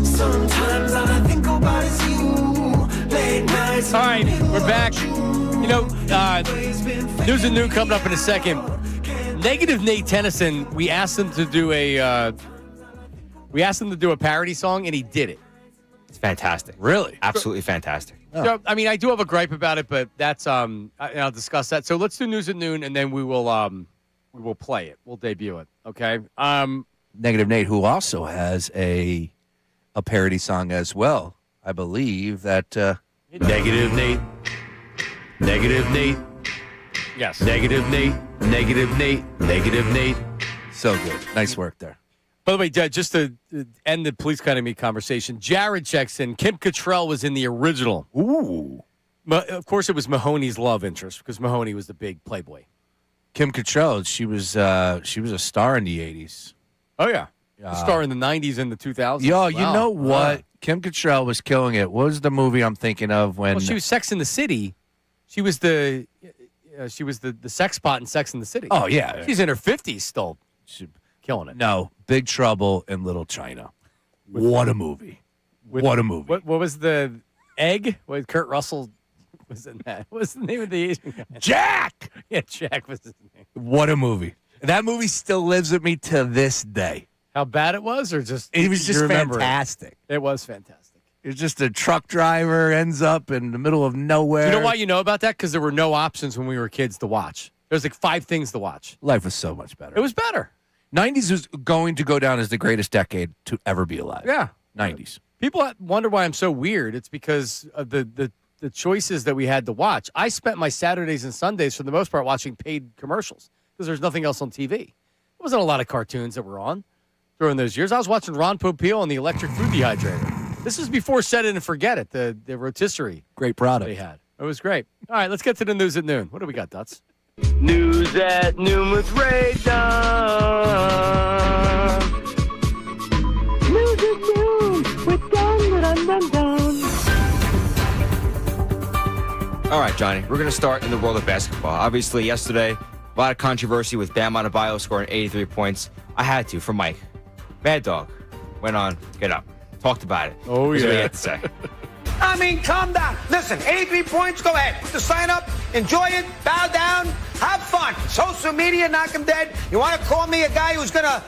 Sometimes all I think about is you. Late nights. All right, we're back. You know, news and new coming up in a second. Negative Nate Tennyson, we asked him to do a parody song, and he did it. It's fantastic. Really? Absolutely fantastic. Oh. So, I mean, I do have a gripe about it, but that's I'll discuss that. So let's do news at noon, and then we will play it. We'll debut it. Okay. Negative Nate, who also has a parody song as well. I believe that Negative Nate. Negative Nate. Yes. Negative Nate. Negative Nate. Negative Nate. So good. Nice work there. By the way, just to end the police academy conversation, Jared checks in. Kim Cattrall was in the original. Ooh. Of course, it was Mahoney's love interest because Mahoney was the big playboy. Kim Cattrall, she was a star in the 80s. Oh, yeah. A star in the 90s and the 2000s. Yo, you know what? Kim Cattrall was killing it. What was the movie I'm thinking of when... Well, she was Sex in the City. She was the sex pot in Sex in the City. Oh, yeah. She's in her 50s still. She's killing it. No, Big Trouble in Little China. What a movie. What a movie. What was the egg? What Kurt Russell was in that? What was the name of the Asian guy? Jack! Yeah, Jack was his name. What a movie. That movie still lives with me to this day. How bad it was, or just it was just fantastic. It was fantastic. It was just a truck driver ends up in the middle of nowhere. You know why you know about that? Because there were no options when we were kids to watch. There's like 5 things to watch. Life was so much better. It was better. 90s was going to go down as the greatest decade to ever be alive. Yeah. 90s. People wonder why I'm so weird. It's because of the choices that we had to watch. I spent my Saturdays and Sundays, for the most part, watching paid commercials because there's nothing else on TV. There wasn't a lot of cartoons that were on during those years. I was watching Ron Popeil and the electric food dehydrator. This was before Set It and Forget It, the rotisserie. Great product. They had. It was great. All right, let's get to the news at noon. What do we got, Dutz? News at noon with Ray Dunn. News at noon with Dunn. All right, Johnny, we're going to start in the world of basketball. Obviously, yesterday, a lot of controversy with Bam Adebayo scoring 83 points. I had to, for Mike. Mad Dog went on, get up, talked about it. Oh, Here's yeah. what he had to say. I mean, calm down. Listen, 83 points, go ahead. Put the sign up, enjoy it, bow down, have fun. Social media, knock him dead. You want to call me a guy who's going to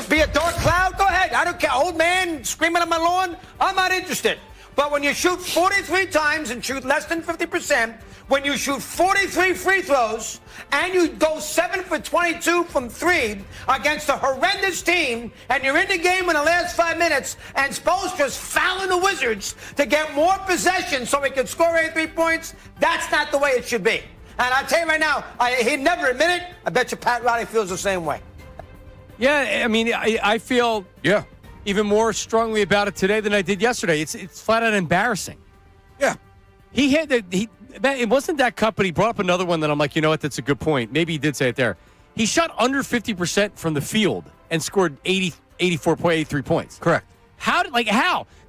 be a dark cloud? Go ahead. I don't care. Old man screaming on my lawn? I'm not interested. But when you shoot 43 times and shoot less than 50%, when you shoot 43 free throws and you go 7 for 22 from 3 against a horrendous team, and you're in the game in the last 5 minutes, and Spoelstra's fouling the Wizards to get more possession so he can score 83 points, that's not the way it should be. And I'll tell you right now, he'd never admit it. I bet you Pat Riley feels the same way. Yeah, I mean, I feel even more strongly about it today than I did yesterday. It's flat out embarrassing. Yeah. He had it wasn't that cup, but he brought up another one that I'm like, you know what, that's a good point. Maybe he did say it there. He shot under 50% from the field and scored 83 points. Correct. How?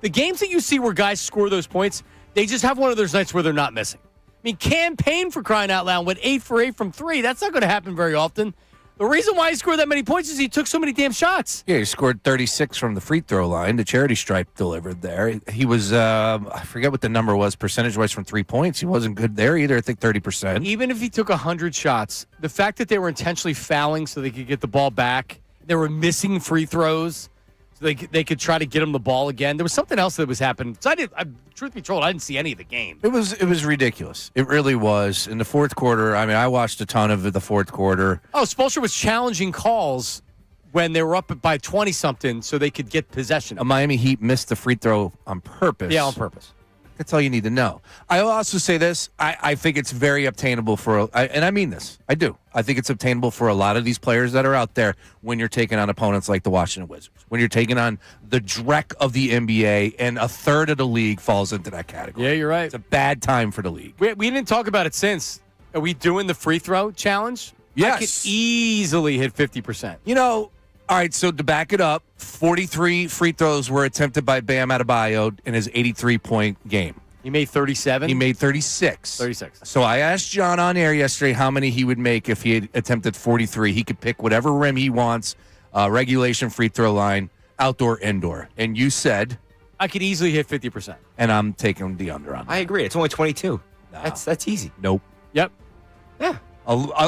The games that you see where guys score those points, they just have one of those nights where they're not missing. I mean, Cam Payne, for crying out loud, went 8 for 8 from 3. That's not going to happen very often. The reason why he scored that many points is he took so many damn shots. Yeah, he scored 36 from the free throw line. The charity stripe delivered there. He was, I forget what the number was, percentage-wise from 3 points. He wasn't good there either, I think 30%. Even if he took 100 shots, the fact that they were intentionally fouling so they could get the ball back, they were missing free throws so they could try to get him the ball again. There was something else that was happening. So truth be told, I didn't see any of the game. It was ridiculous. It really was. In the fourth quarter, I mean, I watched a ton of the fourth quarter. Oh, Spoelstra was challenging calls when they were up by 20-something so they could get possession. A Miami Heat missed the free throw on purpose. Yeah, on purpose. That's all you need to know. I will also say this. I think it's very obtainable and I mean this. I do. I think it's obtainable for a lot of these players that are out there when you're taking on opponents like the Washington Wizards, when you're taking on the dreck of the NBA, and a third of the league falls into that category. Yeah, you're right. It's a bad time for the league. We didn't talk about it since. Are we doing the free throw challenge? Yes. I could easily hit 50%. You know, all right, so to back it up, 43 free throws were attempted by Bam Adebayo in his 83-point game. He made 37? He made 36. 36. So I asked John on air yesterday how many he would make if he had attempted 43. He could pick whatever rim he wants, regulation, free throw line, outdoor, indoor. And you said? I could easily hit 50%. And I'm taking the under on that. I agree. It's only 22. Nah. That's easy. Nope. Yep. Yeah.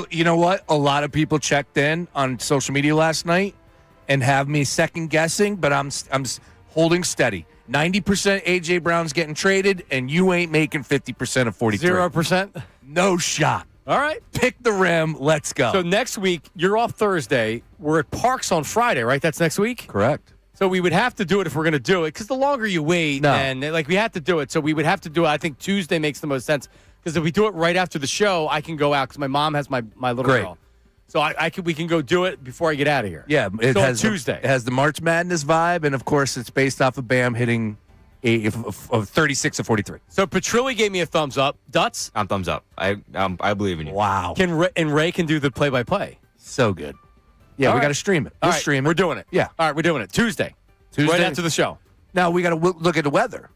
You know what? A lot of people checked in on social media last night and have me second guessing, but I'm holding steady. 90% A.J. Brown's getting traded, and you ain't making 50% of 43. 0%? No shot. All right. Pick the rim. Let's go. So next week, you're off Thursday. We're at Parks on Friday, right? That's next week? Correct. So we would have to do it if we're going to do it, because the longer you wait, and we have to do it. So we would have to do it. I think Tuesday makes the most sense, because if we do it right after the show, I can go out, because my mom has my little girl. So we can go do it before I get out of here. Yeah, it has Tuesday. It has the March Madness vibe, and of course, it's based off of Bam hitting of 36 of 43. So Petrilli gave me a thumbs up. Dutz? I'm thumbs up. I believe in you. Wow. And Ray can do the play-by-play. So good. Yeah, we got to stream it. We'll stream it. We're doing it. Yeah. All right, we're doing it. Tuesday. Right after the show. Now we got to look at the weather.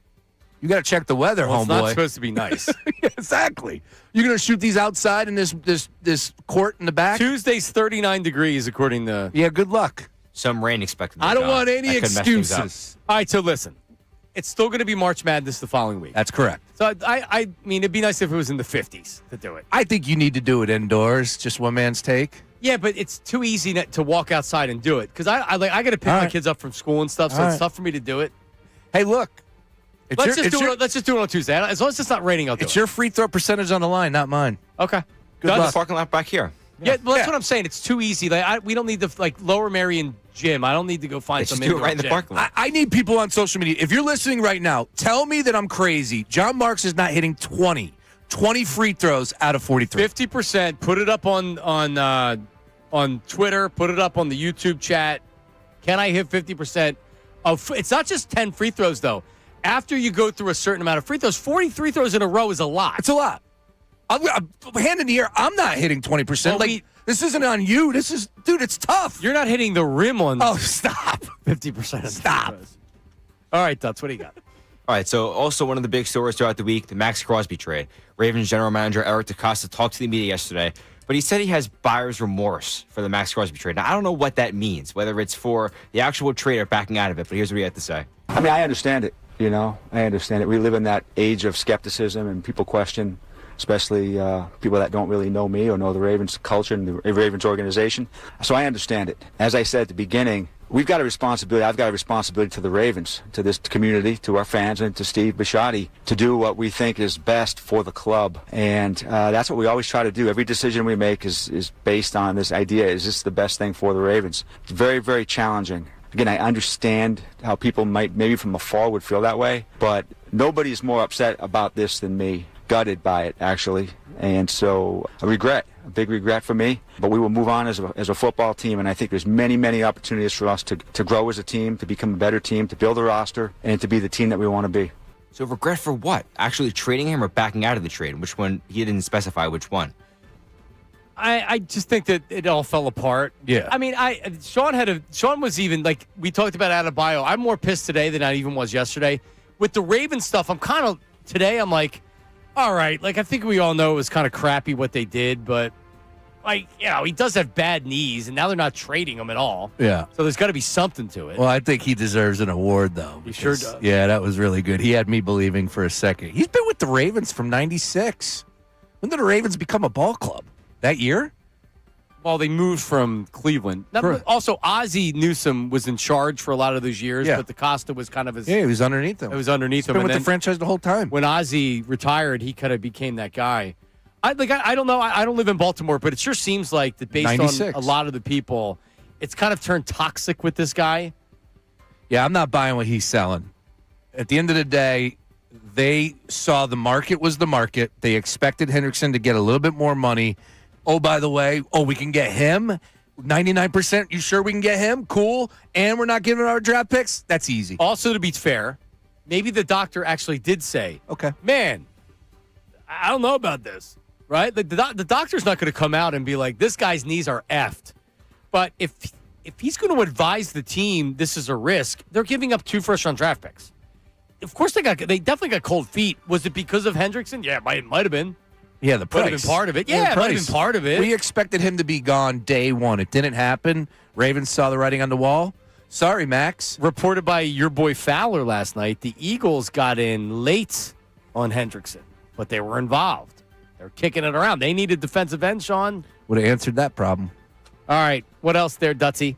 You got to check the weather, Well, homeboy. it's not supposed to be nice. Yeah, exactly. You're going to shoot these outside in this court in the back? Tuesday's 39 degrees, according to... Yeah, good luck. Some rain expected. I don't want any excuses. All right, so listen. It's still going to be March Madness the following week. That's correct. So, I mean, it'd be nice if it was in the 50s to do it. I think you need to do it indoors, just one man's take. Yeah, but it's too easy to walk outside and do it because I got to pick my kids up from school and stuff, so it's tough for me to do it. Hey, look. Let's just do it on Tuesday. As long as it's not raining, I'll do it. It's your free throw percentage on the line, not mine. Okay. Good luck. The parking lot back here. Yeah, well, that's what I'm saying. It's too easy. We don't need the Lower Merion gym. I don't need to go find some do it right in the gym. parking lot. I need people on social media. If you're listening right now, tell me that I'm crazy. John Marks is not hitting 20 free throws out of 43. 50%. Put it up on Twitter. Put it up on the YouTube chat. Can I hit 50%? It's not just 10 free throws, though. After you go through a certain amount of free throws, 43 throws in a row is a lot. It's a lot. I'm hand in the air. I'm not hitting 20%. Well, this isn't on you. Dude, it's tough. You're not hitting the rim on. Oh, stop. 50%. Stop. All right, Dutz, what do you got? All right, so also one of the big stories throughout the week, the Maxx Crosby trade. Ravens general manager Eric DeCosta talked to the media yesterday, but he said he has buyer's remorse for the Maxx Crosby trade. Now, I don't know what that means, whether it's for the actual trade or backing out of it, but here's what he had to say. I mean, I understand it. I understand it. We live in that age of skepticism, and people question, especially people that don't really know me or know the Ravens culture and the Ravens organization. So I understand it. As I said at the beginning, we've got a responsibility. I've got a responsibility to the Ravens, to this community, to our fans, and to Steve Bisciotti to do what we think is best for the club. And that's what we always try to do. Every decision we make is based on this idea, is this the best thing for the Ravens? It's very, very challenging. Again, I understand how people might, maybe from afar, would feel that way, but nobody's more upset about this than me. Gutted by it, actually. And so a big regret for me, but we will move on as a football team, and I think there's many, many opportunities for us to grow as a team, to become a better team, to build a roster, and to be the team that we want to be. So regret for what? Actually trading him or backing out of the trade? Which one? He didn't specify which one. I just think that it all fell apart. Yeah. I mean, Sean was even, like, we talked about Adebayo. I'm more pissed today than I even was yesterday. With the Ravens stuff, today I'm like, all right, like, I think we all know it was kind of crappy what they did, but, like, he does have bad knees, and now they're not trading him at all. Yeah. So there's got to be something to it. Well, I think he deserves an award, though. He sure does. Yeah, that was really good. He had me believing for a second. He's been with the Ravens from 96. When did the Ravens become a ball club? That year? Well, they moved from Cleveland. Also, Ozzie Newsome was in charge for a lot of those years, but DeCosta was kind of his... Yeah, he was underneath him. It was underneath him. He's been with the franchise the whole time. When Ozzie retired, he kind of became that guy. I don't know. I don't live in Baltimore, but it sure seems like that based 96. on a lot of the people, it's kind of turned toxic with this guy. Yeah, I'm not buying what he's selling. At the end of the day, they saw the market was the market. They expected Hendrickson to get a little bit more money. Oh, by the way, we can get him? 99%? You sure we can get him? Cool. And we're not giving our draft picks? That's easy. Also, to be fair, maybe the doctor actually did say, okay, man, I don't know about this, right? The doctor's not going to come out and be like, this guy's knees are effed. But if he's going to advise the team this is a risk, they're giving up 2 first-round draft picks. Of course, they definitely got cold feet. Was it because of Hendrickson? Yeah, it might have been. Yeah, the price. Might have been part of it. Yeah, it might have been part of it. We expected him to be gone day one. It didn't happen. Ravens saw the writing on the wall. Sorry, Max. Reported by your boy Fowler last night, the Eagles got in late on Hendrickson, but they were involved. They're kicking it around. They needed defensive end, Sean. Would have answered that problem. All right. What else there, Dutsy?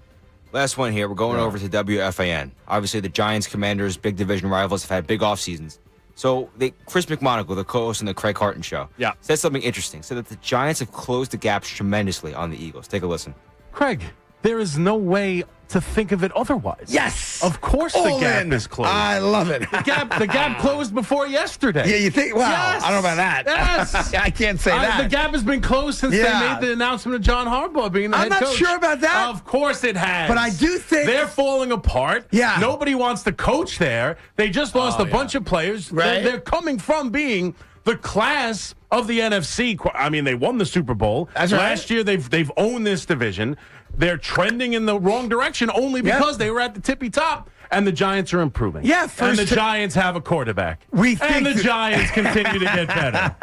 Last one here. We're going over to WFAN. Obviously, the Giants, Commanders, big division rivals have had big off seasons. So Chris McMonagle, the co-host on the Craig Harton Show, said something interesting. Said that the Giants have closed the gaps tremendously on the Eagles. Take a listen. Craig, there is no way to think of it otherwise. Yes. Of course the gap is closed. I love it. The gap closed before yesterday. Yeah, you think? Wow. Yes. I don't know about that. Yes. I can't say that. The gap has been closed since they made the announcement of John Harbaugh being the head coach. I'm not sure about that. Of course it has. But I do think they're falling apart. Yeah. Nobody wants to coach there. They just lost a bunch of players. Right. They're coming from being the class of the NFC. I mean, they won the Super Bowl. That's right. Last year, they've owned this division. They're trending in the wrong direction only because they were at the tippy top, and the Giants are improving. Yeah, and the Giants have a quarterback. And the Giants continue to get better.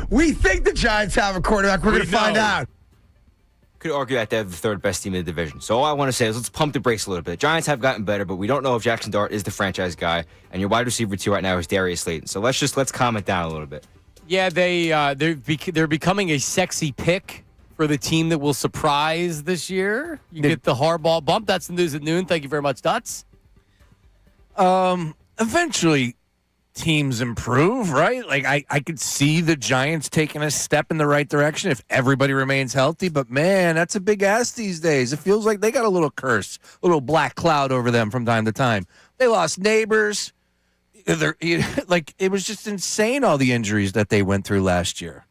We think the Giants have a quarterback. We're going to find out. Could argue that they're the third best team in the division. So all I want to say is let's pump the brakes a little bit. Giants have gotten better, but we don't know if Jackson Dart is the franchise guy, and your wide receiver 2 right now is Darius Slayton. So let's calm it down a little bit. Yeah, they're becoming a sexy pick for the team that will surprise this year. You get the Harbaugh bump. That's the news at noon. Thank you very much, Dutz. Eventually, teams improve, right? Like, I could see the Giants taking a step in the right direction if everybody remains healthy. But, man, that's a big ask these days. It feels like they got a little curse, a little black cloud over them from time to time. They lost neighbors. Like, it was just insane, all the injuries that they went through last year.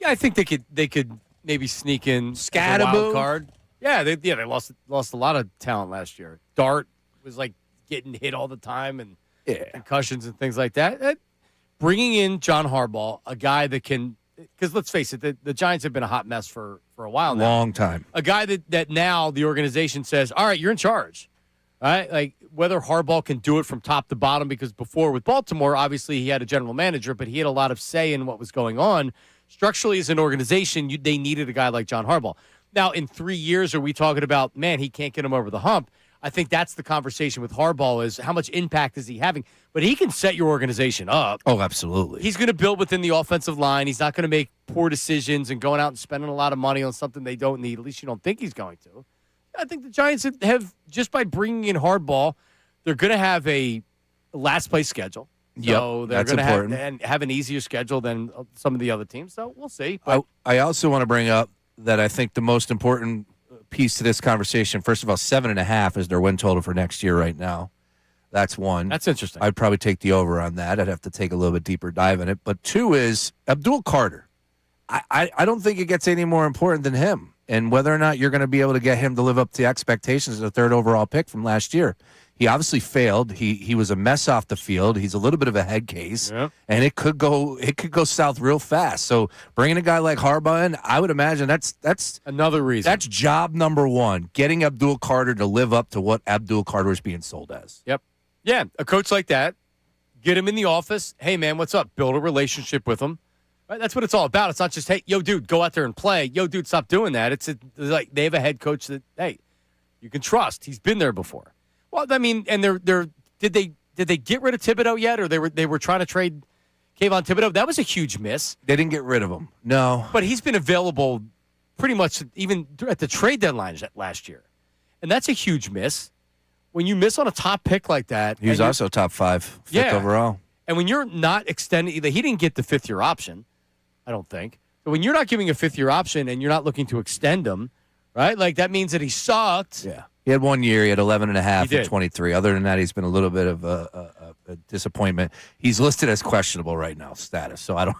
Yeah, I think they could maybe sneak in as a wild Scatterbo. card. Yeah, they lost a lot of talent last year. Dart was like getting hit all the time and concussions and things like that. Bringing in John Harbaugh, a guy that can, because let's face it, the Giants have been a hot mess for a while now. Long time. A guy that now the organization says, all right, you're in charge. All right, like whether Harbaugh can do it from top to bottom, because before with Baltimore, obviously he had a general manager, but he had a lot of say in what was going on. Structurally, as an organization, they needed a guy like John Harbaugh. Now, in 3 years, are we talking about, man, he can't get him over the hump? I think that's the conversation with Harbaugh is how much impact is he having? But he can set your organization up. Oh, absolutely. He's going to build within the offensive line. He's not going to make poor decisions and going out and spending a lot of money on something they don't need. At least you don't think he's going to. I think the Giants have, just by bringing in Harbaugh, they're going to have a last place schedule. So they're going to have an easier schedule than some of the other teams. So we'll see. But I also want to bring up that I think the most important piece to this conversation, first of all, 7.5 is their win total for next year right now. That's one. That's interesting. I'd probably take the over on that. I'd have to take a little bit deeper dive in it. But 2 is Abdul Carter. I don't think it gets any more important than him. And whether or not you're going to be able to get him to live up to expectations as a third overall pick from last year. He obviously failed. He was a mess off the field. He's a little bit of a head case, and it could go south real fast. So bringing a guy like Harbaugh in, I would imagine that's another reason. That's job number 1, getting Abdul Carter to live up to what Abdul Carter is being sold as. Yep. Yeah, a coach like that, get him in the office. Hey, man, what's up? Build a relationship with him. Right? That's what it's all about. It's not just, hey, yo, dude, go out there and play. Yo, dude, stop doing that. It's like they have a head coach that, hey, you can trust. He's been there before. Well, I mean, and did they get rid of Thibodeau yet, or they were trying to trade Kayvon Thibodeau? That was a huge miss. They didn't get rid of him. No, but he's been available pretty much even at the trade deadline last year, and that's a huge miss. When you miss on a top pick like that, he was also top 5 fifth overall. And when you're not extending, he didn't get the 5th-year option, I don't think. But when you're not giving a 5th-year option and you're not looking to extend him, right? Like that means that he sucked. Yeah. He had 1 year. He had 11.5 and 23. Other than that, he's been a little bit of a disappointment. He's listed as questionable right now, status. So I don't.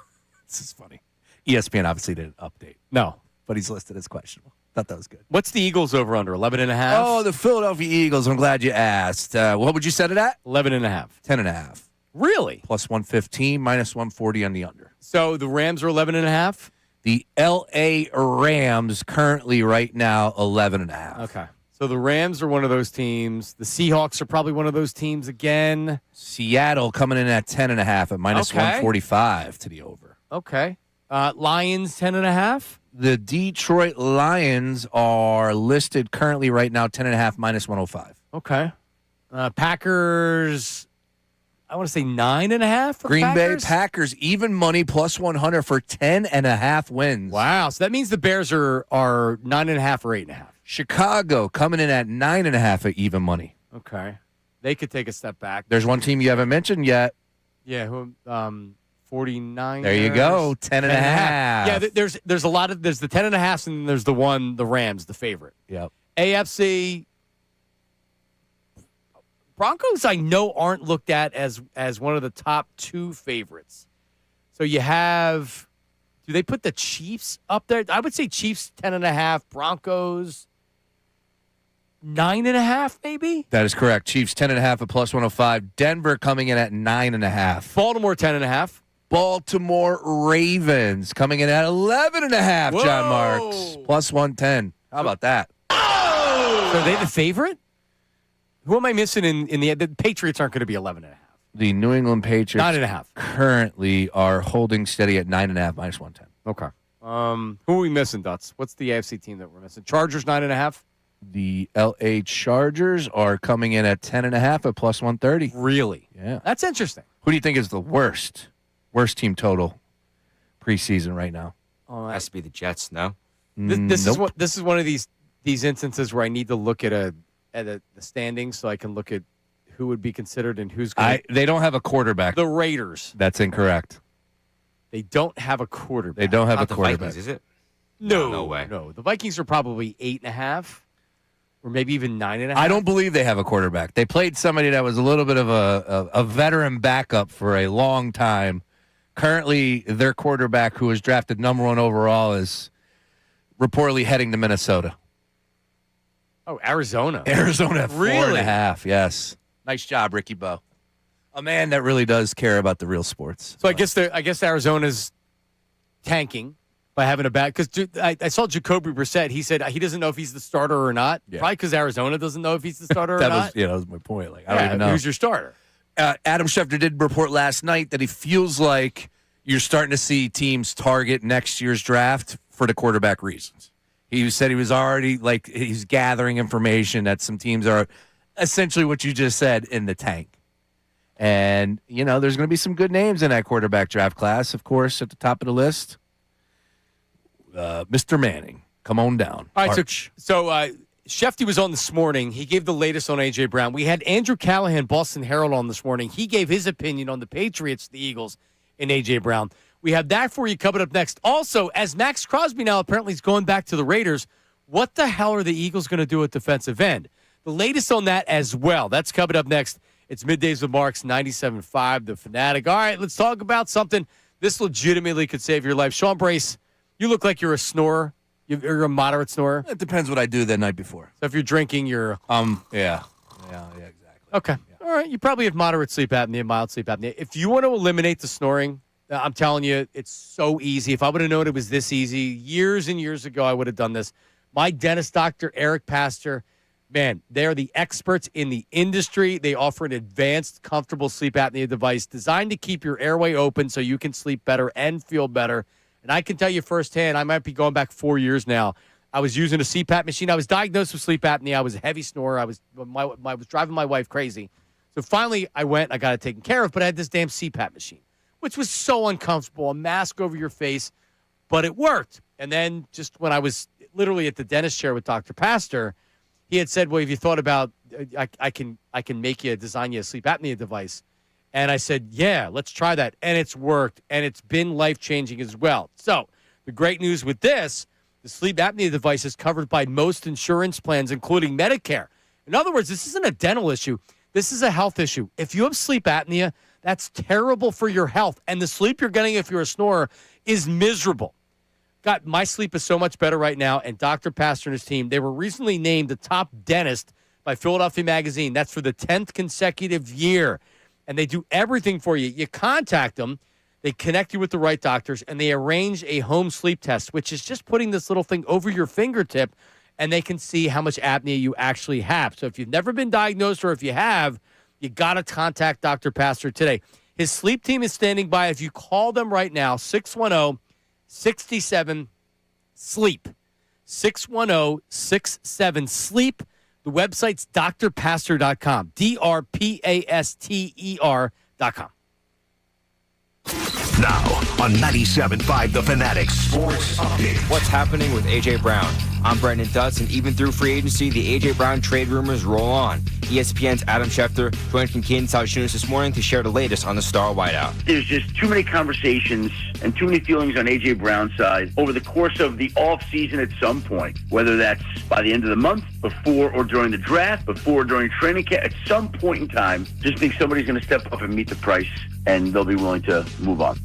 This is funny. ESPN obviously didn't update. No, but he's listed as questionable. Thought that was good. What's the Eagles over under 11.5? Oh, the Philadelphia Eagles. I'm glad you asked. What would you set it at? 11.5. 10.5. Really? Plus 115, minus 140 on the under. So the Rams are 11.5. The L.A. Rams currently right now 11.5. Okay. So the Rams are one of those teams. The Seahawks are probably one of those teams again. Seattle coming in at 10.5 at minus 145 to the over. Okay. Lions 10.5. The Detroit Lions are listed currently right now 10.5 minus 105. Okay. Packers, I want to say 9.5. Green Packers? Bay Packers even money plus 100 for 10.5 wins. Wow. So that means the Bears are 9.5 or 8.5. Chicago coming in at 9.5 at even money. Okay. They could take a step back. There's one team you haven't mentioned yet. Yeah, 49ers. There you go, 10.5. Yeah, there's a lot of, there's the 10.5 and there's the Rams, the favorite. Yep. AFC, Broncos, I know, aren't looked at as one of the top 2 favorites. So you have, do they put the Chiefs up there? I would say Chiefs 10.5, Broncos 9.5, maybe? That is correct. Chiefs 10.5 at +105. Denver coming in at 9.5. Baltimore 10.5. Baltimore Ravens coming in at 11.5. Whoa. John Marks +110. How about that? So are they the favorite? Who am I missing in the Patriots aren't going to be 11.5. The New England Patriots 9.5 currently are holding steady at 9.5 -110. Okay. Who are we missing, Dutz? What's the AFC team that we're missing? Chargers 9.5. The LA Chargers are coming in at 10.5 at +130. Really? Yeah. That's interesting. Who do you think is the worst team total preseason right now? Has to be the Jets, no? This Nope. is one of these instances where I need to look at the standings so I can look at who would be considered and who's going. They don't have a quarterback. The Raiders. That's incorrect. They don't have a quarterback. They don't have Not a the quarterback. Vikings, is it? No way. No, the Vikings are probably 8.5, or maybe even 9.5. I don't believe they have a quarterback. They played somebody that was a little bit of a veteran backup for a long time. Currently, their quarterback, who was drafted number 1 overall, is reportedly heading to Minnesota. Oh, Arizona. Arizona at Really? 4.5. Yes. Nice job, Ricky Bo. A man that really does care about the real sports. So I guess Arizona's tanking by having a bad, because I saw Jacoby Brissett. He said he doesn't know if he's the starter or not. Yeah. Probably because Arizona doesn't know if he's the starter or that not. was my point. Like, I don't even know. Who's your starter? Adam Schefter did report last night that he feels like you're starting to see teams target next year's draft for the quarterback reasons. He said he was already, he's gathering information that some teams are essentially what you just said, in the tank. And, there's going to be some good names in that quarterback draft class, of course, at the top of the list. Mr. Manning, come on down. All right, so Schefter was on this morning. He gave the latest on A.J. Brown. We had Andrew Callahan, Boston Herald, on this morning. He gave his opinion on the Patriots, the Eagles, and A.J. Brown. We have that for you coming up next. Also, as Maxx Crosby now apparently is going back to the Raiders, what the hell are the Eagles going to do at defensive end? The latest on that as well. That's coming up next. It's Middays with Marks, 97.5, The Fanatic. All right, let's talk about something. This legitimately could save your life. Sean Brace, you look like you're a snorer. You're a moderate snorer. It depends what I do the night before. So if you're drinking, you're... Yeah, exactly. Okay. Yeah. All right, you probably have moderate sleep apnea, mild sleep apnea. If you want to eliminate the snoring, I'm telling you, it's so easy. If I would have known it was this easy years and years ago, I would have done this. My dentist doctor, Eric Pastor, man, they're the experts in the industry. They offer an advanced, comfortable sleep apnea device designed to keep your airway open so you can sleep better and feel better. And I can tell you firsthand, I might be going back 4 years now. I was using a CPAP machine. I was diagnosed with sleep apnea. I was a heavy snorer. I was driving my wife crazy. So finally, I got it taken care of, but I had this damn CPAP machine, which was so uncomfortable, a mask over your face, but it worked. And then just when I was literally at the dentist chair with Dr. Pastor, he had said, well, have you thought about, I can design you a sleep apnea device. And I said, yeah, let's try that. And it's worked, and it's been life-changing as well. So the great news with this, the sleep apnea device is covered by most insurance plans, including Medicare. In other words, this isn't a dental issue. This is a health issue. If you have sleep apnea, that's terrible for your health. And the sleep you're getting if you're a snorer is miserable. God, my sleep is so much better right now. And Dr. Pastor and his team, they were recently named the top dentist by Philadelphia Magazine. That's for the 10th consecutive year. And they do everything for you. You contact them, they connect you with the right doctors, and they arrange a home sleep test, which is just putting this little thing over your fingertip, and they can see how much apnea you actually have. So if you've never been diagnosed, or if you have, you got to contact Dr. Pastor today. His sleep team is standing by. If you call them right now, 610-67-SLEEP. 610-67-SLEEP. The website's drpastor.com. DRPASTER.com. Now on 97.5 The Fanatic Sports Update. What's happening with A.J. Brown? I'm Brandon Dutz, and even through free agency, the A.J. Brown trade rumors roll on. ESPN's Adam Schefter joined Kincade and Salciunas this morning to share the latest on the star wideout. There's just too many conversations and too many feelings on A.J. Brown's side over the course of the offseason at some point, whether that's by the end of the month, before or during the draft, before or during training camp. At some point in time, just think somebody's going to step up and meet the price, and they'll be willing to move on.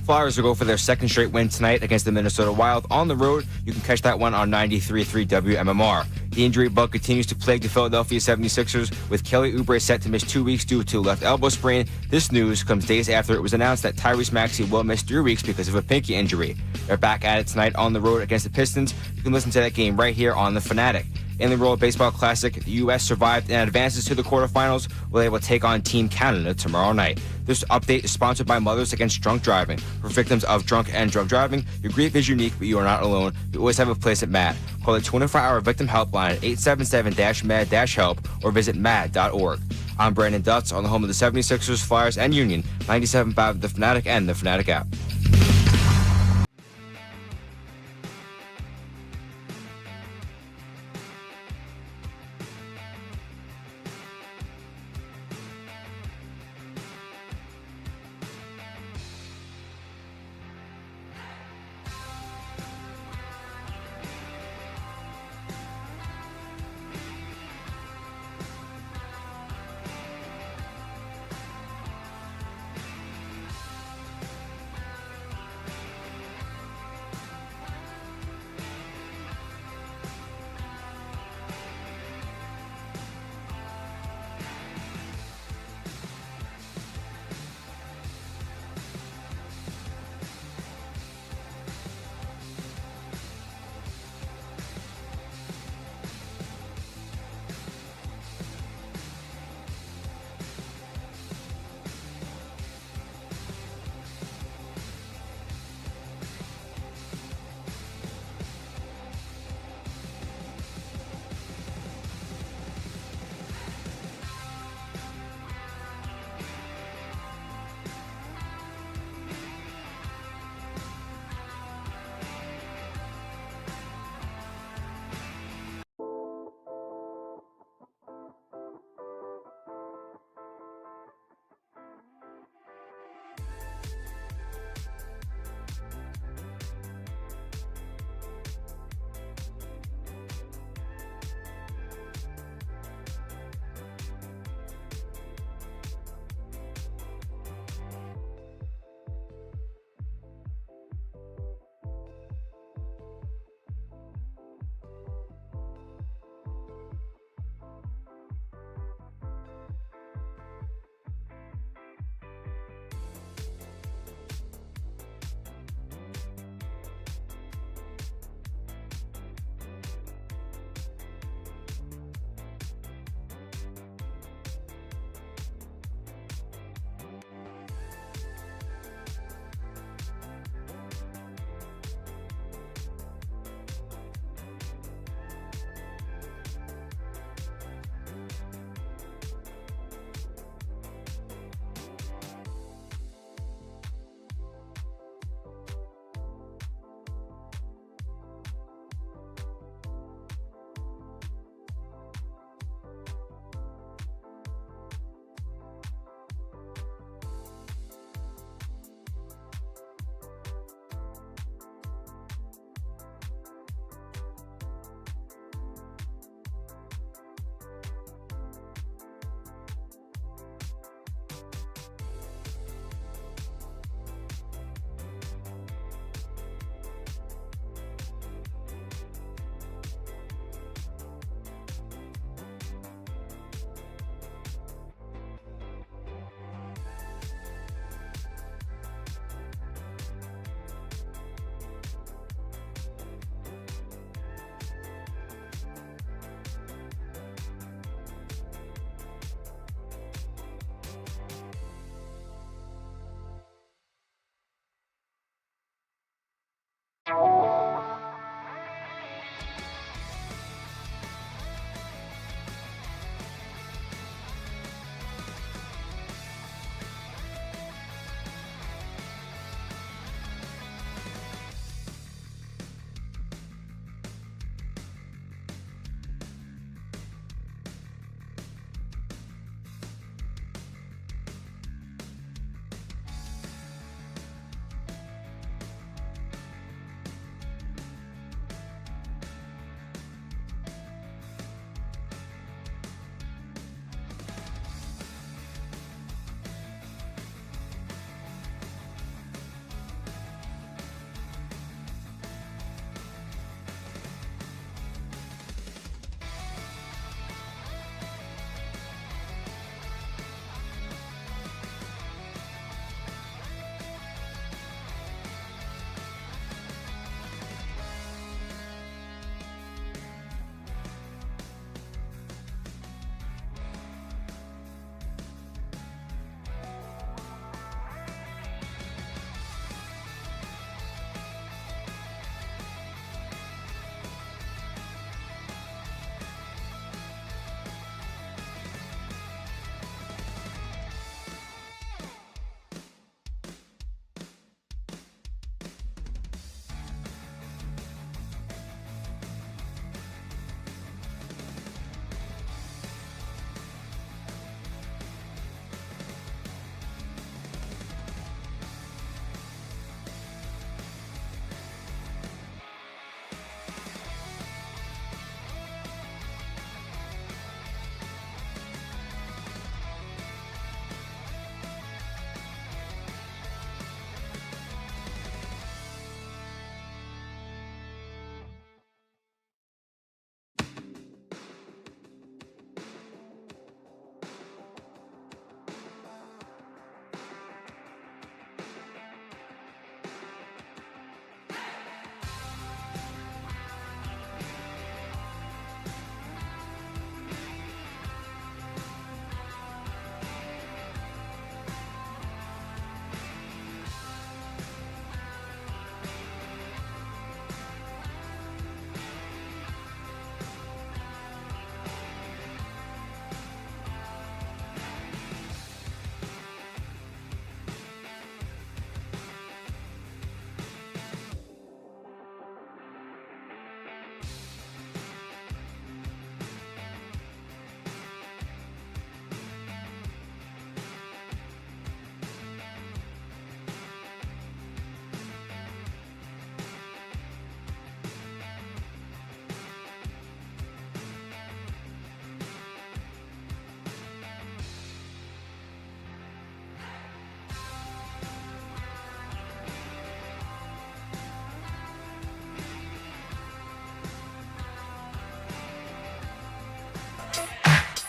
Flyers will go for their second straight win tonight against the Minnesota Wild on the road. You can catch that one on 93.3 WMMR. The injury bug continues to plague the Philadelphia 76ers, with Kelly Oubre set to miss 2 weeks due to a left elbow sprain. This news comes days after it was announced that Tyrese Maxey will miss 3 weeks because of a pinky injury. They're back at it tonight on the road against the Pistons. You can listen to that game right here on the Fanatic. In the World Baseball Classic, the U.S. survived and advances to the quarterfinals, where they will take on Team Canada tomorrow night. This update is sponsored by Mothers Against Drunk Driving. For victims of drunk and drug driving, your grief is unique, but you are not alone. You always have a place at MAD. Call the 24-hour victim helpline at 877-MAD-HELP or visit mad.org. I'm Brandon Dutz on the home of the 76ers, Flyers, and Union, 97.5 The Fanatic and the Fanatic app.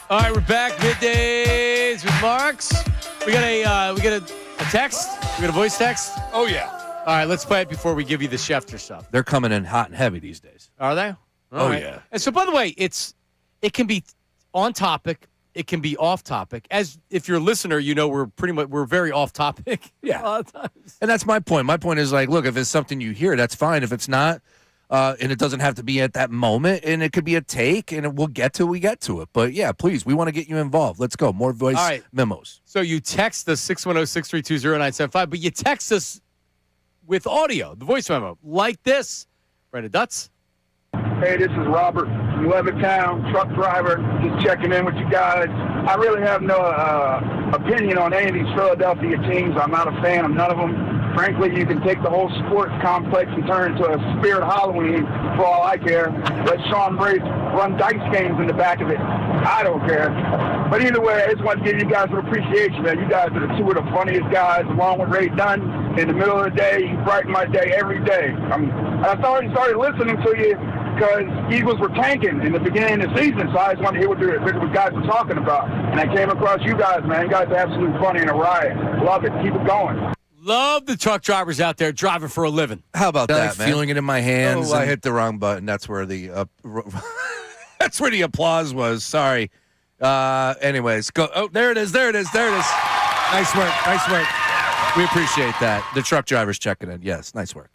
All right, we're back. Middays with Marks. We got a text. We got a voice text. Oh, yeah. All right, let's play it before we give you the Schefter stuff. They're coming in hot and heavy these days. Are they? All right. Yeah. And so, by the way, it can be on topic. It can be off topic. As if you're a listener, you know we're very off topic. Yeah. A lot of times. And that's my point. My point is like, look, if it's something you hear, that's fine. If it's not, and it doesn't have to be at that moment, and it could be a take, and we get to it. But yeah, please, we want to get you involved. Let's go. More voice memos. So you text us 610-632-0975, but you text us with audio, the voice memo, like this. Brandon Dutz. Hey, this is Robert from Levittown, truck driver, just checking in with you guys. I really have no opinion on any of these Philadelphia teams. I'm not a fan of none of them. Frankly, you can take the whole sports complex and turn it into a spirit Halloween for all I care. Let Sean Brace run dice games in the back of it. I don't care. But either way, I just want to give you guys an appreciation, man. You guys are the two of the funniest guys, along with Ray Dunn. In the middle of the day, you brighten my day every day. I already started listening to you because Eagles were tanking in the beginning of the season, so I just wanted to hear what the guys were talking about. And I came across you guys, man. You guys are absolutely funny and a riot. Love it. Keep it going. Love the truck drivers out there driving for a living. How about that, man? Feeling it in my hands. Oh, I hit the wrong button. That's where the that's where the applause was. Sorry. Anyways, go. Oh, there it is. Nice work. We appreciate that. The truck drivers checking in. Yes, nice work.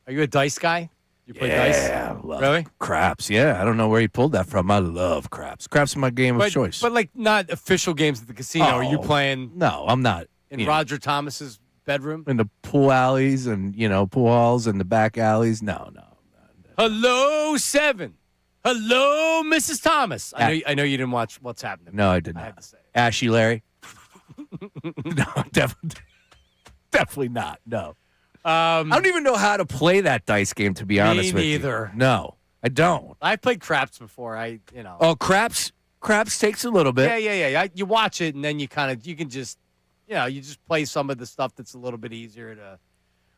Are you a dice guy? You play dice? Yeah, really? Craps. Yeah, I don't know where he pulled that from. I love craps. Craps is my game of choice. But like not official games at the casino. Are you playing? No, I'm not. In Roger Thomas's bedroom? In the pool alleys and, pool halls and the back alleys. No. Hello, 7. Hello, Mrs. Thomas. I know you didn't watch What's Happening. No, I did not. I had to say it. Ashy Larry? No, definitely not. No. I don't even know how to play that dice game, to be honest with you. Me neither. No, I don't. I've played craps before. Oh, craps takes a little bit. Yeah. You watch it, and then you can just, you just play some of the stuff that's a little bit easier to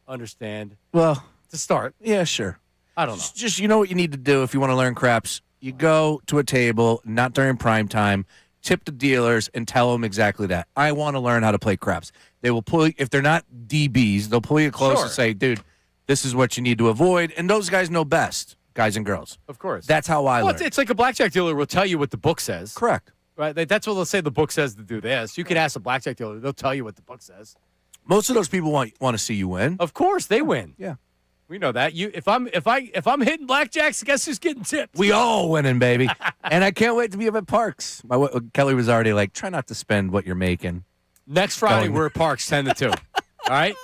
understand. Well, to start. Yeah, sure. I don't know. Just you know what you need to do if you want to learn craps? You go to a table, not during prime time, tip the dealers, and tell them exactly that. I want to learn how to play craps. They will pull you, if they're not DBs, they'll pull you close and say, dude, this is what you need to avoid. And those guys know best, guys and girls. Of course. That's how I learn. It's like a blackjack dealer will tell you what the book says. Correct. Right? That's what they'll say the book says to do this. You can ask a blackjack dealer. They'll tell you what the book says. Most of those people want to see you win. Of course, they win. Yeah. We know that. If I'm hitting blackjacks, guess who's getting tipped? We all winning, baby. And I can't wait to be at Parks. Kelly was already like, try not to spend what you're making. Next Friday, we're at Parks 10 to 2. All right?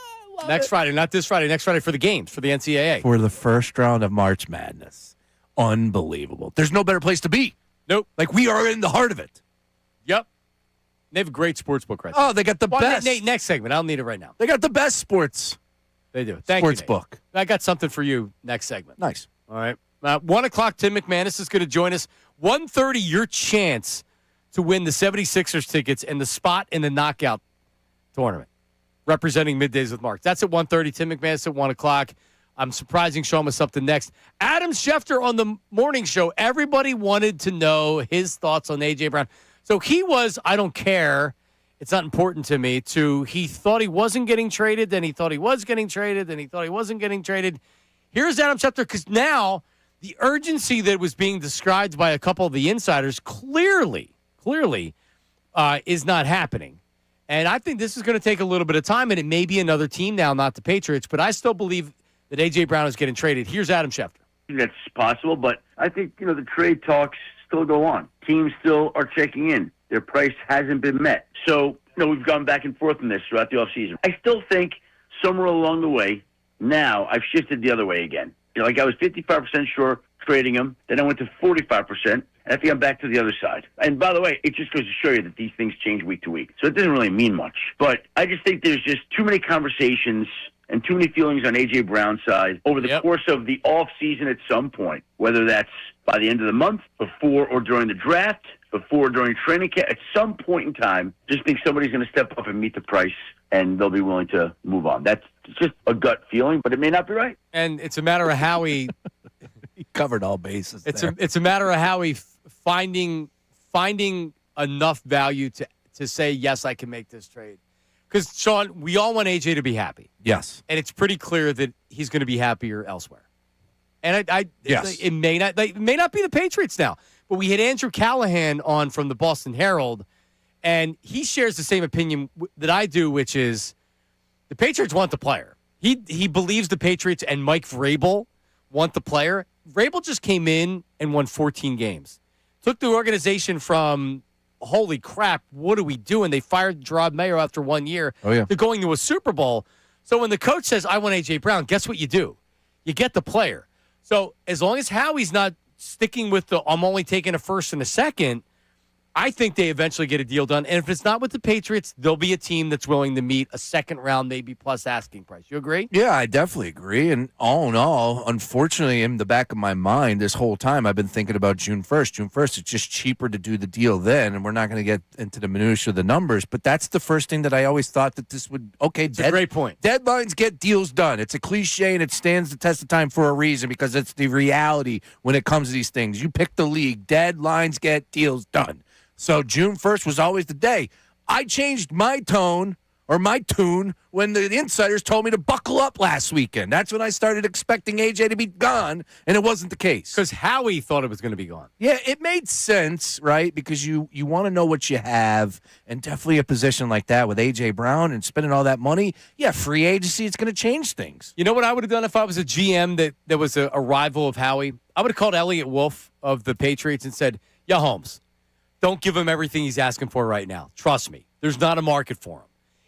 Next Friday, not this Friday. Next Friday for the games, for the NCAA. For the first round of March Madness. Unbelievable. There's no better place to be. Nope. Like, we are in the heart of it. Yep. They have a great sports book right there. Oh, they got the best. Nate, next segment. I don't need it right now. They got the best sports. They do. Thank sports you, book. I got something for you next segment. Nice. All right. 1 o'clock, Tim McManus is going to join us. 1:30, your chance to win the 76ers tickets and the spot in the knockout tournament, representing Middays with Mark. That's at 1:30. Tim McManus at 1 o'clock. I'm surprising Sean with something next. Adam Schefter on the morning show. Everybody wanted to know his thoughts on A.J. Brown. So he was, I don't care. It's not important to me, to he thought he wasn't getting traded, then he thought he was getting traded, then he thought he wasn't getting traded. Here's Adam Schefter, because now the urgency that was being described by a couple of the insiders clearly is not happening. And I think this is going to take a little bit of time, and it may be another team now, not the Patriots, but I still believe that A.J. Brown is getting traded. Here's Adam Schefter. That's possible, but I think, the trade talks still go on. Teams still are checking in. Their price hasn't been met. So, we've gone back and forth on this throughout the offseason. I still think somewhere along the way, now I've shifted the other way again. I was 55% sure trading him. Then I went to 45%. And I think I'm back to the other side. And by the way, it just goes to show you that these things change week to week. So it doesn't really mean much. But I just think there's just too many conversations and too many feelings on A.J. Brown's side over the course of the offseason at some point, whether that's by the end of the month, before or during the draft, before or during training camp. At some point in time, just think somebody's going to step up and meet the price, and they'll be willing to move on. That's just a gut feeling, but it may not be right. And it's a matter of how he covered all bases. It's a matter of how he finding enough value to say, yes, I can make this trade. Because, Sean, we all want AJ to be happy. Yes. And it's pretty clear that he's going to be happier elsewhere. And Yes. it may not be the Patriots now. But we had Andrew Callahan on from the Boston Herald, and he shares the same opinion that I do, which is the Patriots want the player. He believes the Patriots and Mike Vrabel want the player. Vrabel just came in and won 14 games. Took the organization from, holy crap, what are we doing? They fired Gerard Mayo after 1 year to going to a Super Bowl. So when the coach says, I want A.J. Brown, guess what you do? You get the player. So as long as Howie's not sticking with I'm only taking a first and a second, I think they eventually get a deal done. And if it's not with the Patriots, there'll be a team that's willing to meet a second round, maybe plus asking price. You agree? Yeah, I definitely agree. And all in all, unfortunately, in the back of my mind this whole time, I've been thinking about June 1st. June 1st, it's just cheaper to do the deal then, and we're not going to get into the minutiae of the numbers. But that's the first thing that I always thought that this would, It's a great point. Deadlines get deals done. It's a cliche, and it stands the test of time for a reason because it's the reality when it comes to these things. You pick the league. Deadlines get deals done. So June 1st was always the day. I changed my tone or my tune when the insiders told me to buckle up last weekend. That's when I started expecting AJ to be gone, and it wasn't the case. Because Howie thought it was going to be gone. Yeah, it made sense, right? Because you want to know what you have, and definitely a position like that with AJ Brown and spending all that money. Yeah, free agency, it's going to change things. You know what I would have done if I was a GM that was a rival of Howie? I would have called Elliott Wolf of the Patriots and said, yeah, Holmes, don't give him everything he's asking for right now. Trust me. There's not a market for him.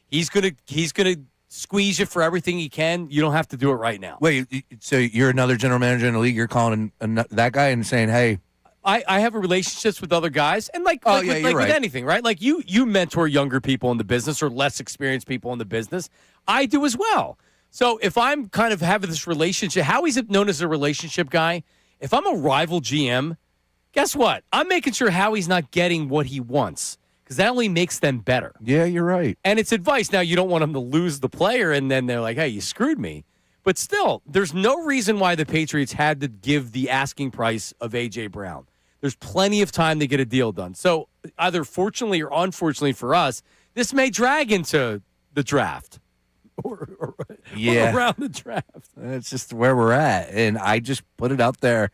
He's gonna squeeze you for everything he can. You don't have to do it right now. Wait, so you're another general manager in the league. You're calling that guy and saying, hey. I have relationships with other guys. And with anything, right? Like you mentor younger people in the business or less experienced people in the business. I do as well. So if I'm kind of having this relationship, Howie's known as a relationship guy. If I'm a rival GM, guess what? I'm making sure Howie's not getting what he wants because that only makes them better. Yeah, you're right. And it's advice. Now, you don't want him to lose the player, and then they're like, hey, you screwed me. But still, there's no reason why the Patriots had to give the asking price of A.J. Brown. There's plenty of time to get a deal done. So either fortunately or unfortunately for us, this may drag into the draft. Or around the draft. It's just where we're at. And I just put it out there.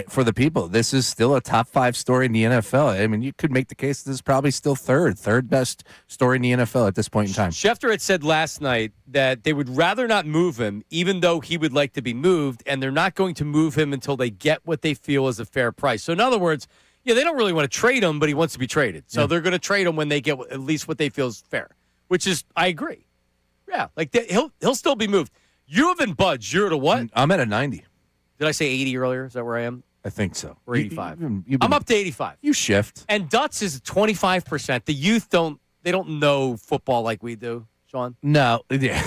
For the people, this is still a top 5 story in the NFL. I mean, you could make the case this is probably still third best story in the NFL at this point in time. Schefter had said last night that they would rather not move him, even though he would like to be moved, and they're not going to move him until they get what they feel is a fair price. So in other words, they don't really want to trade him, but he wants to be traded. So they're going to trade him when they get at least what they feel is fair, which is, I agree. Yeah, like he'll still be moved. You haven't budged. You're at a what? I'm at a 90. Did I say 80 earlier? Is that where I am? I think so. Or 85. I'm up to 85. You shift. And Dutz is 25%. The youth don't know football like we do, Sean. No. Yeah.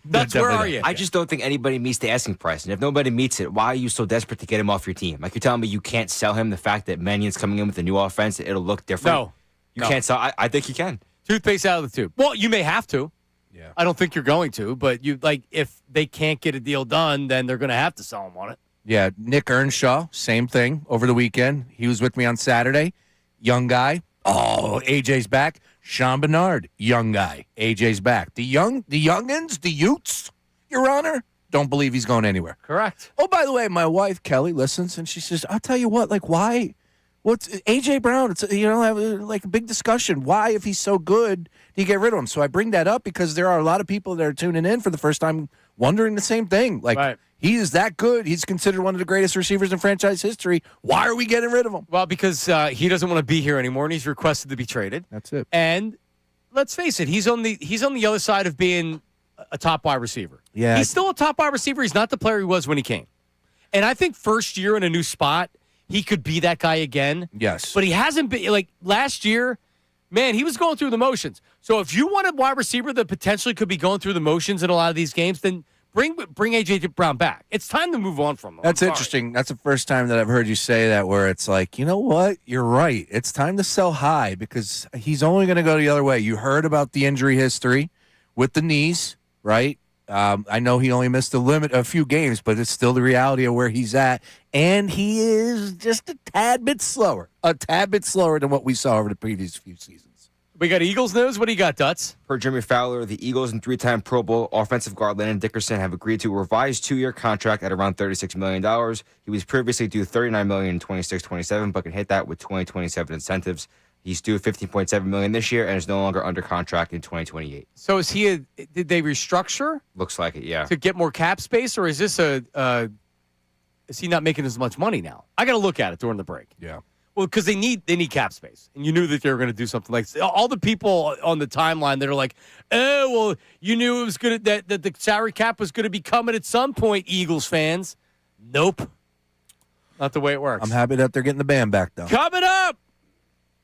Dutz, where are you? I just don't think anybody meets the asking price. And if nobody meets it, why are you so desperate to get him off your team? Like, you're telling me you can't sell him the fact that Mannion's coming in with a new offense, it'll look different? No. You can't sell. I think you can. Toothpaste out of the tube. Well, you may have to. Yeah. I don't think you're going to, but if they can't get a deal done, then they're going to have to sell him on it. Yeah, Nick Earnshaw, same thing over the weekend. He was with me on Saturday. Young guy. Oh, AJ's back. Sean Bernard, young guy. AJ's back. The youngins, the Utes, Your Honor, don't believe he's going anywhere. Correct. Oh, by the way, my wife, Kelly, listens, and she says, I'll tell you what, why? What's A.J. Brown? It's, like a big discussion. Why, if he's so good, do you get rid of him? So I bring that up because there are a lot of people that are tuning in for the first time wondering the same thing. Right. He is that good. He's considered one of the greatest receivers in franchise history. Why are we getting rid of him? Well, because he doesn't want to be here anymore, and he's requested to be traded. That's it. And let's face it, he's on the other side of being a top wide receiver. Yeah. He's still a top wide receiver. He's not the player he was when he came. And I think first year in a new spot, he could be that guy again. Yes. But he hasn't been, last year, man, he was going through the motions. So if you want a wide receiver that potentially could be going through the motions in a lot of these games, then bring A.J. Brown back. It's time to move on from him. That's interesting. That's the first time that I've heard you say that, where it's like, you know what? You're right. It's time to sell high because he's only going to go the other way. You heard about the injury history with the knees, right? I know he only missed a few games, but it's still the reality of where he's at. And he is just a tad bit slower than what we saw over the previous few seasons. We got Eagles news. What do you got, Dutz? Per Jimmy Fowler, the Eagles and three-time Pro Bowl offensive guard Landon Dickerson have agreed to a revised 2-year contract at around $36 million. He was previously due $39 million in 26-27, but can hit that with 2027 incentives. He's due $15.7 million this year and is no longer under contract in 2028. So did they restructure? Looks like it, yeah. To get more cap space, or is this is he not making as much money now? I got to look at it during the break. Yeah. Well, because they need cap space, and you knew that they were going to do something like all the people on the timeline that are like, "Oh, well, you knew it was good that the salary cap was going to be coming at some point." Eagles fans, nope, not the way it works. I'm happy that they're getting the band back, though. Coming up,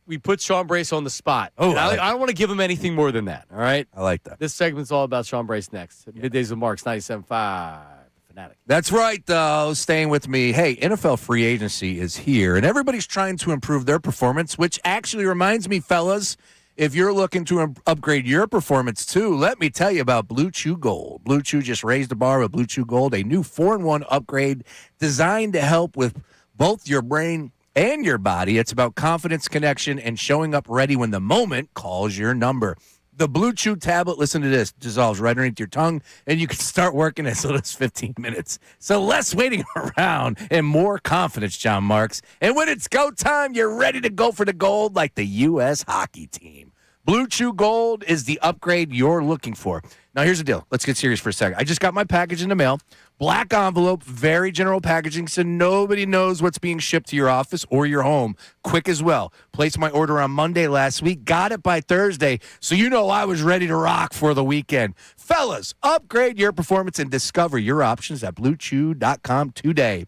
we put Sean Brace on the spot. Oh, I don't want to give him anything more than that. All right, I like that. This segment's all about Sean Brace next. Middays with Marks, 97.5. Fanatic. That's right, though. Staying with me. Hey, NFL free agency is here, and everybody's trying to improve their performance, which actually reminds me, fellas, if you're looking to upgrade your performance too, let me tell you about Blue Chew Gold. Blue Chew just raised the bar with Blue Chew Gold, a new 4-in-1 upgrade designed to help with both your brain and your body. It's about confidence, connection, and showing up ready when the moment calls your number. The Blue Chew tablet, listen to this, dissolves right underneath your tongue, and you can start working as little as 15 minutes. So less waiting around and more confidence, John Marks. And when it's go time, you're ready to go for the gold like the U.S. hockey team. Blue Chew Gold is the upgrade you're looking for. Now, here's the deal. Let's get serious for a second. I just got my package in the mail. Black envelope, very general packaging, so nobody knows what's being shipped to your office or your home. Quick as well. Placed my order on Monday last week. Got it by Thursday, so you know I was ready to rock for the weekend. Fellas, upgrade your performance and discover your options at BlueChew.com today.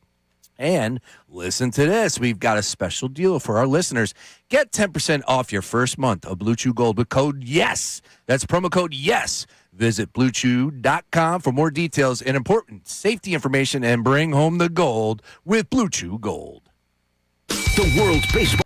And listen to this. We've got a special deal for our listeners. Get 10% off your first month of Blue Chew Gold with code YES. That's promo code YES. Visit BlueChew.com for more details and important safety information and bring home the gold with Blue Chew Gold. The world's baseball.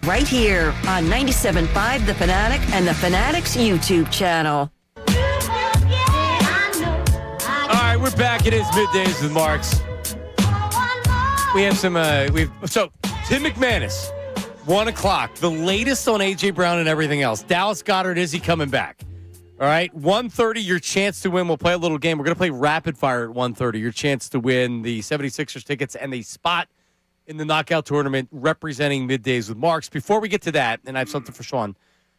Right here on 97.5 The Fanatic and The Fanatic's YouTube channel. All right, we're back. It is Middays with Marks. We have some, so Tim McManus, 1 o'clock, the latest on A.J. Brown and everything else. Dallas Goedert, is he coming back? All right, 1:30, your chance to win. We'll play a little game. We're going to play rapid fire at 1:30. Your chance to win the 76ers tickets and the spot in the knockout tournament representing Middays with Marks. Before we get to that, and I have something for Sean.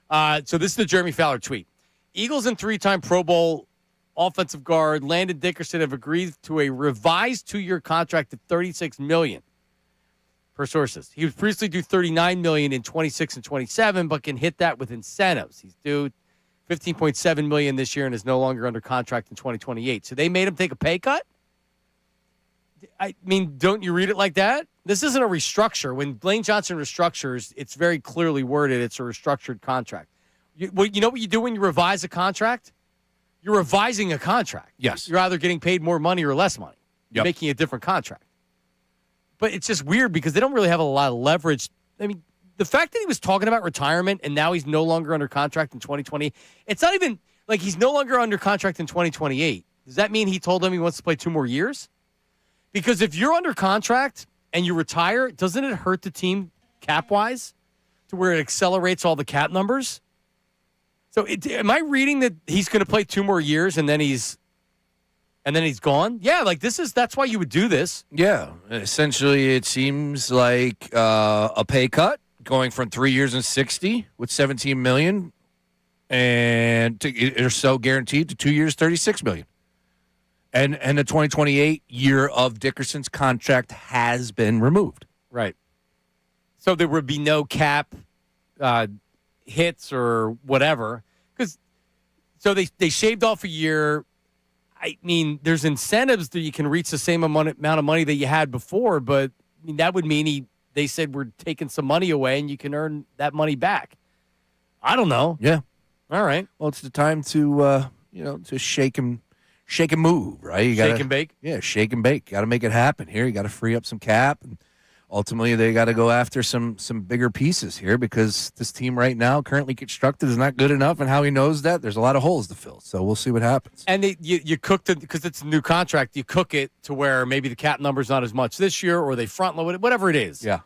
So this is the Jeremy Fowler tweet. Eagles and 3-time Pro Bowl offensive guard Landon Dickerson have agreed to a revised 2-year contract of $36 million. Per sources, he was previously due $39 million in 26 and 27, but can hit that with incentives. He's due $15.7 million this year and is no longer under contract in 2028. So they made him take a pay cut? I mean, don't you read it like that? This isn't a restructure. When Blaine Johnson restructures, it's very clearly worded. It's a restructured contract. You know what you do when you revise a contract? You're revising a contract. Yes. You're either getting paid more money or less money. You're making a different contract. But it's just weird because they don't really have a lot of leverage. I mean, the fact that he was talking about retirement and now he's no longer under contract in 2020, it's not even like he's no longer under contract in 2028. Does that mean he told him he wants to play 2 more years? Because if you're under contract and you retire, doesn't it hurt the team cap-wise to where it accelerates all the cap numbers? So am I reading that he's going to play 2 more years and then he's gone? Yeah, like that's why you would do this. Yeah, essentially it seems like a pay cut going from 3 years and 60 with $17 million or so guaranteed to 2 years, $36 million. And the 2028 year of Dickerson's contract has been removed. Right. So there would be no cap hits or whatever. So they shaved off a year. I mean, there's incentives that you can reach the same amount of money that you had before, but I mean, that would mean they said we're taking some money away and you can earn that money back. I don't know. Yeah. All right. Well, it's the time to to shake and move, right? You gotta, shake and bake? Yeah, shake and bake. Got to make it happen here. You got to free up some cap. And ultimately, they got to go after some bigger pieces here because this team right now, currently constructed, is not good enough. And how he knows that, there's a lot of holes to fill. So we'll see what happens. And you cooked it because it's a new contract. You cook it to where maybe the cap number's not as much this year or they front load it, whatever it is. Yeah.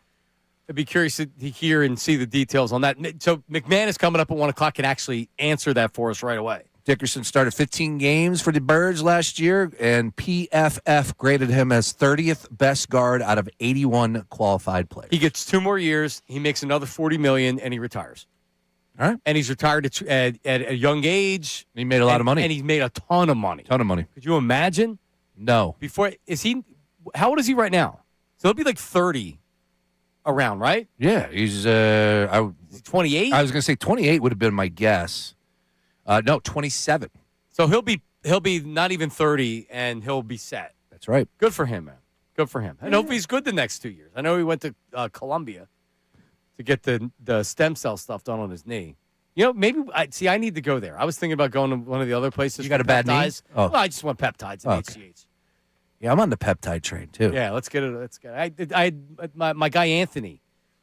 I'd be curious to hear and see the details on that. So McManus coming up at 1 o'clock can actually answer that for us right away. Dickerson started 15 games for the Birds last year, and PFF graded him as 30th best guard out of 81 qualified players. He gets 2 more years. He makes another $40 million, and he retires. All right. And he's retired at a young age. He made a lot of money. And he's made a ton of money. Ton of money. Could you imagine? No. How old is he right now? So he'll be like 30 around, right? Yeah. He's 28? I was going to say 28 would have been my guess. No, 27. So he'll be not even 30, and he'll be set. That's right. Good for him, man. Good for him. And hopefully he's good the next 2 years. I know he went to Columbia to get the stem cell stuff done on his knee. You know, maybe I need to go there. I was thinking about going to one of the other places. You got a bad knee? Oh. Well, I just want peptides and HGH. Yeah, I'm on the peptide train too. Yeah, let's get it. I my guy Anthony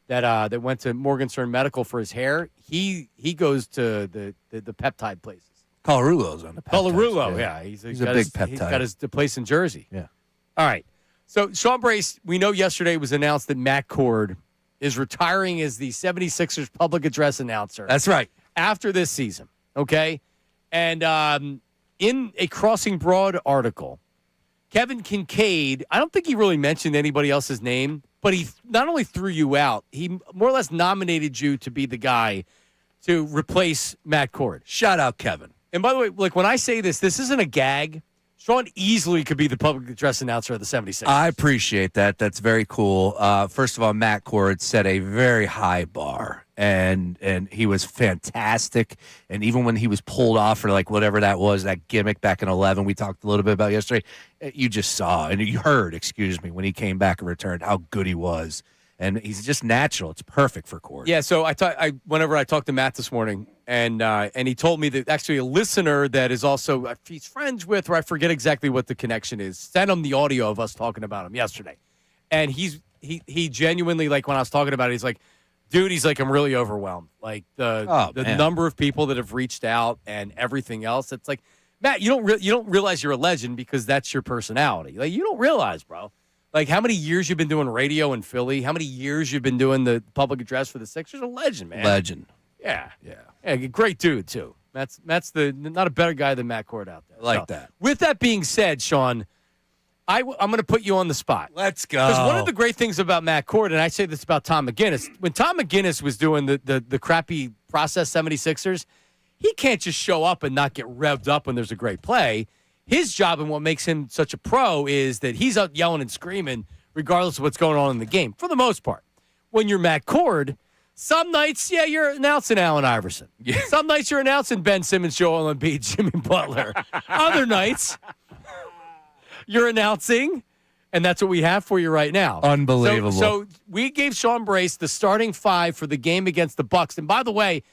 that went to Morgenstern Medical for his hair. He goes to the peptide places. Colarulo's on the peptides. Colarulo, yeah. He's a big peptide. He's got the place in Jersey. Yeah. All right. So, Sean Brace, we know yesterday it was announced that Matt Cord is retiring as the 76ers public address announcer. That's right. After this season, okay? And in a Crossing Broad article, Kevin Kincade, I don't think he really mentioned anybody else's name, but he not only threw you out, he more or less nominated you to be the guy to replace Matt Cord. Shout out, Kevin. And by the way, like when I say this isn't a gag. Sean easily could be the public address announcer of the 76ers. I appreciate that. That's very cool. First of all, Matt Cord set a very high bar, and he was fantastic. And even when he was pulled off for like whatever that was, that gimmick back in 11, we talked a little bit about yesterday. You just saw and you heard, when he came back and returned, how good he was. And he's just natural. It's perfect for Cord. Yeah, so whenever I talked to Matt this morning, and he told me that actually a listener that is also he's friends with, or I forget exactly what the connection is, sent him the audio of us talking about him yesterday. And he genuinely, like when I was talking about it, he's like, Dude, he's like, I'm really overwhelmed. Like the number of people that have reached out and everything else. It's like, Matt, you don't realize you're a legend because that's your personality. Like, you don't realize, bro. Like, how many years you've been doing radio in Philly? How many years you've been doing the public address for the Sixers? A legend, man. Legend. Yeah. Great dude, too. Matt's not a better guy than Matt Cord out there. Like that. With that being said, Sean, I'm going to put you on the spot. Let's go. Because one of the great things about Matt Cord, and I say this about Tom McGinnis, when Tom McGinnis was doing the crappy process 76ers, he can't just show up and not get revved up when there's a great play. His job and what makes him such a pro is that he's out yelling and screaming regardless of what's going on in the game, for the most part. When you're Matt Cord, some nights, you're announcing Allen Iverson. Yeah. Some nights you're announcing Ben Simmons, Joel Embiid, Jimmy Butler. Other nights, you're announcing, and that's what we have for you right now. Unbelievable. So we gave Sean Brace the starting 5 for the game against the Bucks. And by the way,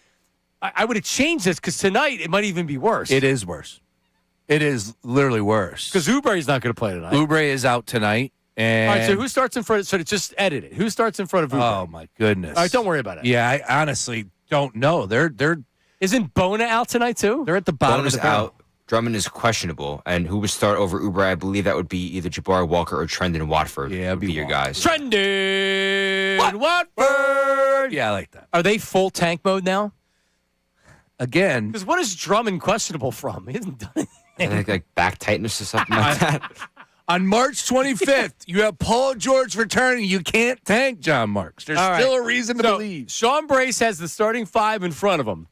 I would have changed this because tonight it might even be worse. It is worse. It is literally worse. Because Oubre's not going to play tonight. Oubre is out tonight. And all right, so who starts in front? So just edit it. Who starts in front of Oubre? Oh, my goodness. All right, don't worry about it. Yeah, I honestly don't know. Isn't Bona out tonight, too? They're at the bottom Bona's of the barrel. out. Drummond is questionable. And who would start over Oubre? I believe that would be either Jabari Walker or Trendon Watford. Yeah, would be your guys. Trendon Watford. Yeah, I like that. Are they full tank mode now? Again. Because what is Drummond questionable from? He hasn't done anything. I think like back tightness or something like that. On March 25th, you have Paul George returning. You can't tank John Marks. There's still a reason to believe. Sean Brace has the starting 5 in front of him,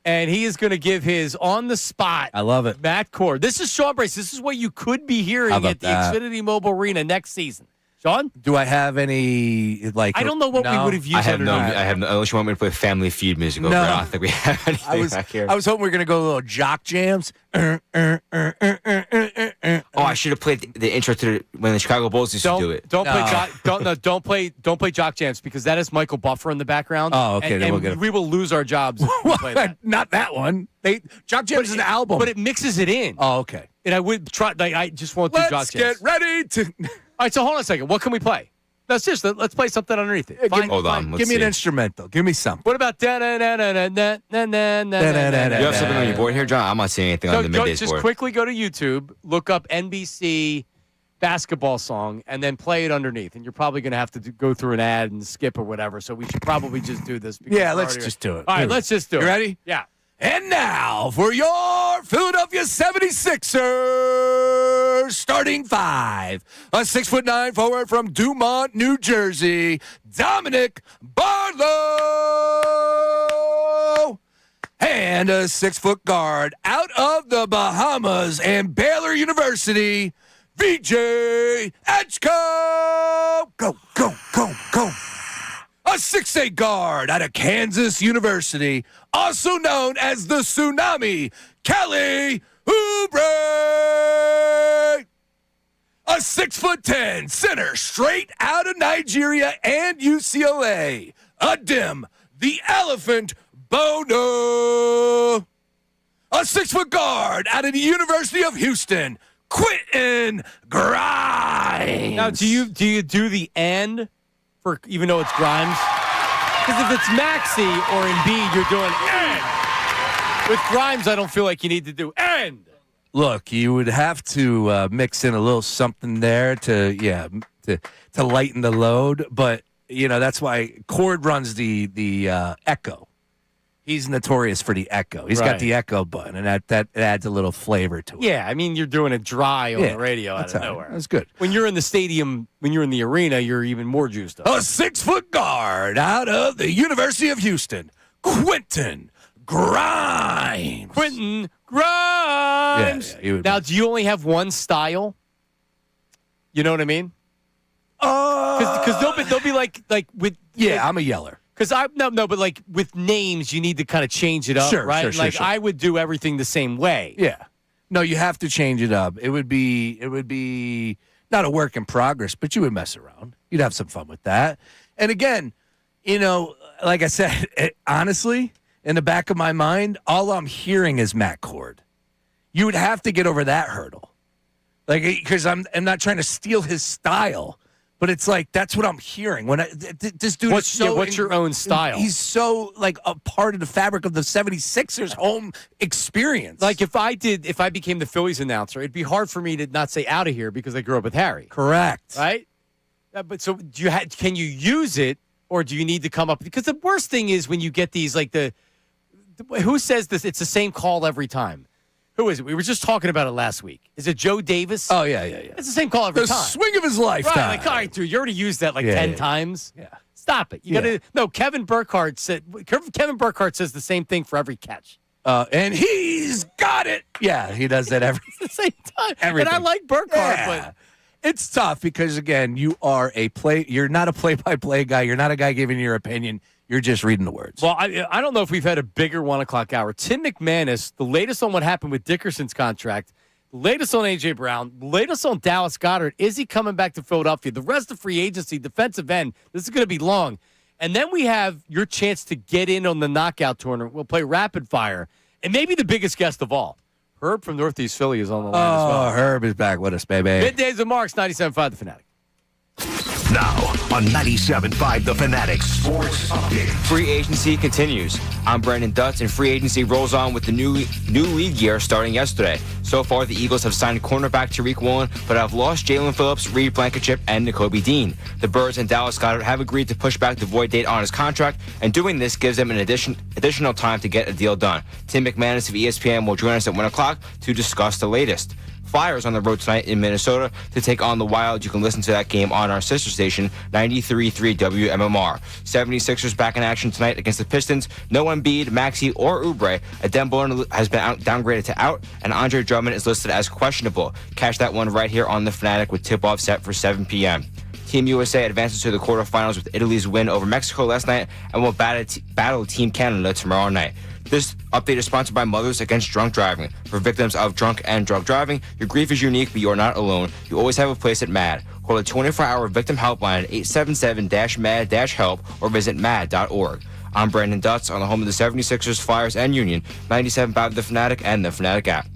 and he is going to give his on-the-spot. I love it. Matt Cord. This is Sean Brace. This is what you could be hearing at the Xfinity Mobile Arena next season. Sean? Do I have any, like... I don't know what we would have used. I have no, unless you want me to play Family Feud music over. I don't think we have anything back here. I was hoping we were going to go a little jock jams. Oh, I should have played the intro to when the Chicago Bulls used to do it. Don't play jock jams because that is Michael Buffer in the background. Oh, okay. And we will lose our jobs if we play that. Not that one. Jock jams is an album. But it mixes it in. Oh, okay. And I would try. I just won't do jock jams. Let's get ready to... All right, so hold on a second. What can we play? No, seriously, let's play something underneath it. Hold on. Give me an instrumental. Give me something. What about da-da-da-da-da-da-da-da-da-da? You have something on your board here, John? I'm not seeing anything on the Middays just board. quickly go to YouTube, look up NBC basketball song, and then play it underneath. And you're probably going to have to go through an ad and skip or whatever. So we should probably just do this. Yeah, let's just do it. All right, let's just do it. You ready? Yeah. And now for your Philadelphia 76ers starting 5. A 6'9" forward from Dumont, New Jersey, Dominic Barlow. And a 6-foot guard out of the Bahamas and Baylor University, VJ Edgecombe. Go, go, go, go. A 6'8" guard out of Kansas University, also known as the Tsunami, Kelly Oubre. A 6'10" center straight out of Nigeria and UCLA, Adim, the Elephant Bono. A 6-foot guard out of the University of Houston, Quentin Grimes. Now, do you do the and? For even though it's Grimes? Because if it's Maxey or Embiid, you're doing end. With Grimes, I don't feel like you need to do end. Look, you would have to mix in a little something there to lighten the load. But, that's why Cord runs the echo. He's notorious for the echo. He's got the echo button, and that adds a little flavor to it. Yeah, I mean, you're doing it dry on the radio out of nowhere. That's good. When you're in the stadium, when you're in the arena, you're even more juiced up. A 6-foot guard out of the University of Houston, Quentin Grimes. Quentin Grimes. Yeah, now, do you only have one style? You know what I mean? Because they'll be like with. Yeah, I'm a yeller. Because but like with names, you need to kind of change it up, right? Sure. I would do everything the same way. Yeah. No, you have to change it up. It would be not a work in progress, but you would mess around. You'd have some fun with that. And again, like I said, honestly, in the back of my mind, all I'm hearing is Matt Cord. You would have to get over that hurdle. Like, because I'm not trying to steal his style, But it's like that's what I'm hearing when this dude is so. What's your own style? He's so like a part of the fabric of the 76ers home experience. Like if I became the Phillies announcer, it'd be hard for me to not say out of here because I grew up with Harry. Correct. Right. But so can you use it, or do you need to come up? Because the worst thing is when you get these like who says this? It's the same call every time. Who is it? We were just talking about it last week. Is it Joe Davis? Oh, yeah. It's the same call every time. The swing of his lifetime. Right, like, all right, dude, you already used that 10 times. Yeah. Stop it. You gotta. No, Kevin Burkhardt says the same thing for every catch. And he's got it. Yeah, he does that every the same time. Everything. And I like Burkhardt, but it's tough because again, you're not a play-by-play guy. You're not a guy giving your opinion. You're just reading the words. Well, I don't know if we've had a bigger 1 o'clock hour. Tim McManus, the latest on what happened with Dickerson's contract, the latest on A.J. Brown, the latest on Dallas Goedert. Is he coming back to Philadelphia? The rest of free agency, defensive end. This is going to be long. And then we have your chance to get in on the knockout tournament. We'll play rapid fire. And maybe the biggest guest of all, Herb from Northeast Philly is on the line as well. Herb is back with us, baby. Middays and Marks, 97.5 The Fanatic. Now on 97.5 The Fanatic Sports Update. Free agency continues. I'm Brandon Dutz, and free agency rolls on with the new league year starting yesterday. So far, the Eagles have signed cornerback Tariq Woolen, but have lost Jalen Phillips, Reed Blankenship, and Nakobe Dean. The Birds and Dallas Goedert have agreed to push back the void date on his contract, and doing this gives them an additional time to get a deal done. Tim McManus of ESPN will join us at 1 o'clock to discuss the latest. Flyers on the road tonight in Minnesota to take on the Wild. You can listen to that game on our sister station, 93.3 WMMR. 76ers back in action tonight against the Pistons. No Embiid, Maxey, or Oubre. Adembolo has been downgraded to out, and Andre Drummond is listed as questionable. Catch that one right here on The Fanatic with tip-off set for 7 p.m. Team USA advances to the quarterfinals with Italy's win over Mexico last night and will battle Team Canada tomorrow night. This update is sponsored by Mothers Against Drunk Driving. For victims of drunk and drug driving, your grief is unique, but you are not alone. You always have a place at MAD. Call a 24-hour victim helpline at 877-MAD-HELP or visit mad.org. I'm Brandon Dutz on the home of the 76ers, Flyers, and Union, 97.5 The Fanatic and The Fanatic app.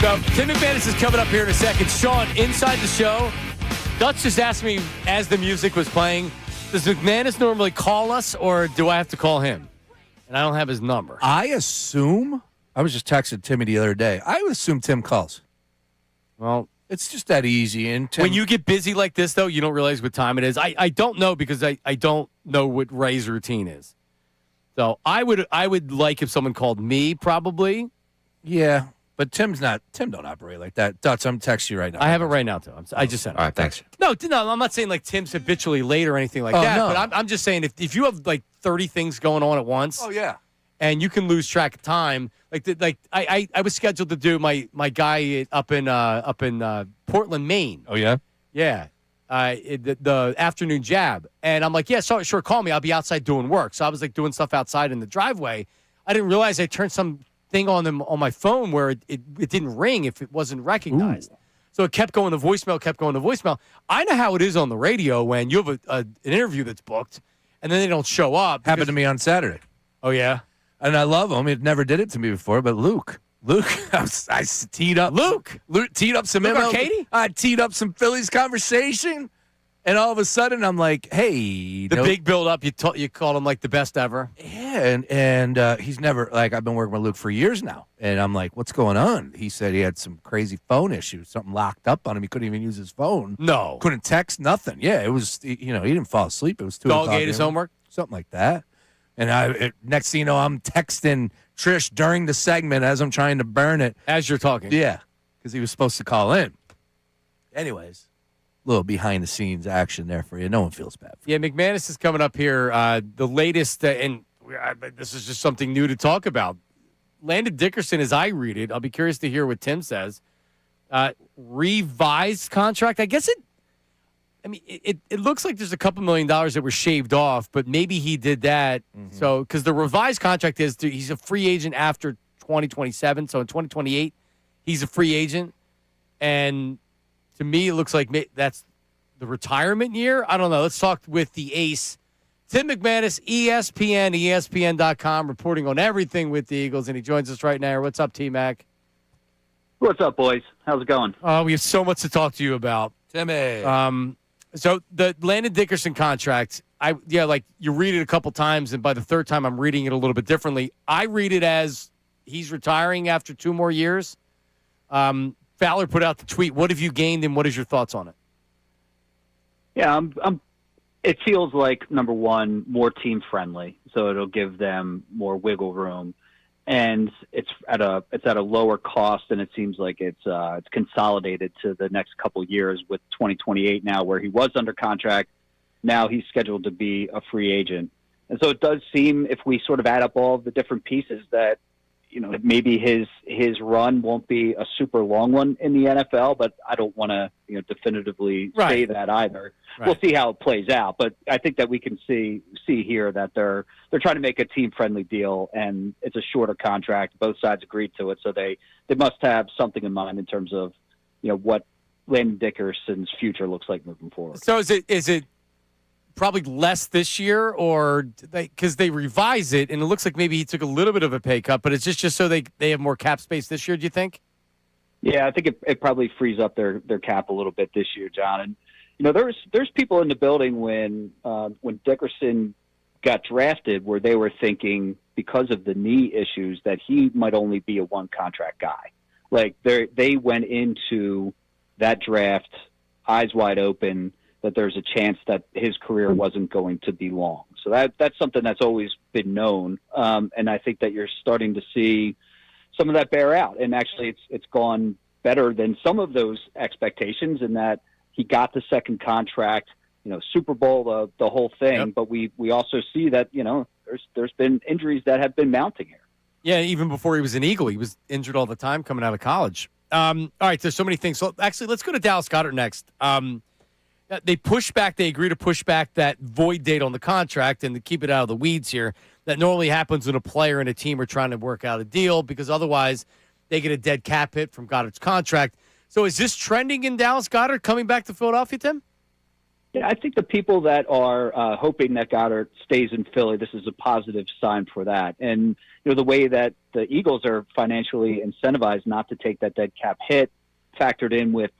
So, Tim McManus is coming up here in a second. Sean, inside the show, Dutch just asked me as the music was playing, does McManus normally call us or do I have to call him? And I don't have his number. I assume, I was just texting Timmy the other day, I would assume Tim calls. Well, it's just that easy. And Tim, when you get busy like this, though, you don't realize what time it is. I don't know because I don't know what Ray's routine is. So I would like if someone called me probably. Yeah. But Tim don't operate like that. Dutch, I'm texting you right now. I have it right now, too. I just sent it. All right, thanks. No, I'm not saying like Tim's habitually late or anything like that. No. But I'm just saying if you have like 30 things going on at once. Oh, yeah. And you can lose track of time. I was scheduled to do my guy up in Portland, Maine. Oh, yeah? Yeah. The afternoon jab. And I'm like, yeah, sure, call me. I'll be outside doing work. So I was like doing stuff outside in the driveway. I didn't realize I turned some thing on my phone where it didn't ring if it wasn't recognized. Ooh. So it kept going to voicemail. I know how it is on the radio when you have an interview that's booked and then they don't show up. Happened to me on Saturday. Oh, yeah? And I love him. It never did it to me before, but Luke, I teed up. Luke teed up some Arcady? I teed up some Phillies conversation. And all of a sudden, I'm like, hey. The big build-up, you called him like the best ever. Yeah, and he's never, like, I've been working with Luke for years now. And I'm like, what's going on? He said he had some crazy phone issues, something locked up on him. He couldn't even use his phone. No. Couldn't text, nothing. Yeah, it was, he didn't fall asleep. It was 2 o'clock. Dog ate his homework? Something like that. And next thing you know, I'm texting Trish during the segment as I'm trying to burn it. As you're talking. Yeah, because he was supposed to call in. Anyways. Little behind-the-scenes action there for you. No one feels bad. Yeah, McManus is coming up here. The latest, and this is just something new to talk about. Landon Dickerson, as I read it, I'll be curious to hear what Tim says. Revised contract. I guess it looks like there's a couple $1 million that were shaved off, but maybe he did that. Mm-hmm. So, because the revised contract is he's a free agent after 2027. So in 2028, he's a free agent, and to me, it looks like that's the retirement year. I don't know. Let's talk with the ace, Tim McManus, ESPN, ESPN.com, reporting on everything with the Eagles, and he joins us right now. What's up, T-Mac? What's up, boys? How's it going? We have so much to talk to you about. Timmy. So the Landon Dickerson contract, like you read it a couple times, and by the third time I'm reading it a little bit differently. I read it as he's retiring after 2 more years. Fowler put out the tweet. What have you gained, and what is your thoughts on it? Yeah, it feels like, number one, more team friendly, so it'll give them more wiggle room, and it's at a lower cost, and it seems like it's consolidated to the next couple years with 2028 now, where he was under contract. Now he's scheduled to be a free agent, and so it does seem, if we sort of add up all of the different pieces, that maybe his run won't be a super long one in the NFL, but I don't want to definitively say that either. Right. We'll see how it plays out, but I think that we can see here that they're trying to make a team friendly deal, and it's a shorter contract. Both sides agreed to it, so they must have something in mind in terms of what Landon Dickerson's future looks like moving forward. So is it probably less this year, or because they revise it and it looks like maybe he took a little bit of a pay cut, but it's just so they have more cap space this year, do you think? Yeah, I think it probably frees up their cap a little bit this year, John. And there's people in the building when Dickerson got drafted where they were thinking, because of the knee issues, that he might only be a one contract guy. Like they went into that draft eyes wide open, that there's a chance that his career wasn't going to be long. So that's something that's always been known. And I think that you're starting to see some of that bear out. And actually it's gone better than some of those expectations, in that he got the second contract, Super Bowl, the whole thing. Yep. But we also see that, there's been injuries that have been mounting here. Yeah, even before he was an Eagle, he was injured all the time coming out of college. All right, there's so many things. So actually, let's go to Dallas Goedert next. They agree to push back that void date on the contract, and to keep it out of the weeds here, that normally happens when a player and a team are trying to work out a deal, because otherwise they get a dead cap hit from Goedert's contract. So is this trending in Dallas Goedert coming back to Philadelphia, Tim? Yeah, I think the people that are hoping that Goedert stays in Philly, this is a positive sign for that. And the way that the Eagles are financially incentivized not to take that dead cap hit, factored in with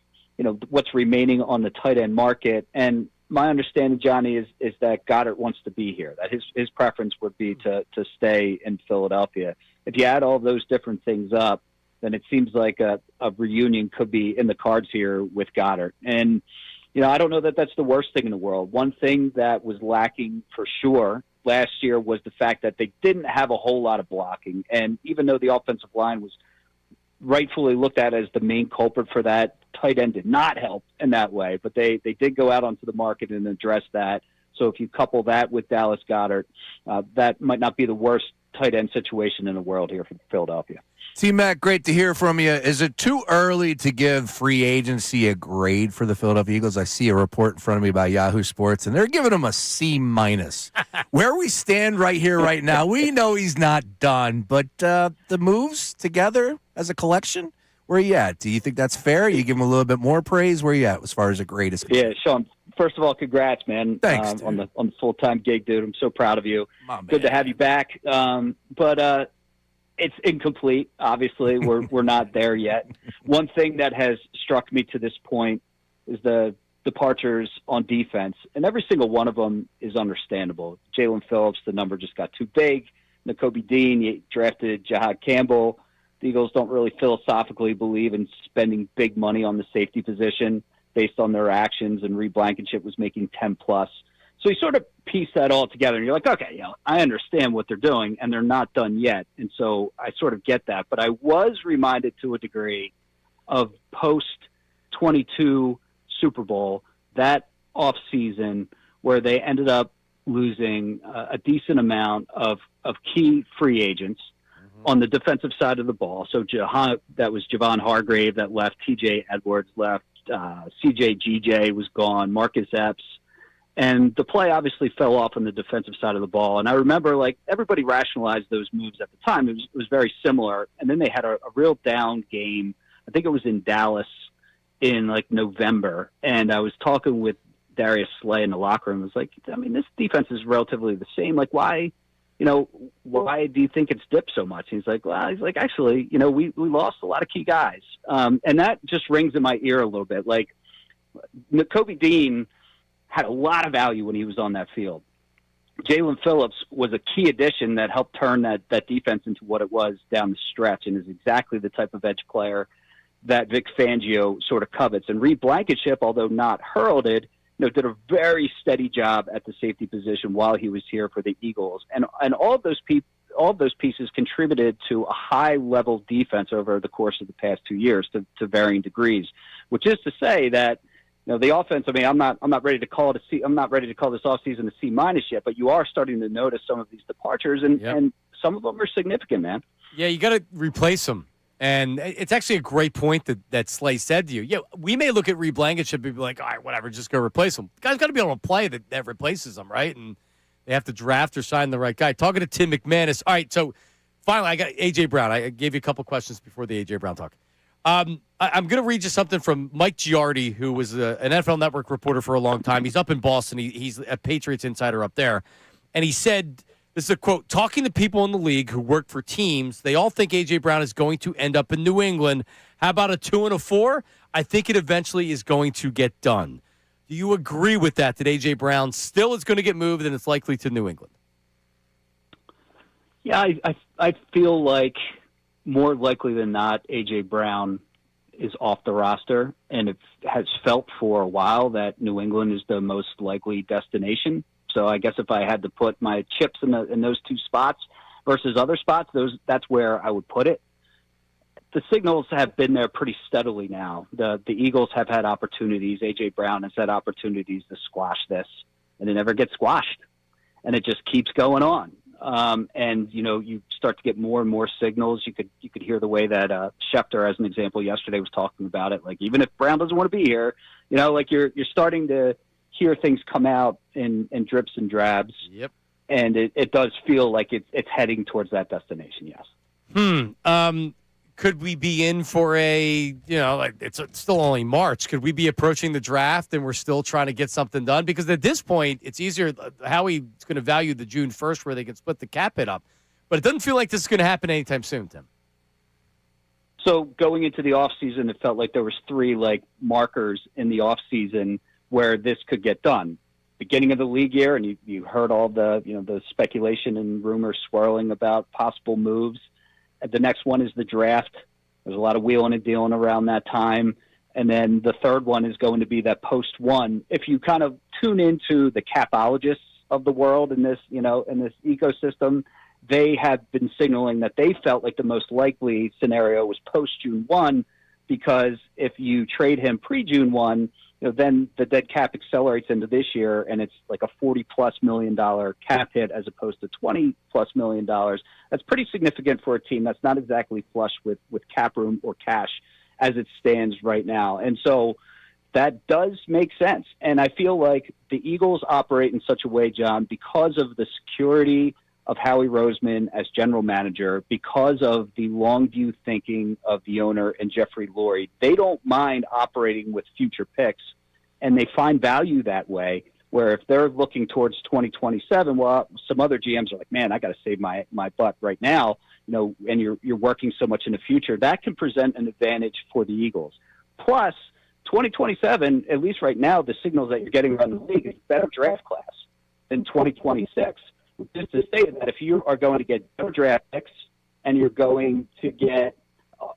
what's remaining on the tight end market. And my understanding, Johnny, is that Goedert wants to be here. That his preference would be to stay in Philadelphia. If you add all those different things up, then it seems like a reunion could be in the cards here with Goedert. And I don't know that that's the worst thing in the world. One thing that was lacking for sure last year was the fact that they didn't have a whole lot of blocking. And even though the offensive line was rightfully looked at as the main culprit for that, tight end did not help in that way. But they did go out onto the market and address that. So if you couple that with Dallas Goedert, that might not be the worst tight end situation in the world here for Philadelphia. T-Mac, great to hear from you. Is it too early to give free agency a grade for the Philadelphia Eagles? I see a report in front of me by Yahoo Sports, and they're giving him a C-. Where we stand right here, right now, we know he's not done, but the moves together as a collection, where are you at? Do you think that's fair? You give him a little bit more praise? Where are you at as far as a grade is concerned? Yeah, Sean, first of all, congrats, man. Thanks, on the full-time gig, dude. I'm so proud of you. Good to have you back. But it's incomplete. Obviously, we're not there yet. One thing that has struck me to this point is the departures on defense, and every single one of them is understandable. Jalen Phillips, the number just got too big. Nakobe Dean, you drafted Jahad Campbell. The Eagles don't really philosophically believe in spending big money on the safety position based on their actions, and Reed Blankenship was making 10+. So you sort of piece that all together, and you're like, okay, I understand what they're doing, and they're not done yet. And so I sort of get that. But I was reminded to a degree of post-22 Super Bowl, that offseason, where they ended up losing a decent amount of key free agents on the defensive side of the ball. So that was Javon Hargrave that left, TJ Edwards left, CJ GJ was gone, Marcus Epps. And the play obviously fell off on the defensive side of the ball. And I remember, everybody rationalized those moves at the time. It was very similar. And then they had a real down game. I think it was in Dallas in, November. And I was talking with Darius Slay in the locker room. I was like, this defense is relatively the same. Why do you think it's dipped so much? And he's like, actually, we lost a lot of key guys. And that just rings in my ear a little bit. Nakobe Dean had a lot of value when he was on that field. Jalen Phillips was a key addition that helped turn that defense into what it was down the stretch, and is exactly the type of edge player that Vic Fangio sort of covets. And Reed Blankenship, although not heralded, did a very steady job at the safety position while he was here for the Eagles. And all of those pieces contributed to a high-level defense over the course of the past 2 years to varying degrees, which is to say that the offense, I'm not ready to call it a C. I'm not ready to call this offseason a C- yet, but you are starting to notice some of these departures, and some of them are significant, man. Yeah, you got to replace them. And it's actually a great point that Slay said to you. Yeah, we may look at Reed Blankenship and be like, all right, whatever, just go replace him. The guy's got to be able to play that replaces him, right? And they have to draft or sign the right guy. Talking to Tim McManus. All right, so finally, I got A.J. Brown. I gave you a couple questions before the A.J. Brown talk. I'm going to read you something from Mike Giardi, who was an NFL Network reporter for a long time. He's up in Boston. He's a Patriots insider up there. And he said, this is a quote, talking to people in the league who work for teams, they all think A.J. Brown is going to end up in New England. How about a 2 and a 4? I think it eventually is going to get done. Do you agree with that A.J. Brown still is going to get moved and it's likely to New England? Yeah, I feel like more likely than not, A.J. Brown is off the roster, and it has felt for a while that New England is the most likely destination. So I guess if I had to put my chips in those two spots versus other spots, that's where I would put it. The signals have been there pretty steadily now. The Eagles have had opportunities. A.J. Brown has had opportunities to squash this, and it never gets squashed. And it just keeps going on. And you start to get more and more signals. You could hear the way that Schefter, as an example, yesterday was talking about it. Even if Brown doesn't want to be here, you're starting to hear things come out in drips and drabs. Yep. And it does feel like it's heading towards that destination. Yes. could we be in for it's still only March. Could we be approaching the draft and we're still trying to get something done? Because at this point, it's easier. Howie's going to value the June 1st where they can split the cap hit up. But it doesn't feel like this is going to happen anytime soon, Tim. So going into the offseason, it felt like there was 3 markers in the offseason where this could get done. Beginning of the league year, and you heard all the speculation and rumors swirling about possible moves. The next one is the draft. There's a lot of wheeling and dealing around that time. And then the third one is going to be that post one. If you kind of tune into the capologists of the world in this ecosystem, they have been signaling that they felt like the most likely scenario was post June 1, because if you trade him pre-June 1, then the dead cap accelerates into this year, and it's like a $40+ million cap hit as opposed to $20+ million. That's pretty significant for a team that's not exactly flush with cap room or cash as it stands right now. And so that does make sense. And I feel like the Eagles operate in such a way, John, because of the security of Howie Roseman as general manager, because of the long view thinking of the owner and Jeffrey Lurie. They don't mind operating with future picks, and they find value that way, where if they're looking towards 2027, well, some other GMs are like, man, I got to save my butt right now, and you're working so much in the future. That can present an advantage for the Eagles. Plus, 2027, at least right now, the signals that you're getting around the league is a better draft class than 2026. Just to say that if you are going to get better draft picks and you're going to get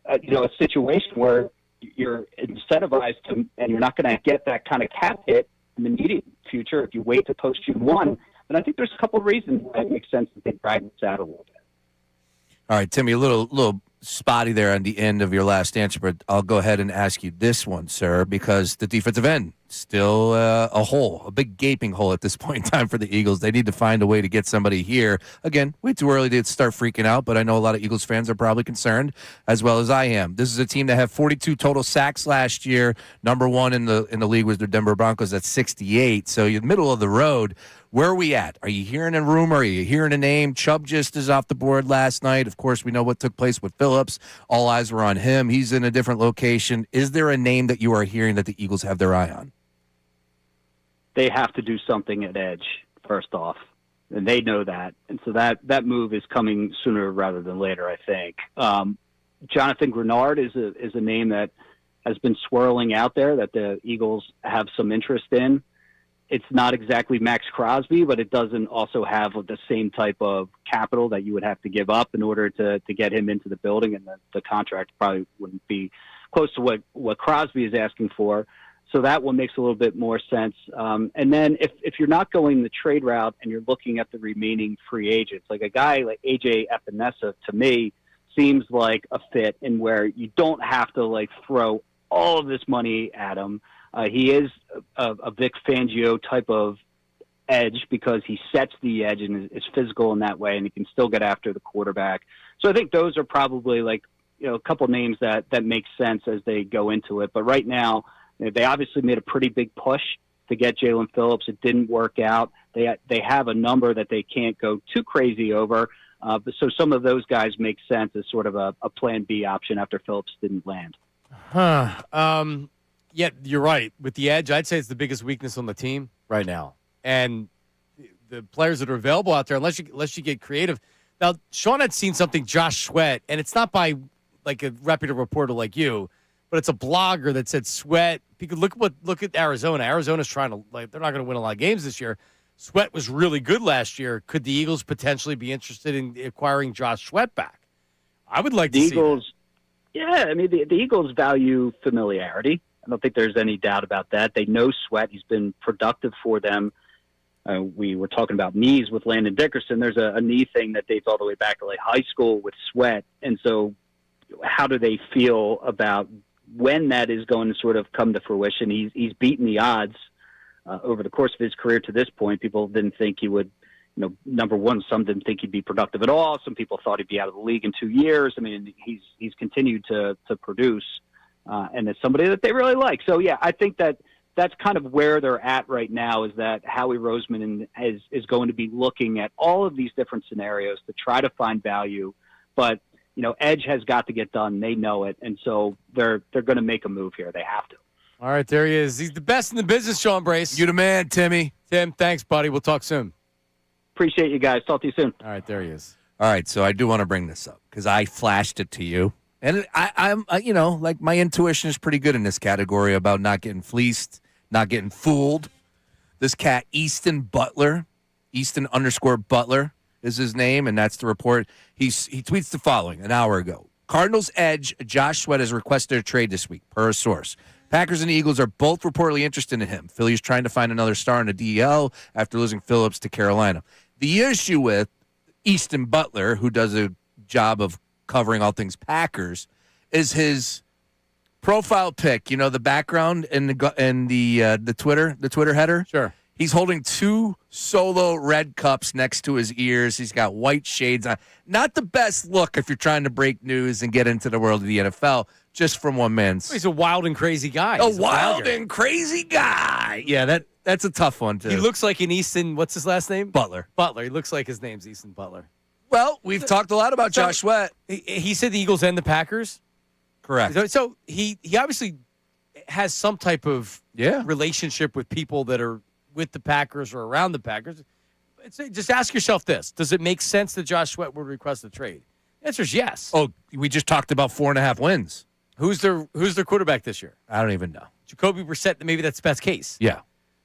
a situation where you're incentivized to, and you're not going to get that kind of cap hit in the immediate future if you wait to post June 1, then I think there's a couple of reasons why it makes sense that they drag this out a little bit. All right, Timmy, a little spotty there on the end of your last answer, but I'll go ahead and ask you this one, sir, because the defensive end, still a big gaping hole at this point in time for the Eagles. They need to find a way to get somebody here. Again, way too early to start freaking out, but I know a lot of Eagles fans are probably concerned, as well as I am. This is a team that had 42 total sacks last year. Number one in the league was the Denver Broncos at 68. So you're middle of the road. Where are we at? Are you hearing a rumor? Are you hearing a name? Chubb just is off the board last night. Of course, we know what took place with Phillips. All eyes were on him. He's in a different location. Is there a name that you are hearing that the Eagles have their eye on? They have to do something at edge, first off, and they know that. And so that move is coming sooner rather than later, I think. Jonathan Grenard is a name that has been swirling out there that the Eagles have some interest in. It's not exactly Maxx Crosby, but it doesn't also have the same type of capital that you would have to give up in order to get him into the building, and the contract probably wouldn't be close to what Crosby is asking for. So that one makes a little bit more sense. And then if you're not going the trade route and you're looking at the remaining free agents, like a guy like A.J. Epinesa, to me, seems like a fit in where you don't have to throw all of this money at him. He is a Vic Fangio type of edge because he sets the edge and is physical in that way, and he can still get after the quarterback. So I think those are probably a couple names that make sense as they go into it. But right now, they obviously made a pretty big push to get Jalen Phillips. It didn't work out. They have a number that they can't go too crazy over. But so some of those guys make sense as sort of a plan B option after Phillips didn't land. Yeah, you're right. With the edge, I'd say it's the biggest weakness on the team right now. And the players that are available out there, unless you get creative. Now, Sean had seen something, Josh Sweat, and it's not by a reputable reporter like you, but it's a blogger that said Sweat. Because look at Arizona. Arizona's trying to they're not going to win a lot of games this year. Sweat was really good last year. Could the Eagles potentially be interested in acquiring Josh Sweat back? I would like to see Eagles. Yeah, I mean the Eagles value familiarity. I don't think there's any doubt about that. They know Sweat. He's been productive for them. We were talking about knees with Landon Dickerson. There's a knee thing that dates all the way back to high school with Sweat. And so how do they feel about when that is going to sort of come to fruition? He's beaten the odds over the course of his career to this point. People didn't think he would, number one, some didn't think he'd be productive at all. Some people thought he'd be out of the league in 2 years. I mean, he's continued to produce. And it's somebody that they really like. So, yeah, I think that's kind of where they're at right now, is that Howie Roseman is going to be looking at all of these different scenarios to try to find value. But Edge has got to get done. They know it, and so they're going to make a move here. They have to. All right, there he is. He's the best in the business, Sean Brace. You the man, Timmy. Tim, thanks, buddy. We'll talk soon. Appreciate you guys. Talk to you soon. All right, there he is. All right, so I do want to bring this up because I flashed it to you. And I'm like my intuition is pretty good in this category about not getting fleeced, not getting fooled. This cat, Easton _Butler is his name, and that's the report. He tweets the following an hour ago. Cardinals edge Josh Sweat has requested a trade this week, per a source. Packers and Eagles are both reportedly interested in him. Phillies trying to find another star in the DL after losing Phillips to Carolina. The issue with Easton _Butler, who does a job of covering all things Packers, is his profile pic. The background and the Twitter header. Sure. He's holding 2 solo red cups next to his ears. He's got white shades on. Not the best look if you're trying to break news and get into the world of the NFL, just from one man's. He's a wild and crazy guy. A wild and crazy guy. Yeah, that's a tough one, too. He looks like an Easton, what's his last name? Butler. He looks like his name's Easton Butler. Well, we've talked a lot about Josh Sweat. He said the Eagles and the Packers? Correct. So he obviously has some type of relationship with people that are with the Packers or around the Packers. Just ask yourself this. Does it make sense that Josh Sweat would request a trade? The answer is yes. Oh, we just talked about 4.5 wins. Who's their quarterback this year? I don't even know. Jacoby Brissett, maybe that's the best case. Yeah.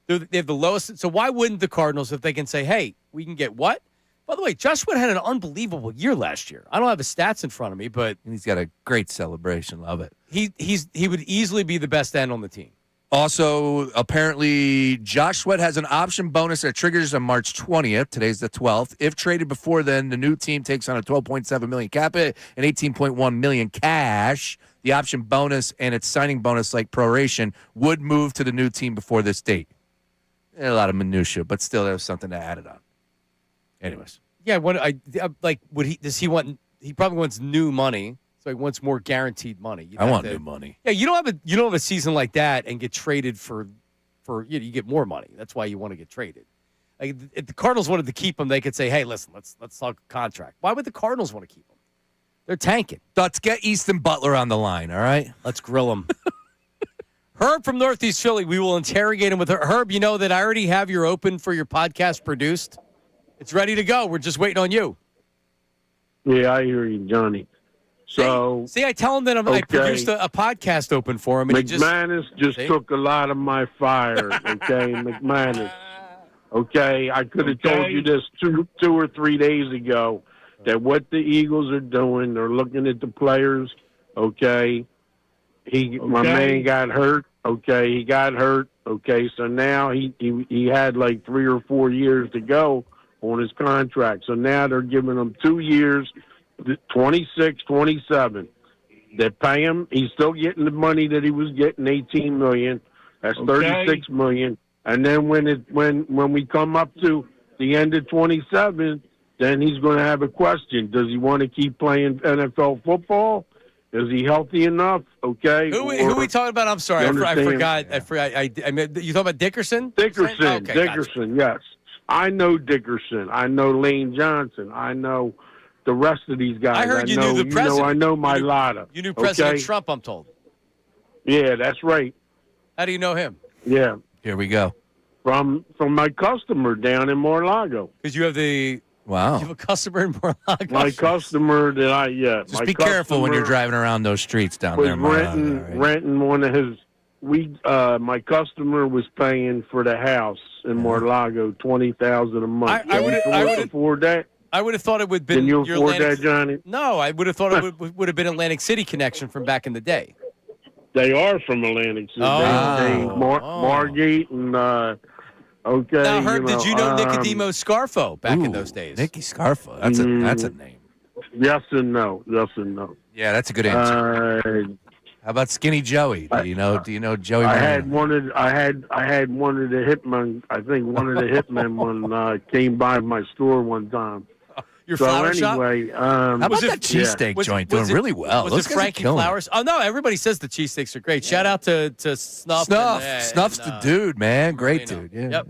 They have the lowest. So why wouldn't the Cardinals, if they can say, hey, we can get what? By the way, Josh Sweat had an unbelievable year last year. I don't have his stats in front of me, but he's got a great celebration. Love it. He would easily be the best end on the team. Also, apparently, Josh Sweat has an option bonus that triggers on March 20th. Today's the 12th. If traded before then, the new team takes on a $12.7 million cap hit and $18.1 million cash. The option bonus and its signing bonus, like proration, would move to the new team before this date. A lot of minutia, but still, there was something to add it on. Anyways, yeah. Does he want? He probably wants new money. So he wants more guaranteed money. I want new money. Yeah, you don't have a season like that and get traded for you get more money. That's why you want to get traded. Like if the Cardinals wanted to keep him, they could say, "Hey, listen, let's talk contract." Why would the Cardinals want to keep him? They're tanking. Let's get Easton Butler on the line. All right, let's grill him. Herb from Northeast Philly. We will interrogate him with her. Herb, you know that I already have your open for your podcast produced. It's ready to go. We're just waiting on you. Yeah, I hear you, Johnny. So see, I tell him that I produced a podcast open for him. And McManus just took a lot of my fire. Okay, McManus. Okay, I could have told you this two or 3 days ago that what the Eagles are doing, they're looking at the players. Okay, my man got hurt. Okay, he got hurt. Okay, so now he had like 3 or 4 years to go on his contract. So now they're giving him 2 years. 26, 27. They pay him. He's still getting the money that he was getting, $18 million. That's $36 million. And then when we come up to the end of 27, then he's going to have a question. Does he want to keep playing NFL football? Is he healthy enough? Okay. Who are we talking about? I'm sorry. I forgot. Yeah. I forgot. I mean, you talking about Dickerson? Dickerson. Okay, Dickerson, yes. I know Dickerson. I know Lane Johnson. I know the rest of these guys. I heard you knew the president. I know Mailata. You knew President Trump, I'm told. Yeah, that's right. How do you know him? Yeah. Here we go. From my customer down in Mar-a-Lago. Because you have You have a customer in Mar-a-Lago. My customer that Just be careful when you're driving around those streets down there. Renting one of his. My customer was paying for the house in Mar-a-Lago, $20,000 a month. I would afford that. I would have thought it would have been. Can you your afford Atlantic, that, Johnny? No, I would have thought it would have been Atlantic City connection from back in the day. They are from Atlantic City. Margate and okay. Now, Herb, did you know Nicodemo Scarfo back in those days? Nicky Scarfo. That's a name. Yes and no. Yes and no. Yeah, that's a good answer. How about Skinny Joey? Do you know Joey? I had one of the hitmen. I think one of the hitmen came by my store one time. Your flower shop? Anyway, how about that cheesesteak joint doing really well? Was it Frankie Flowers? Oh no, everybody says the cheesesteaks are great. Shout out to Snuff. Snuff's the dude, man. Great dude. Yeah. Yep.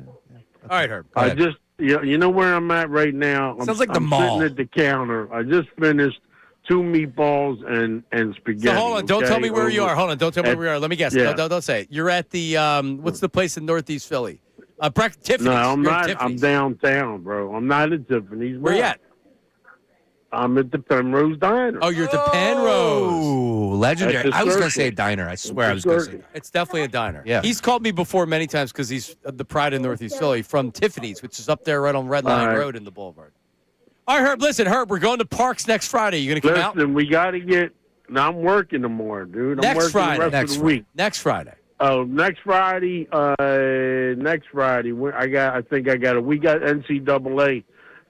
All right, Herb. I just you know where I'm at right now. Sounds like the mall. Sitting at the counter. I just finished 2 meatballs and spaghetti. So hold on, don't tell me where you are. Hold on, don't tell me where you are. Let me guess. Yeah. Don't say it. You're at the what's the place in Northeast Philly? Tiffany's. No, I'm You're not. at I'm Tiffany's. downtown, bro. I'm not at Tiffany's. Where you at? I'm at the Penrose Diner. Oh, you're at the Penrose. Ooh, legendary. At the I was going to Circle. say diner. I swear I was The going to say Circle. that. It's definitely a diner. Yeah. He's called me before many times because he's the pride in Northeast Philly from Tiffany's, which is up there right on Red Line All right. Road in the Boulevard. All right, Herb. Listen, Herb, we're going to Parks next Friday. You going to come out? Listen, we got to get. No, I'm working tomorrow, dude. I'm Next working Friday. the rest of the week. Next Friday. Oh, next Friday. Next Friday. We got NCAA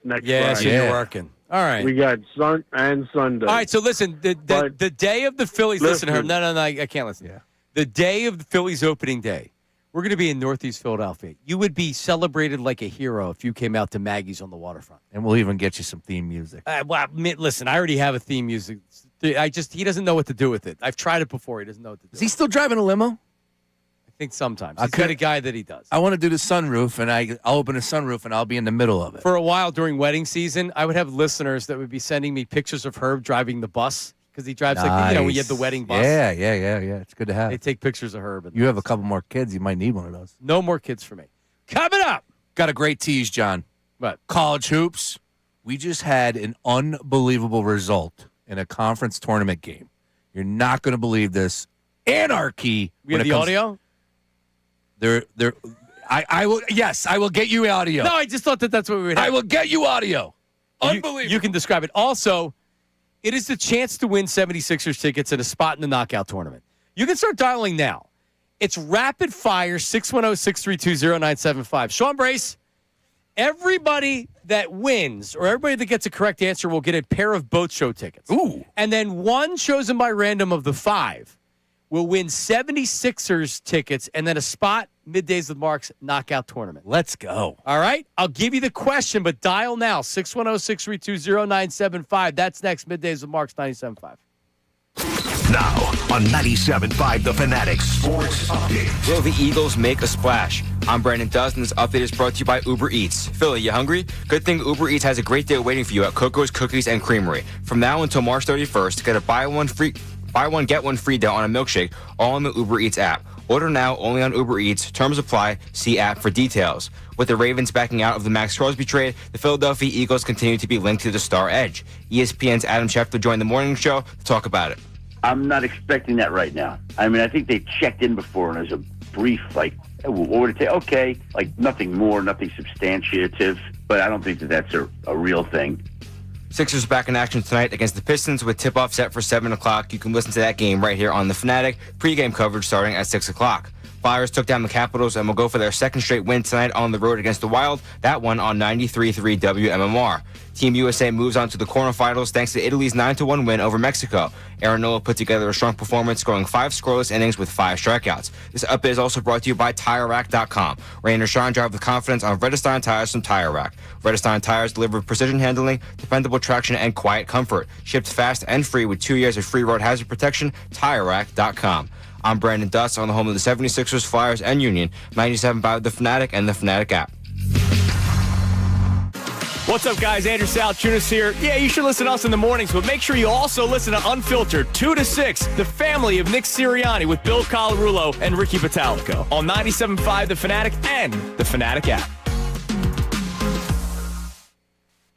next Yeah, Friday. so you're working. All right. We got Sun and Sunday. All right, so listen, the day of the Phillies, listen, Herb, no, I can't listen. Yeah. The day of the Phillies opening day, we're going to be in Northeast Philadelphia. You would be celebrated like a hero if you came out to Maggie's on the waterfront. And we'll even get you some theme music. Listen, I already have a theme music. He doesn't know what to do with it. I've tried it before. He doesn't know what to do. Is he still driving a limo? I think sometimes. He's got a guy that he does. I want to do the sunroof, and I'll open a sunroof, and I'll be in the middle of it. For a while during wedding season, I would have listeners that would be sending me pictures of Herb driving the bus because he drives when you have the wedding bus. Yeah. It's good to have. They take pictures of Herb. You have a couple more kids. You might need one of those. No more kids for me. Coming up. Got a great tease, John. What? College hoops. We just had an unbelievable result in a conference tournament game. You're not going to believe this. Anarchy. We have the audio? I will. Yes, I will get you audio. No, I just thought that's what we would have. I will get you audio. Unbelievable. You can describe it. Also, it is the chance to win 76ers tickets and a spot in the knockout tournament. You can start dialing now. It's rapid fire 610-632-0975. Sean Brace, everybody that wins or everybody that gets a correct answer will get a pair of boat show tickets. Ooh. And then one chosen by random of the 5 will win 76ers tickets and then a spot Middays with Mark's knockout tournament. Let's go. All right? I'll give you the question, but dial now, 610-632-0975. That's next, Middays with Mark's 97.5. Now on 97.5 The Fanatic Sports Update. Will the Eagles make a splash? I'm Brandon Dust, and this update is brought to you by Uber Eats. Philly, you hungry? Good thing Uber Eats has a great deal waiting for you at Coco's Cookies and Creamery. From now until March 31st, get a buy one, get one free deal on a milkshake, all on the Uber Eats app. Order now only on Uber Eats. Terms apply. See app for details. With the Ravens backing out of the Maxx Crosby trade, the Philadelphia Eagles continue to be linked to the Star Edge. ESPN's Adam Schefter joined the morning show to talk about it. I'm not expecting that right now. I mean, I think they checked in before, and there's a brief, what would it take? Okay, nothing more, nothing substantiative, but I don't think that's a real thing. Sixers back in action tonight against the Pistons with tip-off set for 7 o'clock. You can listen to that game right here on The Fanatic. Pre-game coverage starting at 6 o'clock. Flyers took down the Capitals and will go for their second straight win tonight on the road against the Wild. That one on 93.3 WMMR. Team USA moves on to the quarterfinals thanks to Italy's 9-1 win over Mexico. Aaron Nola put together a strong performance, scoring 5 scoreless innings with 5 strikeouts. This update is also brought to you by TireRack.com. Rain or shine, drive with confidence on Vredestein tires from Tire Rack. Vredestein tires deliver precision handling, dependable traction, and quiet comfort. Shipped fast and free with 2 years of free road hazard protection. TireRack.com. I'm Brandon Dust on the home of the 76ers, Flyers, and Union. 97.5 The Fanatic and The Fanatic app. What's up, guys? Andrew Salciunas here. Yeah, you should listen to us in the mornings, but make sure you also listen to Unfiltered 2 to 6, the family of Nick Sirianni with Bill Colarulo and Ricky Patalico on 97.5 The Fanatic and The Fanatic app.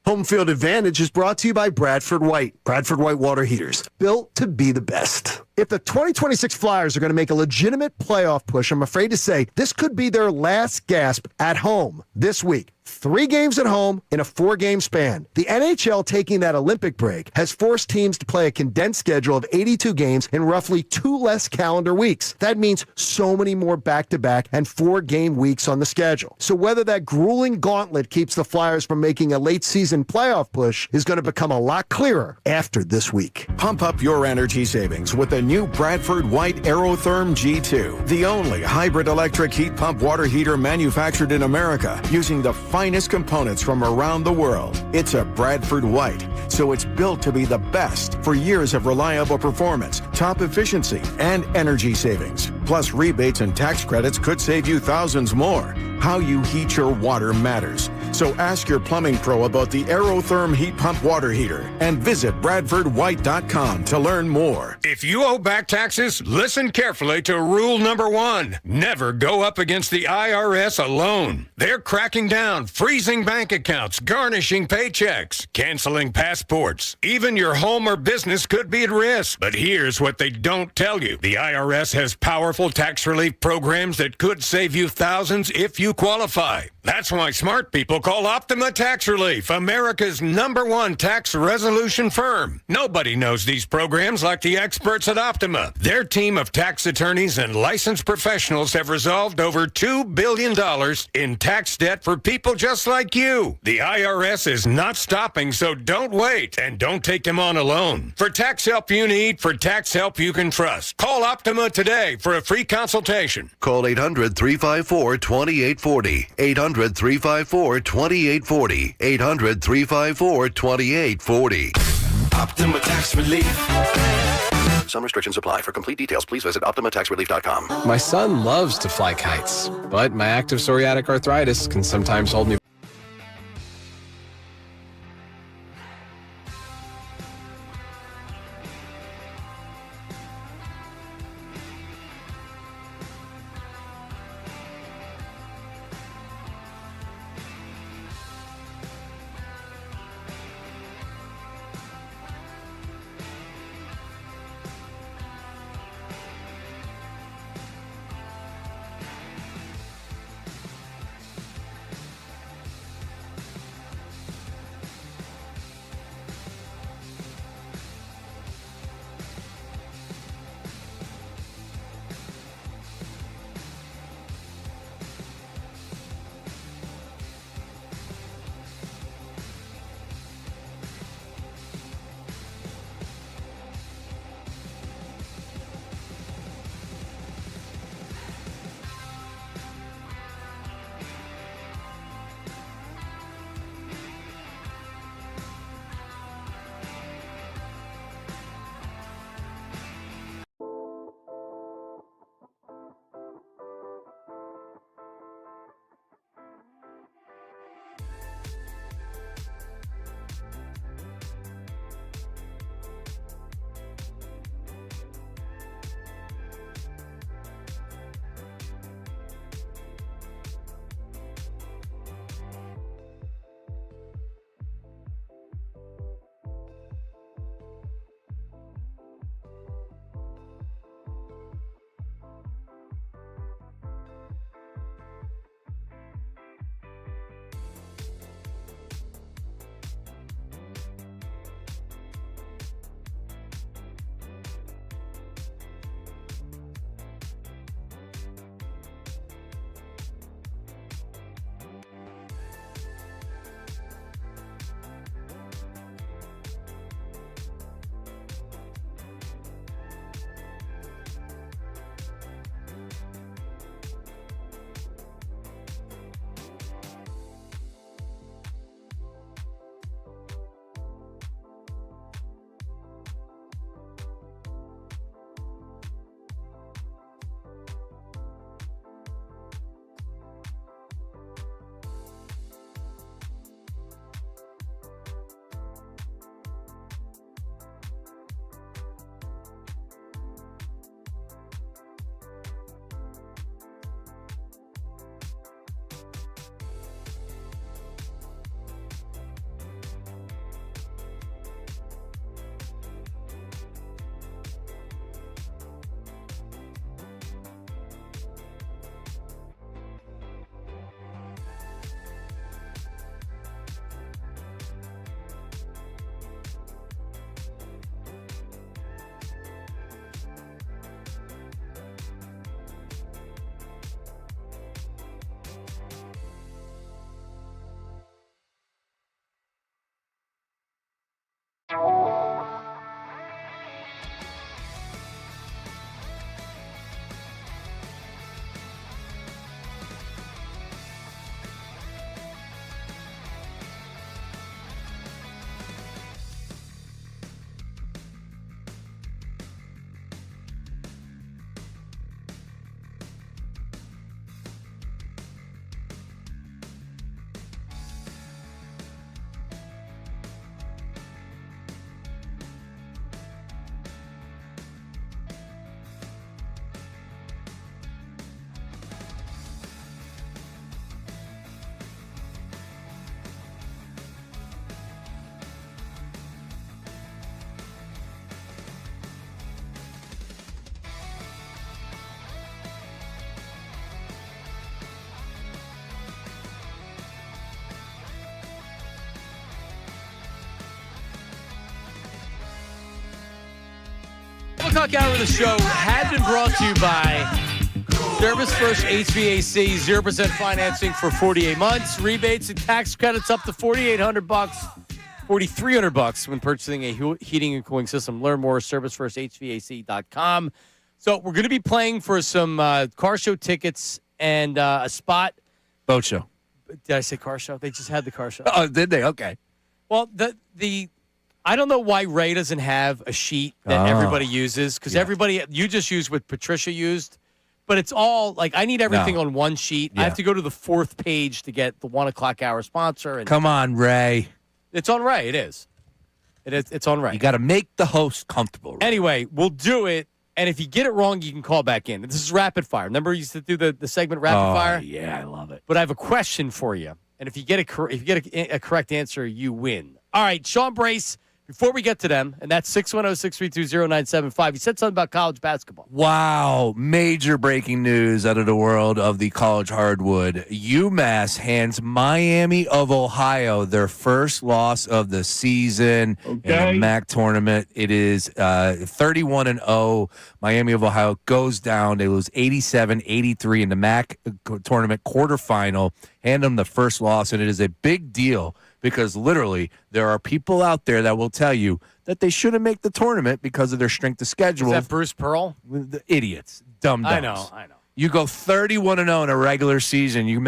Home Field Advantage is brought to you by Bradford White. Bradford White water heaters, built to be the best. If the 2026 Flyers are going to make a legitimate playoff push, I'm afraid to say this could be their last gasp at home this week. 3 games at home in a 4-game span. The NHL, taking that Olympic break, has forced teams to play a condensed schedule of 82 games in roughly 2 less calendar weeks. That means so many more back-to-back and 4-game weeks on the schedule. So whether that grueling gauntlet keeps the Flyers from making a late-season playoff push is going to become a lot clearer after this week. Pump up your energy savings with the new Bradford White Aerotherm G2, the only hybrid electric heat pump water heater manufactured in America using the finest components from around the world. It's a Bradford White, so it's built to be the best for years of reliable performance, top efficiency, and energy savings. Plus, rebates and tax credits could save you thousands more. How you heat your water matters. So ask your plumbing pro about the Aerotherm heat pump water heater and visit BradfordWhite.com to learn more. If you owe back taxes, listen carefully to rule number 1. Never go up against the IRS alone. They're cracking down, freezing bank accounts, garnishing paychecks, canceling passports. Even your home or business could be at risk. But here's what they don't tell you. The IRS has powerful tax relief programs that could save you thousands if you qualify. That's why smart people call Optima Tax Relief America's #1 tax resolution firm. Nobody knows these programs like the experts at Optima. Their team of tax attorneys and licensed professionals have resolved over $2 billion in tax debt for people just like you. The IRS is not stopping, so don't wait and don't take them on alone. For tax help you need, for tax help you can trust, call Optima today for a free consultation. Call 800-354-2840. 800-354-2840. 800-354-2840. Optima Tax Relief. Some restrictions apply. For complete details, please visit OptimaTaxRelief.com. My son loves to fly kites, but my active psoriatic arthritis can sometimes hold me. o'clock hour of the show has been brought to you by Service First HVAC, 0% financing for 48 months, rebates and tax credits up to $4,800, $4,300 when purchasing a heating and cooling system. Learn more at servicefirsthvac.com. So we're going to be playing for some car show tickets and a spot. Boat show. Did I say car show? They just had the car show. Oh, did they? Okay. Well, the I don't know why Ray doesn't have a sheet that everybody uses, because everybody, you just use what Patricia used, but it's all, like, I need everything on one sheet. I have to go to the fourth page to get the 1 o'clock hour sponsor. And come on, Ray. It's on Ray. It is. It's on Ray. You got to make the host comfortable, Ray. Anyway, we'll do it, and if you get it wrong, you can call back in. This is rapid fire. Remember we used to do the segment rapid fire? Yeah, I love it. But I have a question for you, and if you get a correct answer, you win. All right, Sean Brace. Before we get to them, and that's 610-632-0975. You said something about college basketball. Wow. Major breaking news out of the world of the college hardwood. UMass hands Miami of Ohio their first loss of the season in the MAC tournament. It is 31-0. Miami of Ohio goes down. They lose 87-83 in the MAC tournament quarterfinal. Hand them the first loss, and it is a big deal. Because literally, there are people out there that will tell you that they shouldn't make the tournament because of their strength of schedule. Is that Bruce Pearl? The idiots. Dumb-dumbs. I know. You go 31-0 in a regular season. You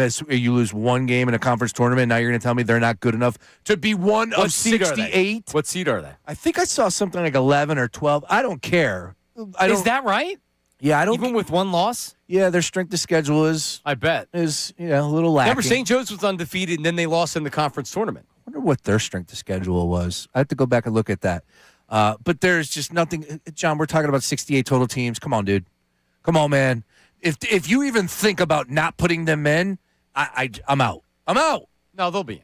lose one game in a conference tournament. Now you're going to tell me they're not good enough to be one of 68? What seed are they? I think I saw something like 11 or 12. I don't care. Is that right? Yeah, I don't. Even with one loss? Yeah, their strength of schedule is. I bet is a little lacking. Remember, St. Joe's was undefeated, and then they lost in the conference tournament. I wonder what their strength of schedule was. I have to go back and look at that. But there's just nothing. John, we're talking about 68 total teams. Come on, dude. Come on, man. If you even think about not putting them in, I'm out. I'm out. No, they'll be in.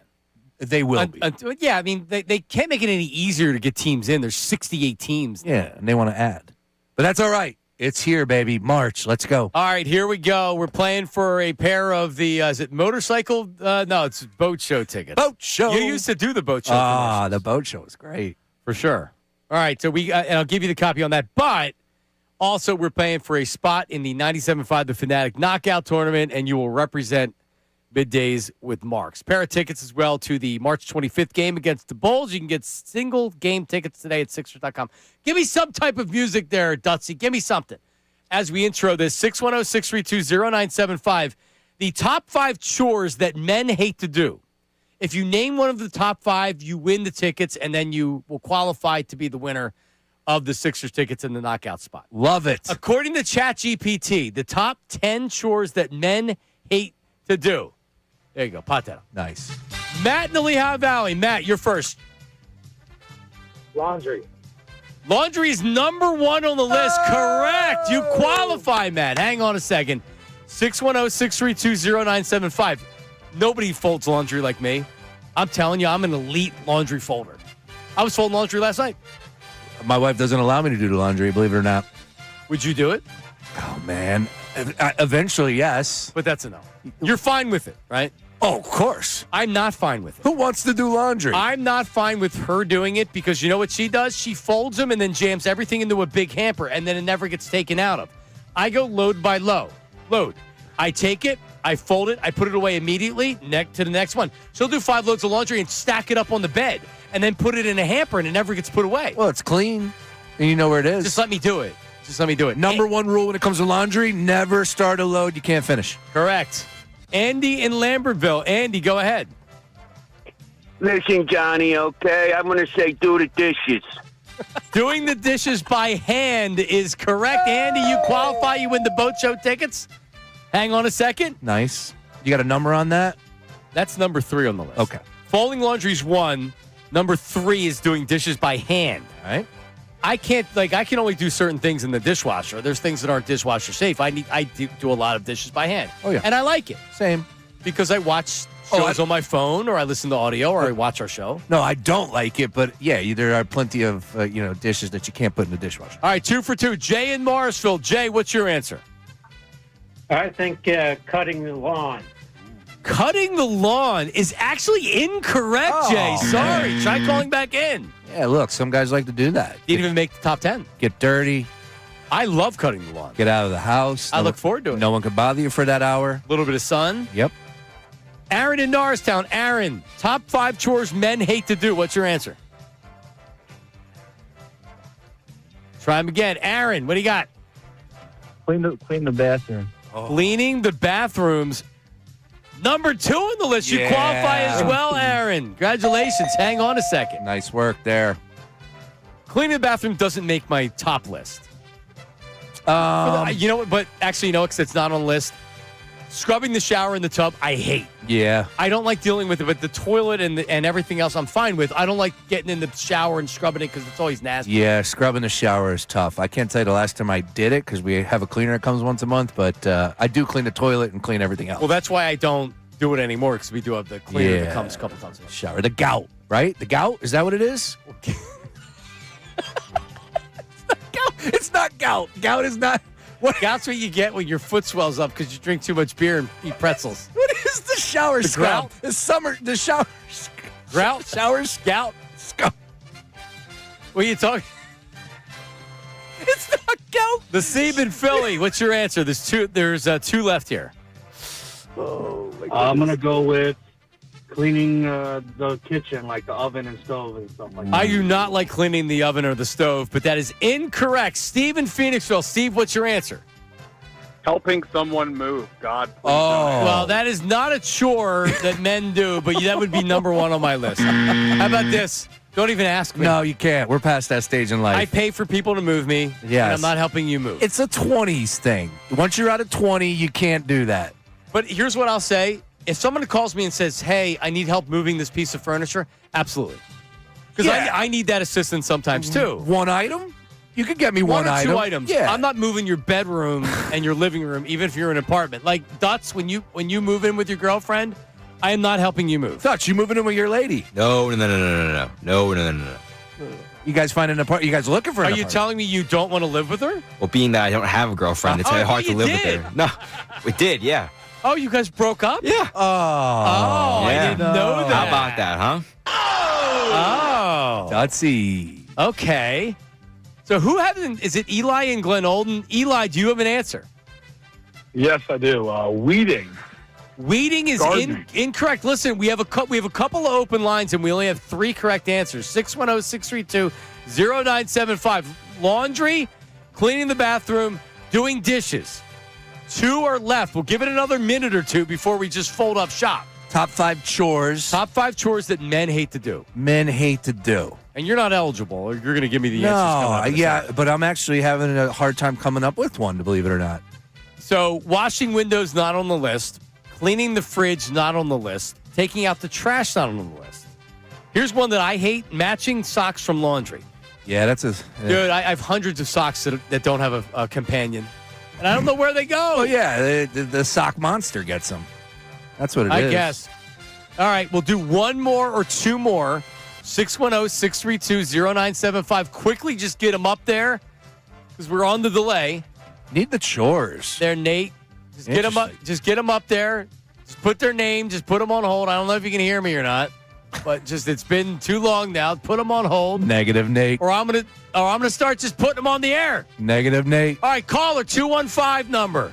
They will be. Yeah, I mean, they can't make it any easier to get teams in. There's 68 teams. Yeah, and they want to add. But that's all right. It's here, baby. March. Let's go. All right, here we go. We're playing for a pair of the, is it motorcycle? No, it's boat show tickets. Boat show. You used to do the boat show. The boat show is great. For sure. All right, so and I'll give you the copy on that. But also, we're playing for a spot in the 97.5 The Fanatic Knockout Tournament, and you will represent Middays with Marks. Pair of tickets as well to the March 25th game against the Bulls. You can get single game tickets today at Sixers.com. Give me some type of music there, Dutsy. Give me something. As we intro this, 610-632-0975, the top 5 chores that men hate to do. If you name one of the top 5, you win the tickets, and then you will qualify to be the winner of the Sixers tickets in the knockout spot. Love it. According to ChatGPT, the top 10 chores that men hate to do. There you go. Pot that up. Nice. Matt in the Lehigh Valley. Matt, you're first. Laundry. Laundry is number 1 on the list. Correct. You qualify, Matt. Hang on a second. 610-632-0975. Nobody folds laundry like me. I'm telling you, I'm an elite laundry folder. I was folding laundry last night. My wife doesn't allow me to do the laundry, believe it or not. Would you do it? Oh, man. Eventually, yes. But that's a no. You're fine with it, right? Oh, of course. I'm not fine with it. Who wants to do laundry? I'm not fine with her doing it because you know what she does? She folds them and then jams everything into a big hamper, and then it never gets taken out of. I go load by load. I take it, I fold it, I put it away immediately, to the next one. She'll do 5 loads of laundry and stack it up on the bed and then put it in a hamper, and it never gets put away. Well, it's clean, and you know where it is. Just let me do it. Number 1 rule when it comes to laundry, never start a load you can't finish. Correct. Andy in Lambertville. Andy, go ahead. Listen, Johnny, okay? I'm going to say do the dishes. Doing the dishes by hand is correct. Andy, you qualify. You win the boat show tickets. Hang on a second. Nice. You got a number on that? That's number 3 on the list. Okay. Folding laundry's 1. Number 3 is doing dishes by hand. All right. I can only do certain things in the dishwasher. There's things that aren't dishwasher safe. I do a lot of dishes by hand. Oh, yeah. And I like it. Same. Because I watch shows on my phone, or I listen to audio, or I watch our show. No, I don't like it, but yeah, there are plenty of dishes that you can't put in the dishwasher. All right, 2 for 2. Jay in Morrisville. Jay, what's your answer? I think cutting the lawn. Cutting the lawn is actually incorrect, Jay. Sorry. Try calling back in. Yeah, look, some guys like to do that. Didn't even make the top 10. Get dirty. I love cutting the lawn. Get out of the house. I look forward to it. No one can bother you for that hour. A little bit of sun. Yep. Aaron in Norristown. Aaron, top 5 chores men hate to do. What's your answer? Try him again. Aaron, what do you got? Clean the bathroom. Cleaning the bathrooms. Number 2 on the list. You Yeah. qualify as well, Aaron. Congratulations. Hang on a second. Nice work there. Cleaning the bathroom doesn't make my top list. You know what? But actually, you know what? Because it's not on the list. Scrubbing the shower in the tub, I hate. Yeah. I don't like dealing with it, but the toilet and everything else I'm fine with. I don't like getting in the shower and scrubbing it because it's always nasty. Yeah, scrubbing the shower is tough. I can't tell you the last time I did it because we have a cleaner that comes once a month, but I do clean the toilet and clean everything else. Well, that's why I don't do it anymore because we do have the cleaner that comes a couple times a month. Shower. The gout, right? The gout? Is that what it is? It's not gout. Gout is not. What? Gout's what you get when your foot swells up because you drink too much beer and eat pretzels. What is the shower The scrub? grout? The summer, the shower. Grout? Shower scout. What are you talking? It's not gout. The Seaman Philly. What's your answer? There's two left here. Oh, my I'm going to go with cleaning the kitchen, like the oven and stove and stuff like that. I do not like cleaning the oven or the stove, but that is incorrect. Steve in Phoenixville. Steve, what's your answer? Helping someone move. God. Oh. Well, that is not a chore that men do, but that would be number 1 on my list. How about this? Don't even ask me. No, you can't. We're past that stage in life. I pay for people to move me, and I'm not helping you move. It's a 20s thing. Once you're out of 20, you can't do that. But here's what I'll say. If someone calls me and says, hey, I need help moving this piece of furniture, absolutely. Because I need that assistance sometimes, too. One item? You could get me one one or item. 2 items. Yeah. I'm not moving your bedroom and your living room, even if you're in an apartment. Like, Dutz, when you move in with your girlfriend, I am not helping you move. Dutch, you moving in with your lady? No. You guys find an apartment? You guys looking for an Are you apartment? telling me you don't want to live with her? Well, being that I don't have a girlfriend, it's very hard to live with her. No, we did, yeah. Oh, you guys broke up? Yeah. Oh, I didn't know that. How about that, huh? Oh. Dutsy. Okay. So who hasn't? Is it Eli and Glen Olden? Eli, do you have an answer? Yes, I do. Weeding. Weeding is incorrect. Listen, we have a couple of open lines, and we only have 3 correct answers. 610-632-0975. Laundry, cleaning the bathroom, doing dishes. 2 are left. We'll give it another minute or 2 before we just fold up shop. Top 5 chores. Top 5 chores that men hate to do. Men hate to do. And you're not eligible, or you're going to give me the answers. coming up in a second. But I'm actually having a hard time coming up with one, to believe it or not. So washing windows, not on the list. Cleaning the fridge, not on the list. Taking out the trash, not on the list. Here's one that I hate, matching socks from laundry. Yeah, that's a... Dude, I have hundreds of socks that don't have a companion. And I don't know where they go. Oh, yeah, the sock monster gets them. That's what it is. I guess. All right, we'll do 1 more or 2 more. 610-632-0975. Quickly just get them up there because we're on the delay. Need the chores. There, Nate. Just get them up. Just get them up there. Just put their name. Just put them on hold. I don't know if you can hear me or not, but just it's been too long now. Put them on hold. Negative, Nate. Or I'm gonna start just putting them on the air. Negative, Nate. All right, caller 215 number.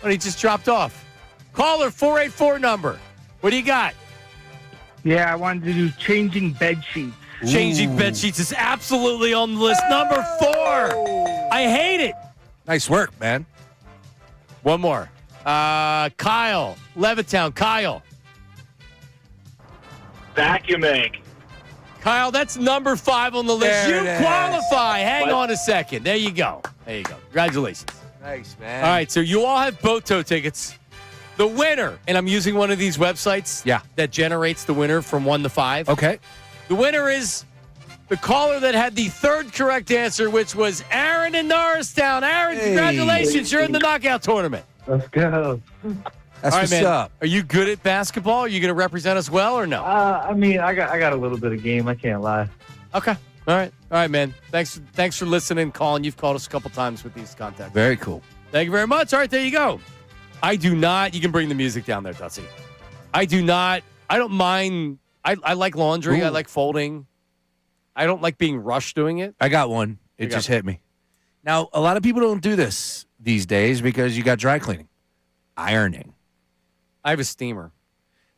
Oh, he just dropped off. Caller 484 number. What do you got? Yeah, I wanted to do changing bed sheets. Changing bed sheets is absolutely on the list. Number 4. I hate it. Nice work, man. 1 more. Kyle, Levittown. Kyle. Vacuuming. Kyle, that's number 5 on the list. There You it is. qualify. Hang on a second. There you go. There you go. Congratulations. Nice, man. All right, so you all have Boto tickets. The winner, and I'm using one of these websites that generates the winner from 1 to 5. Okay. The winner is the caller that had the 3rd correct answer, which was Aaron in Norristown. Aaron, congratulations. You're in the knockout tournament. Let's go. That's All right, what's man. up. Are you good at basketball? Are you going to represent us well or no? I mean, I got a little bit of game. I can't lie. Okay. All right, man. Thanks for listening, calling. You've called us a couple times with these contacts. Very cool. Thank you very much. All right, there you go. I do not. You can bring the music down there, Dutzy. I don't mind. I like laundry. Ooh. I like folding. I don't like being rushed doing it. I got one. It You got just hit me. Now, a lot of people don't do this these days because you got dry cleaning. Ironing. I have a steamer.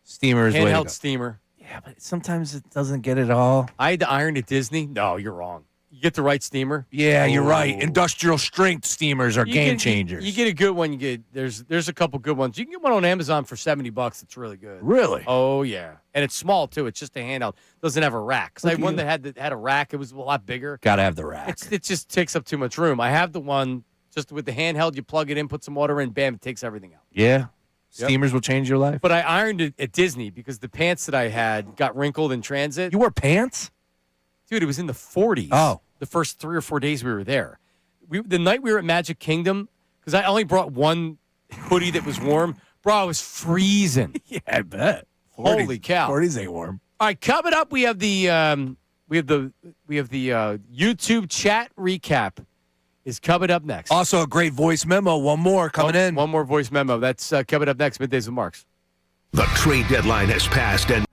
Steamer is the way to Handheld go. steamer. Yeah, but sometimes it doesn't get it all. I had to iron at Disney. No, you're wrong. You get the right steamer. Yeah, you're right. Oh. Industrial strength steamers are game changers. You get a good one. There's a couple good ones. You can get one on Amazon for $70. It's really good. Really? Oh yeah, and it's small too. It's just a handheld. Doesn't have a rack. Because I had one that had a rack. It was a lot bigger. Got to have the rack. It just takes up too much room. I have the one just with the handheld. You plug it in, put some water in, bam, it takes everything out. Yeah. Steamers will change your life. But I ironed it at Disney because the pants that I had got wrinkled in transit. You wore pants? Dude, it was in the 40s. Oh. The first 3 or 4 days we were there. The night we were at Magic Kingdom, because I only brought one hoodie that was warm. Bro, I was freezing. Yeah, I bet. 40s, Holy cow. 40s ain't warm. All right, coming up, we have the YouTube chat recap is coming up next. Also, a great voice memo. One more coming in. One more voice memo. That's coming up next. Middays with Marks. The trade deadline has passed and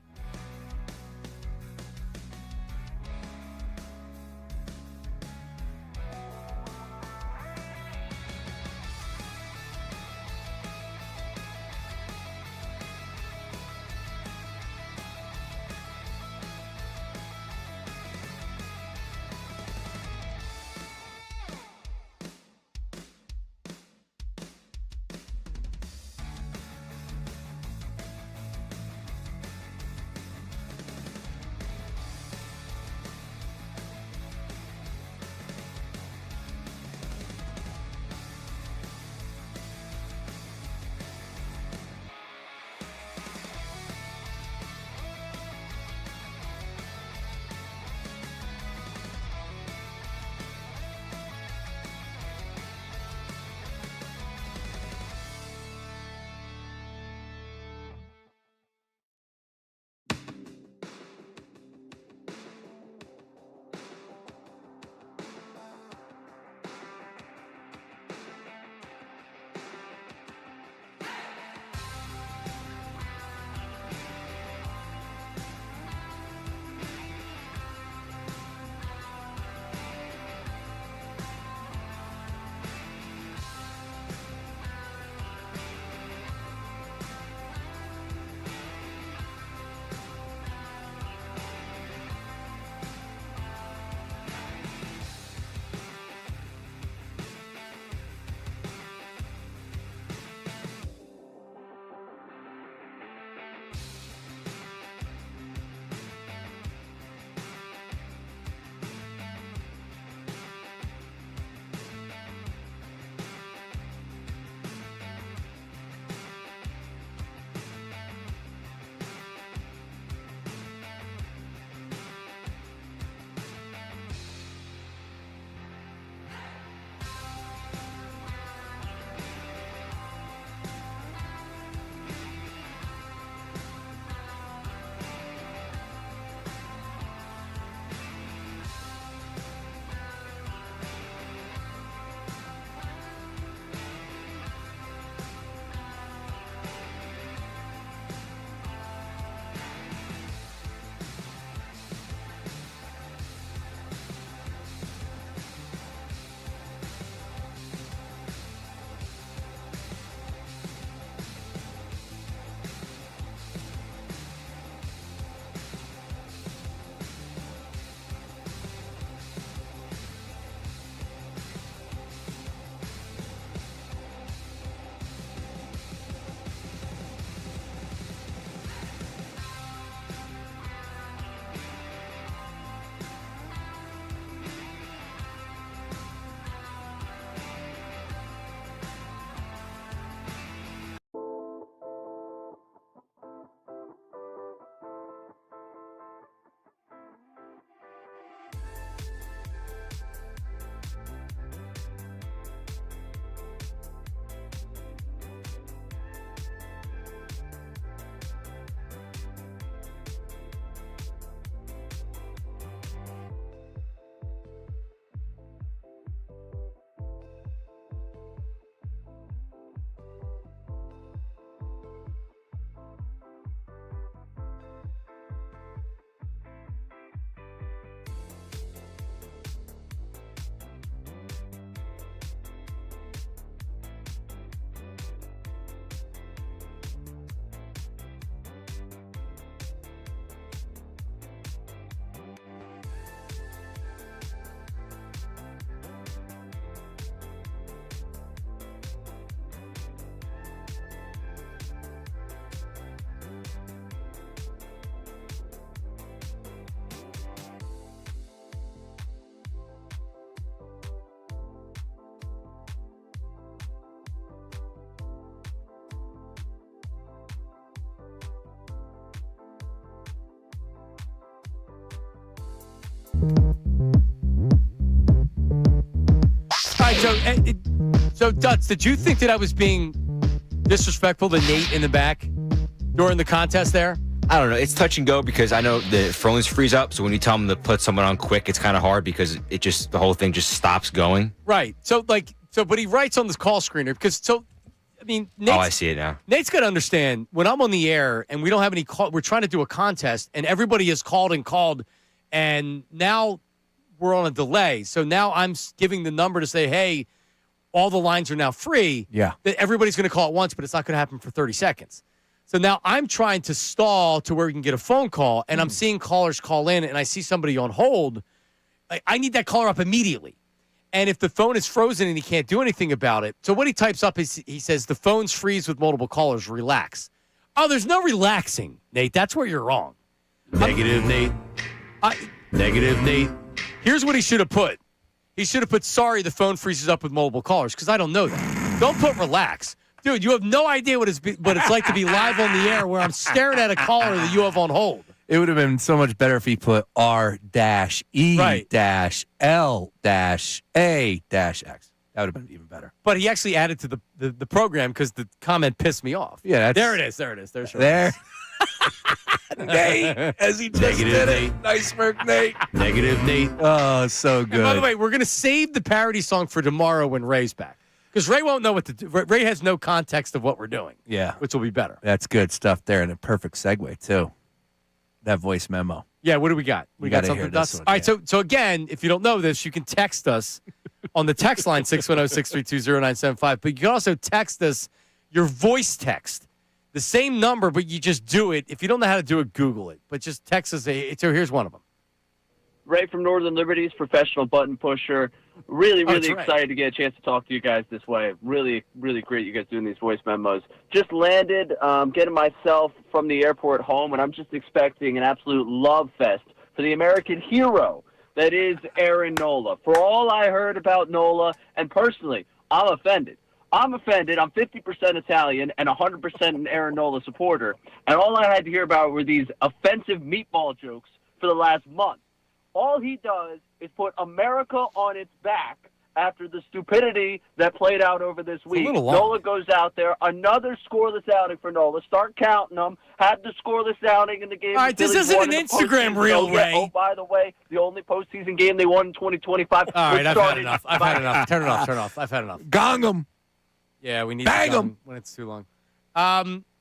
So Dutz, did you think that I was being disrespectful to Nate in the back during the contest there? I don't know. It's touch and go because I know the phones freeze up. So when you tell them to put someone on quick, it's kind of hard because the whole thing just stops going. Right. But he writes on this call screener because I see it now. Nate's got to understand when I'm on the air and we don't have any call, we're trying to do a contest and everybody has called, and now we're on a delay. So now I'm giving the number to say, hey, all the lines are now free. Yeah. That everybody's going to call at once, but it's not going to happen for 30 seconds. So now I'm trying to stall to where we can get a phone call, and I'm seeing callers call in, and I see somebody on hold. I need that caller up immediately. And if the phone is frozen and he can't do anything about it, so what he types up is he says, the phone's freeze with multiple callers, relax. Oh, there's no relaxing, Nate. That's where you're wrong. Negative, Nate. Negative, Nate. Here's what he should have put. He should have put, sorry, the phone freezes up with multiple callers, because I don't know that. Don't put relax. Dude, you have no idea what it's like to be live on the air where I'm staring at a caller that you have on hold. It would have been so much better if he put R-E-L-A-X. That would have been even better. But he actually added to the program because the comment pissed me off. Yeah, there it is. There's there. Nate, as he just did it. Nice work, Nate. Negative, Nate. Oh, so good. And by the way, we're going to save the parody song for tomorrow when Ray's back. Because Ray won't know what to do. Ray has no context of what we're doing. Yeah. Which will be better. That's good stuff there, and a perfect segue, too. That voice memo. Yeah, what do we got? We got something else. All right, so again, if you don't know this, you can text us on the text line 610-632-0975. But you can also text us your voice text. The same number, but you just do it. If you don't know how to do it, Google it. But just text us. So here's one of them. Ray from Northern Liberties, professional button pusher. Really right. excited to get a chance to talk to you guys this way. Really great you guys doing these voice memos. Just landed, getting myself from the airport home, and I'm just expecting an absolute love fest for the American hero that is Aaron Nola. For all I heard about Nola, and personally, I'm offended. I'm 50% Italian and 100% an Aaron Nola supporter, and all I had to hear about were these offensive meatball jokes for the last month. All he does is put America on its back after the stupidity that played out over this week. Nola goes out there, another scoreless outing for Nola. Start counting them. Had the scoreless outing in the game. All right, this isn't an Instagram reel, Ray. Oh, by the way, the only postseason game they won in 2025. All right, I've had enough. Turn it off. I've had enough. Gong them. Yeah, we need Bang to gong when it's too long.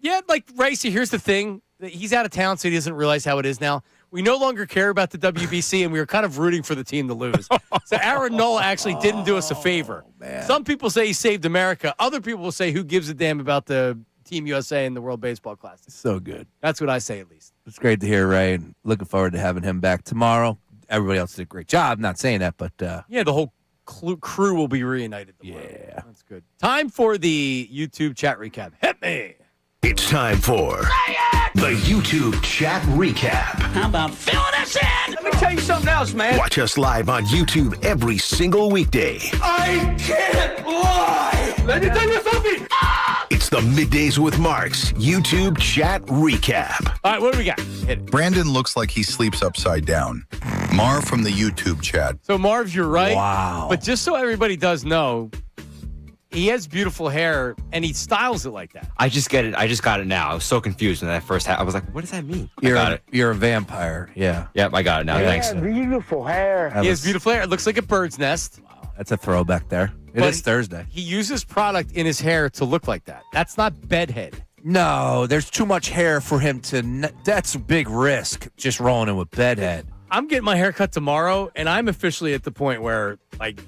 Yeah, like Ray, see, here's the thing. He's out of town, so he doesn't realize how it is now. We no longer care about the WBC, and we were kind of rooting for the team to lose. So Aaron Nola actually didn't do us a favor. Some people say he saved America. Other people will say, who gives a damn about the Team USA and the World Baseball Classic? So good. That's what I say, at least. It's great to hear, Ray, and looking forward to having him back tomorrow. Everybody else did a great job. Not saying that, but... yeah, the whole crew will be reunited tomorrow. Yeah. That's good. Time for the YouTube chat recap. Hit me! It's time for the YouTube chat recap. How about filling us in? Let me tell you something else, man. Watch us live on YouTube every single weekday. I can't lie. Let me tell you something. It's the Middays with Marks YouTube chat recap. All right, what do we got? Hit it. Brandon looks like he sleeps upside down. Marv from the YouTube chat. So, Marv, you're right. Wow. But just so everybody does know, he has beautiful hair, and he styles it like that. I just get it. I just got it now. I was so confused when I first had. I was like, "What does that mean?" You're a vampire. Yeah. Yep, I got it now. Thanks. Beautiful hair. He has beautiful hair. It looks like a bird's nest. Wow, that's a throwback there. It is Thursday. He uses product in his hair to look like that. That's not bedhead. No, there's too much hair for him to. That's a big risk. Just rolling in with bedhead. I'm getting my hair cut tomorrow, and I'm officially at the point where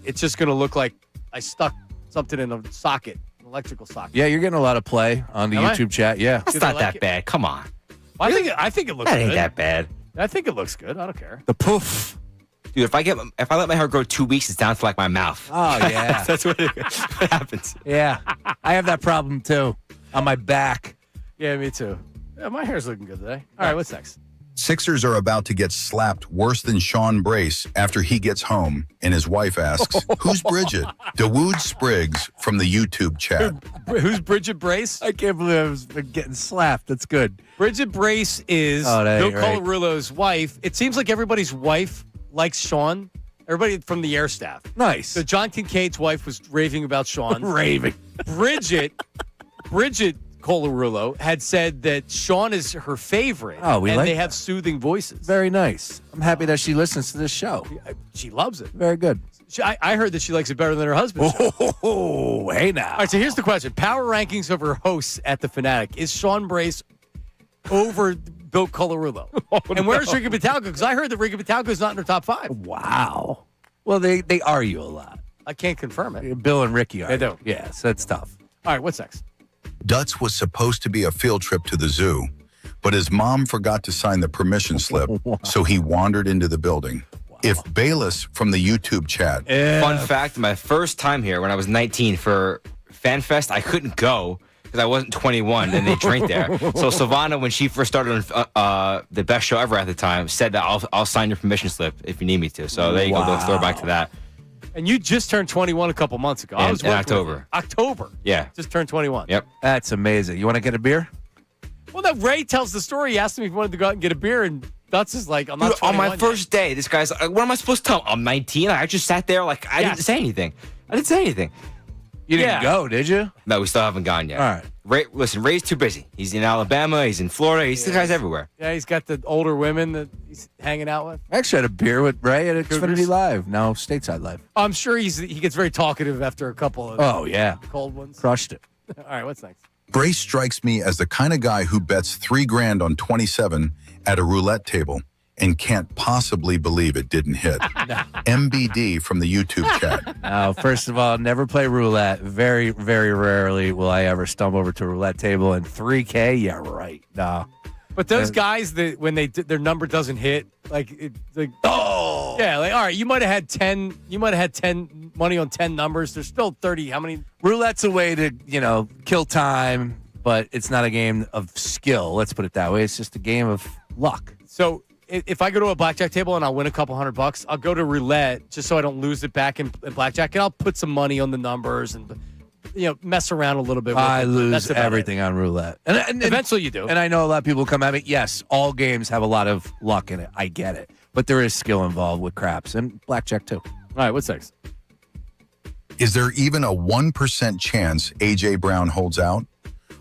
it's just going to look like I stuck something in a socket, an electrical socket. Yeah, you're getting a lot, of play on the YouTube chat. Yeah. It's not that bad. Come on. Well, I think it looks That good. ain't that bad. I think it looks good. I don't care. The poof. Dude, if I let my hair grow 2 weeks, it's down to like my mouth. Oh, yeah. That's what happens. Yeah. I have that problem, too, on my back. Yeah, me too. Yeah, my hair's looking good today. All right, what's next? Sixers are about to get slapped worse than Sean Brace after he gets home, and his wife asks, "Who's Bridget?" Dawood Spriggs from the YouTube chat. Who's Bridget Brace? I can't believe I was getting slapped. That's good. Bridget Brace is Bill Colarulo's wife. It seems like everybody's wife likes Sean. Everybody from the air staff. Nice. So John Kincaid's wife was raving about Sean. Raving. Bridget Colarulo had said that Sean is her favorite. Oh, we and like they that. have soothing voices. Very nice. I'm happy that she listens to this show. She loves it. Very good. I heard that she likes it better than her husband. Oh, hey now. All right, so here's the question. Power rankings of her hosts at the Fanatic. Is Sean Brace over Bill Colarulo? And where's Ricky Batalco? Because I heard that Ricky Batalco is not in her top 5. Wow. Well, they argue a lot. I can't confirm it. Bill and Ricky argue. They do. Yeah, so it's tough. All right, what's next? Dutz was supposed to be a field trip to the zoo, but his mom forgot to sign the permission slip, so he wandered into the building. If Bayless from the YouTube chat. Fun fact, my first time here when I was 19 for FanFest, I couldn't go because I wasn't 21 and they drink there. So Silvana, when she first started on the best show ever at the time, said that I'll sign your permission slip if you need me to. So there you go, throw back to that. And you just turned 21 a couple months ago. I was in October. October. Yeah. Just turned 21. Yep. That's amazing. You want to get a beer? Well, that Ray tells the story. He asked me if he wanted to go out and get a beer, and Dutz is like, I'm not 21 on my yet. first day, this guy's like, what am I supposed to tell him? I'm 19. I just sat there like I didn't say anything. You didn't go, did you? No, we still haven't gone yet. All right. Ray, listen, Ray's too busy. He's in Alabama. He's in Florida. The guy's everywhere. Yeah, he's got the older women that he's hanging out with. I actually had a beer with Ray at Xfinity Live. No, Stateside Live. I'm sure he gets very talkative after a couple of cold ones. Crushed it. All right, what's next? Brace strikes me as the kind of guy who bets $3,000 on 27 at a roulette table and can't possibly believe it didn't hit. MBD from the YouTube chat. No, first of all, never play roulette. Very, very rarely will I ever stumble over to a roulette table. And $3K, yeah, right. No. But those guys that when their number doesn't hit, all right, you might have had 10. You might have had 10 money on 10 numbers. There's still 30. How many? Roulette's a way to kill time, but it's not a game of skill. Let's put it that way. It's just a game of luck. So if I go to a blackjack table and I'll win a couple $100, I'll go to roulette just so I don't lose it back in blackjack, and I'll put some money on the numbers and mess around a little bit with I it. lose That's about everything on roulette. And eventually you do. And I know a lot of people come at me. Yes, all games have a lot of luck in it. I get it. But there is skill involved with craps and blackjack too. All right, what's next? Is there even a 1% chance A.J. Brown holds out?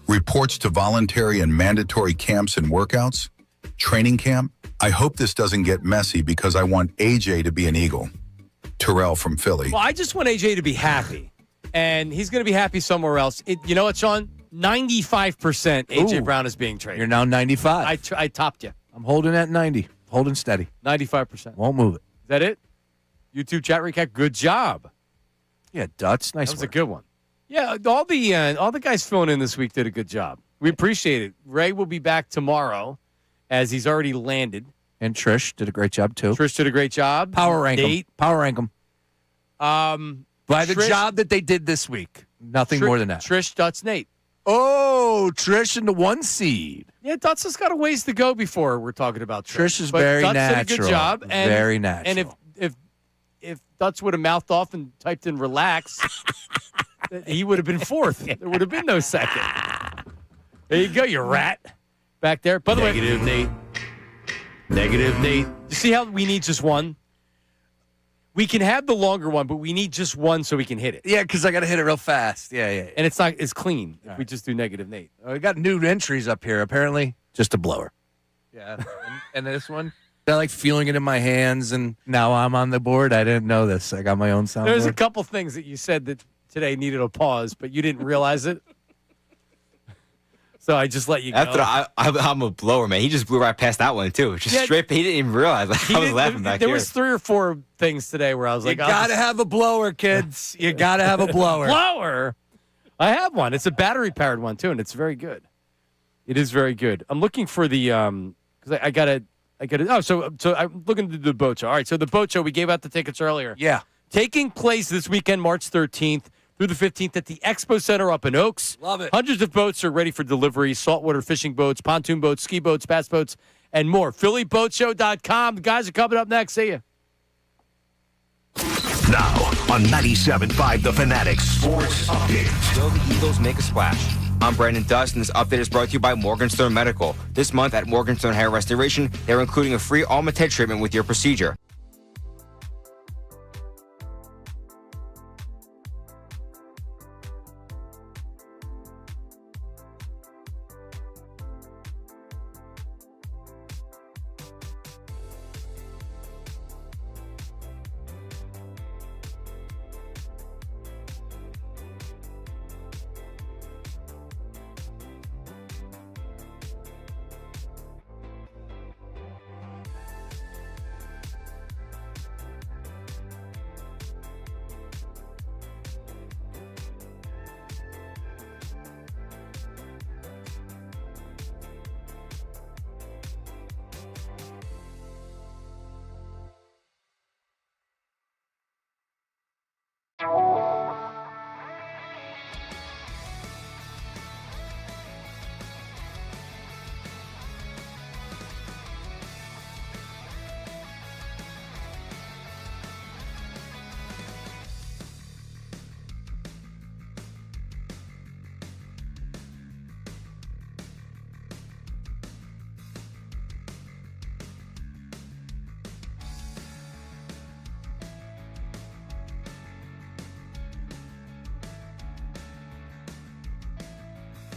Reports to voluntary and mandatory camps and workouts? Training camp? I hope this doesn't get messy because I want A.J. to be an Eagle. Terrell from Philly. Well, I just want A.J. to be happy. And he's going to be happy somewhere else. You know what, Sean? 95% A.J. Brown is being traded. You're now 95. I topped you. I'm holding at 90. Holding steady. 95%. Won't move it. Is that it? YouTube chat recap. Good job. Yeah, Dutz. Nice That was work. a good one. Yeah, all the guys filling in this week did a good job. We appreciate it. Ray will be back tomorrow, as he's already landed. And Trish did a great job too. Trish did a great job. Power rank Nate. them. Power rank them. By the job that they did this week. Nothing more than that. Trish, Dutz, Nate. Oh, Trish in the 1 seed. Yeah, Dutz has got a ways to go before we're talking about Trish. Trish is But very Dutz natural. did a good job. And, very natural. And if Dutz would have mouthed off and typed in relax, he would have been fourth. There would have been no second. There you go, you rat. Back there. By the way. Negative Nate. Negative Nate. You see how we need just one? We can have the longer one, but we need just one so we can hit it. Yeah, because I got to hit it real fast. Yeah. And it's clean if we just do negative Nate. We got new entries up here, apparently. Just a blower. Yeah. and this one? I like feeling it in my hands, and now I'm on the board. I didn't know this. I got my own soundboard. There's a couple things that you said that today needed a pause, but you didn't realize it. So I just let you go. I'm a blower, man. He just blew right past that one, too. Just straight. He didn't even realize. I was laughing back there here. was 3 or 4 things today where I was like, you got to have a blower, kids. You got to have a blower. Blower? I have one. It's a battery-powered one, too, and it's very good. It is very good. I'm looking for the because I got to. So I'm looking at the boat show. All right, so the boat show, we gave out the tickets earlier. Yeah. Taking place this weekend, March 13th through the 15th at the Expo Center up in Oaks. Love it. Hundreds of boats are ready for delivery. Saltwater fishing boats, pontoon boats, ski boats, bass boats, and more. PhillyBoatShow.com. The guys are coming up next. See you. Now on 97.5 The Fanatic Sports Update. Will the Eagles make a splash? I'm Brandon Dust, and this update is brought to you by Morganstone Medical. This month at Morganstone Hair Restoration, they're including a free Alma-Ted treatment with your procedure.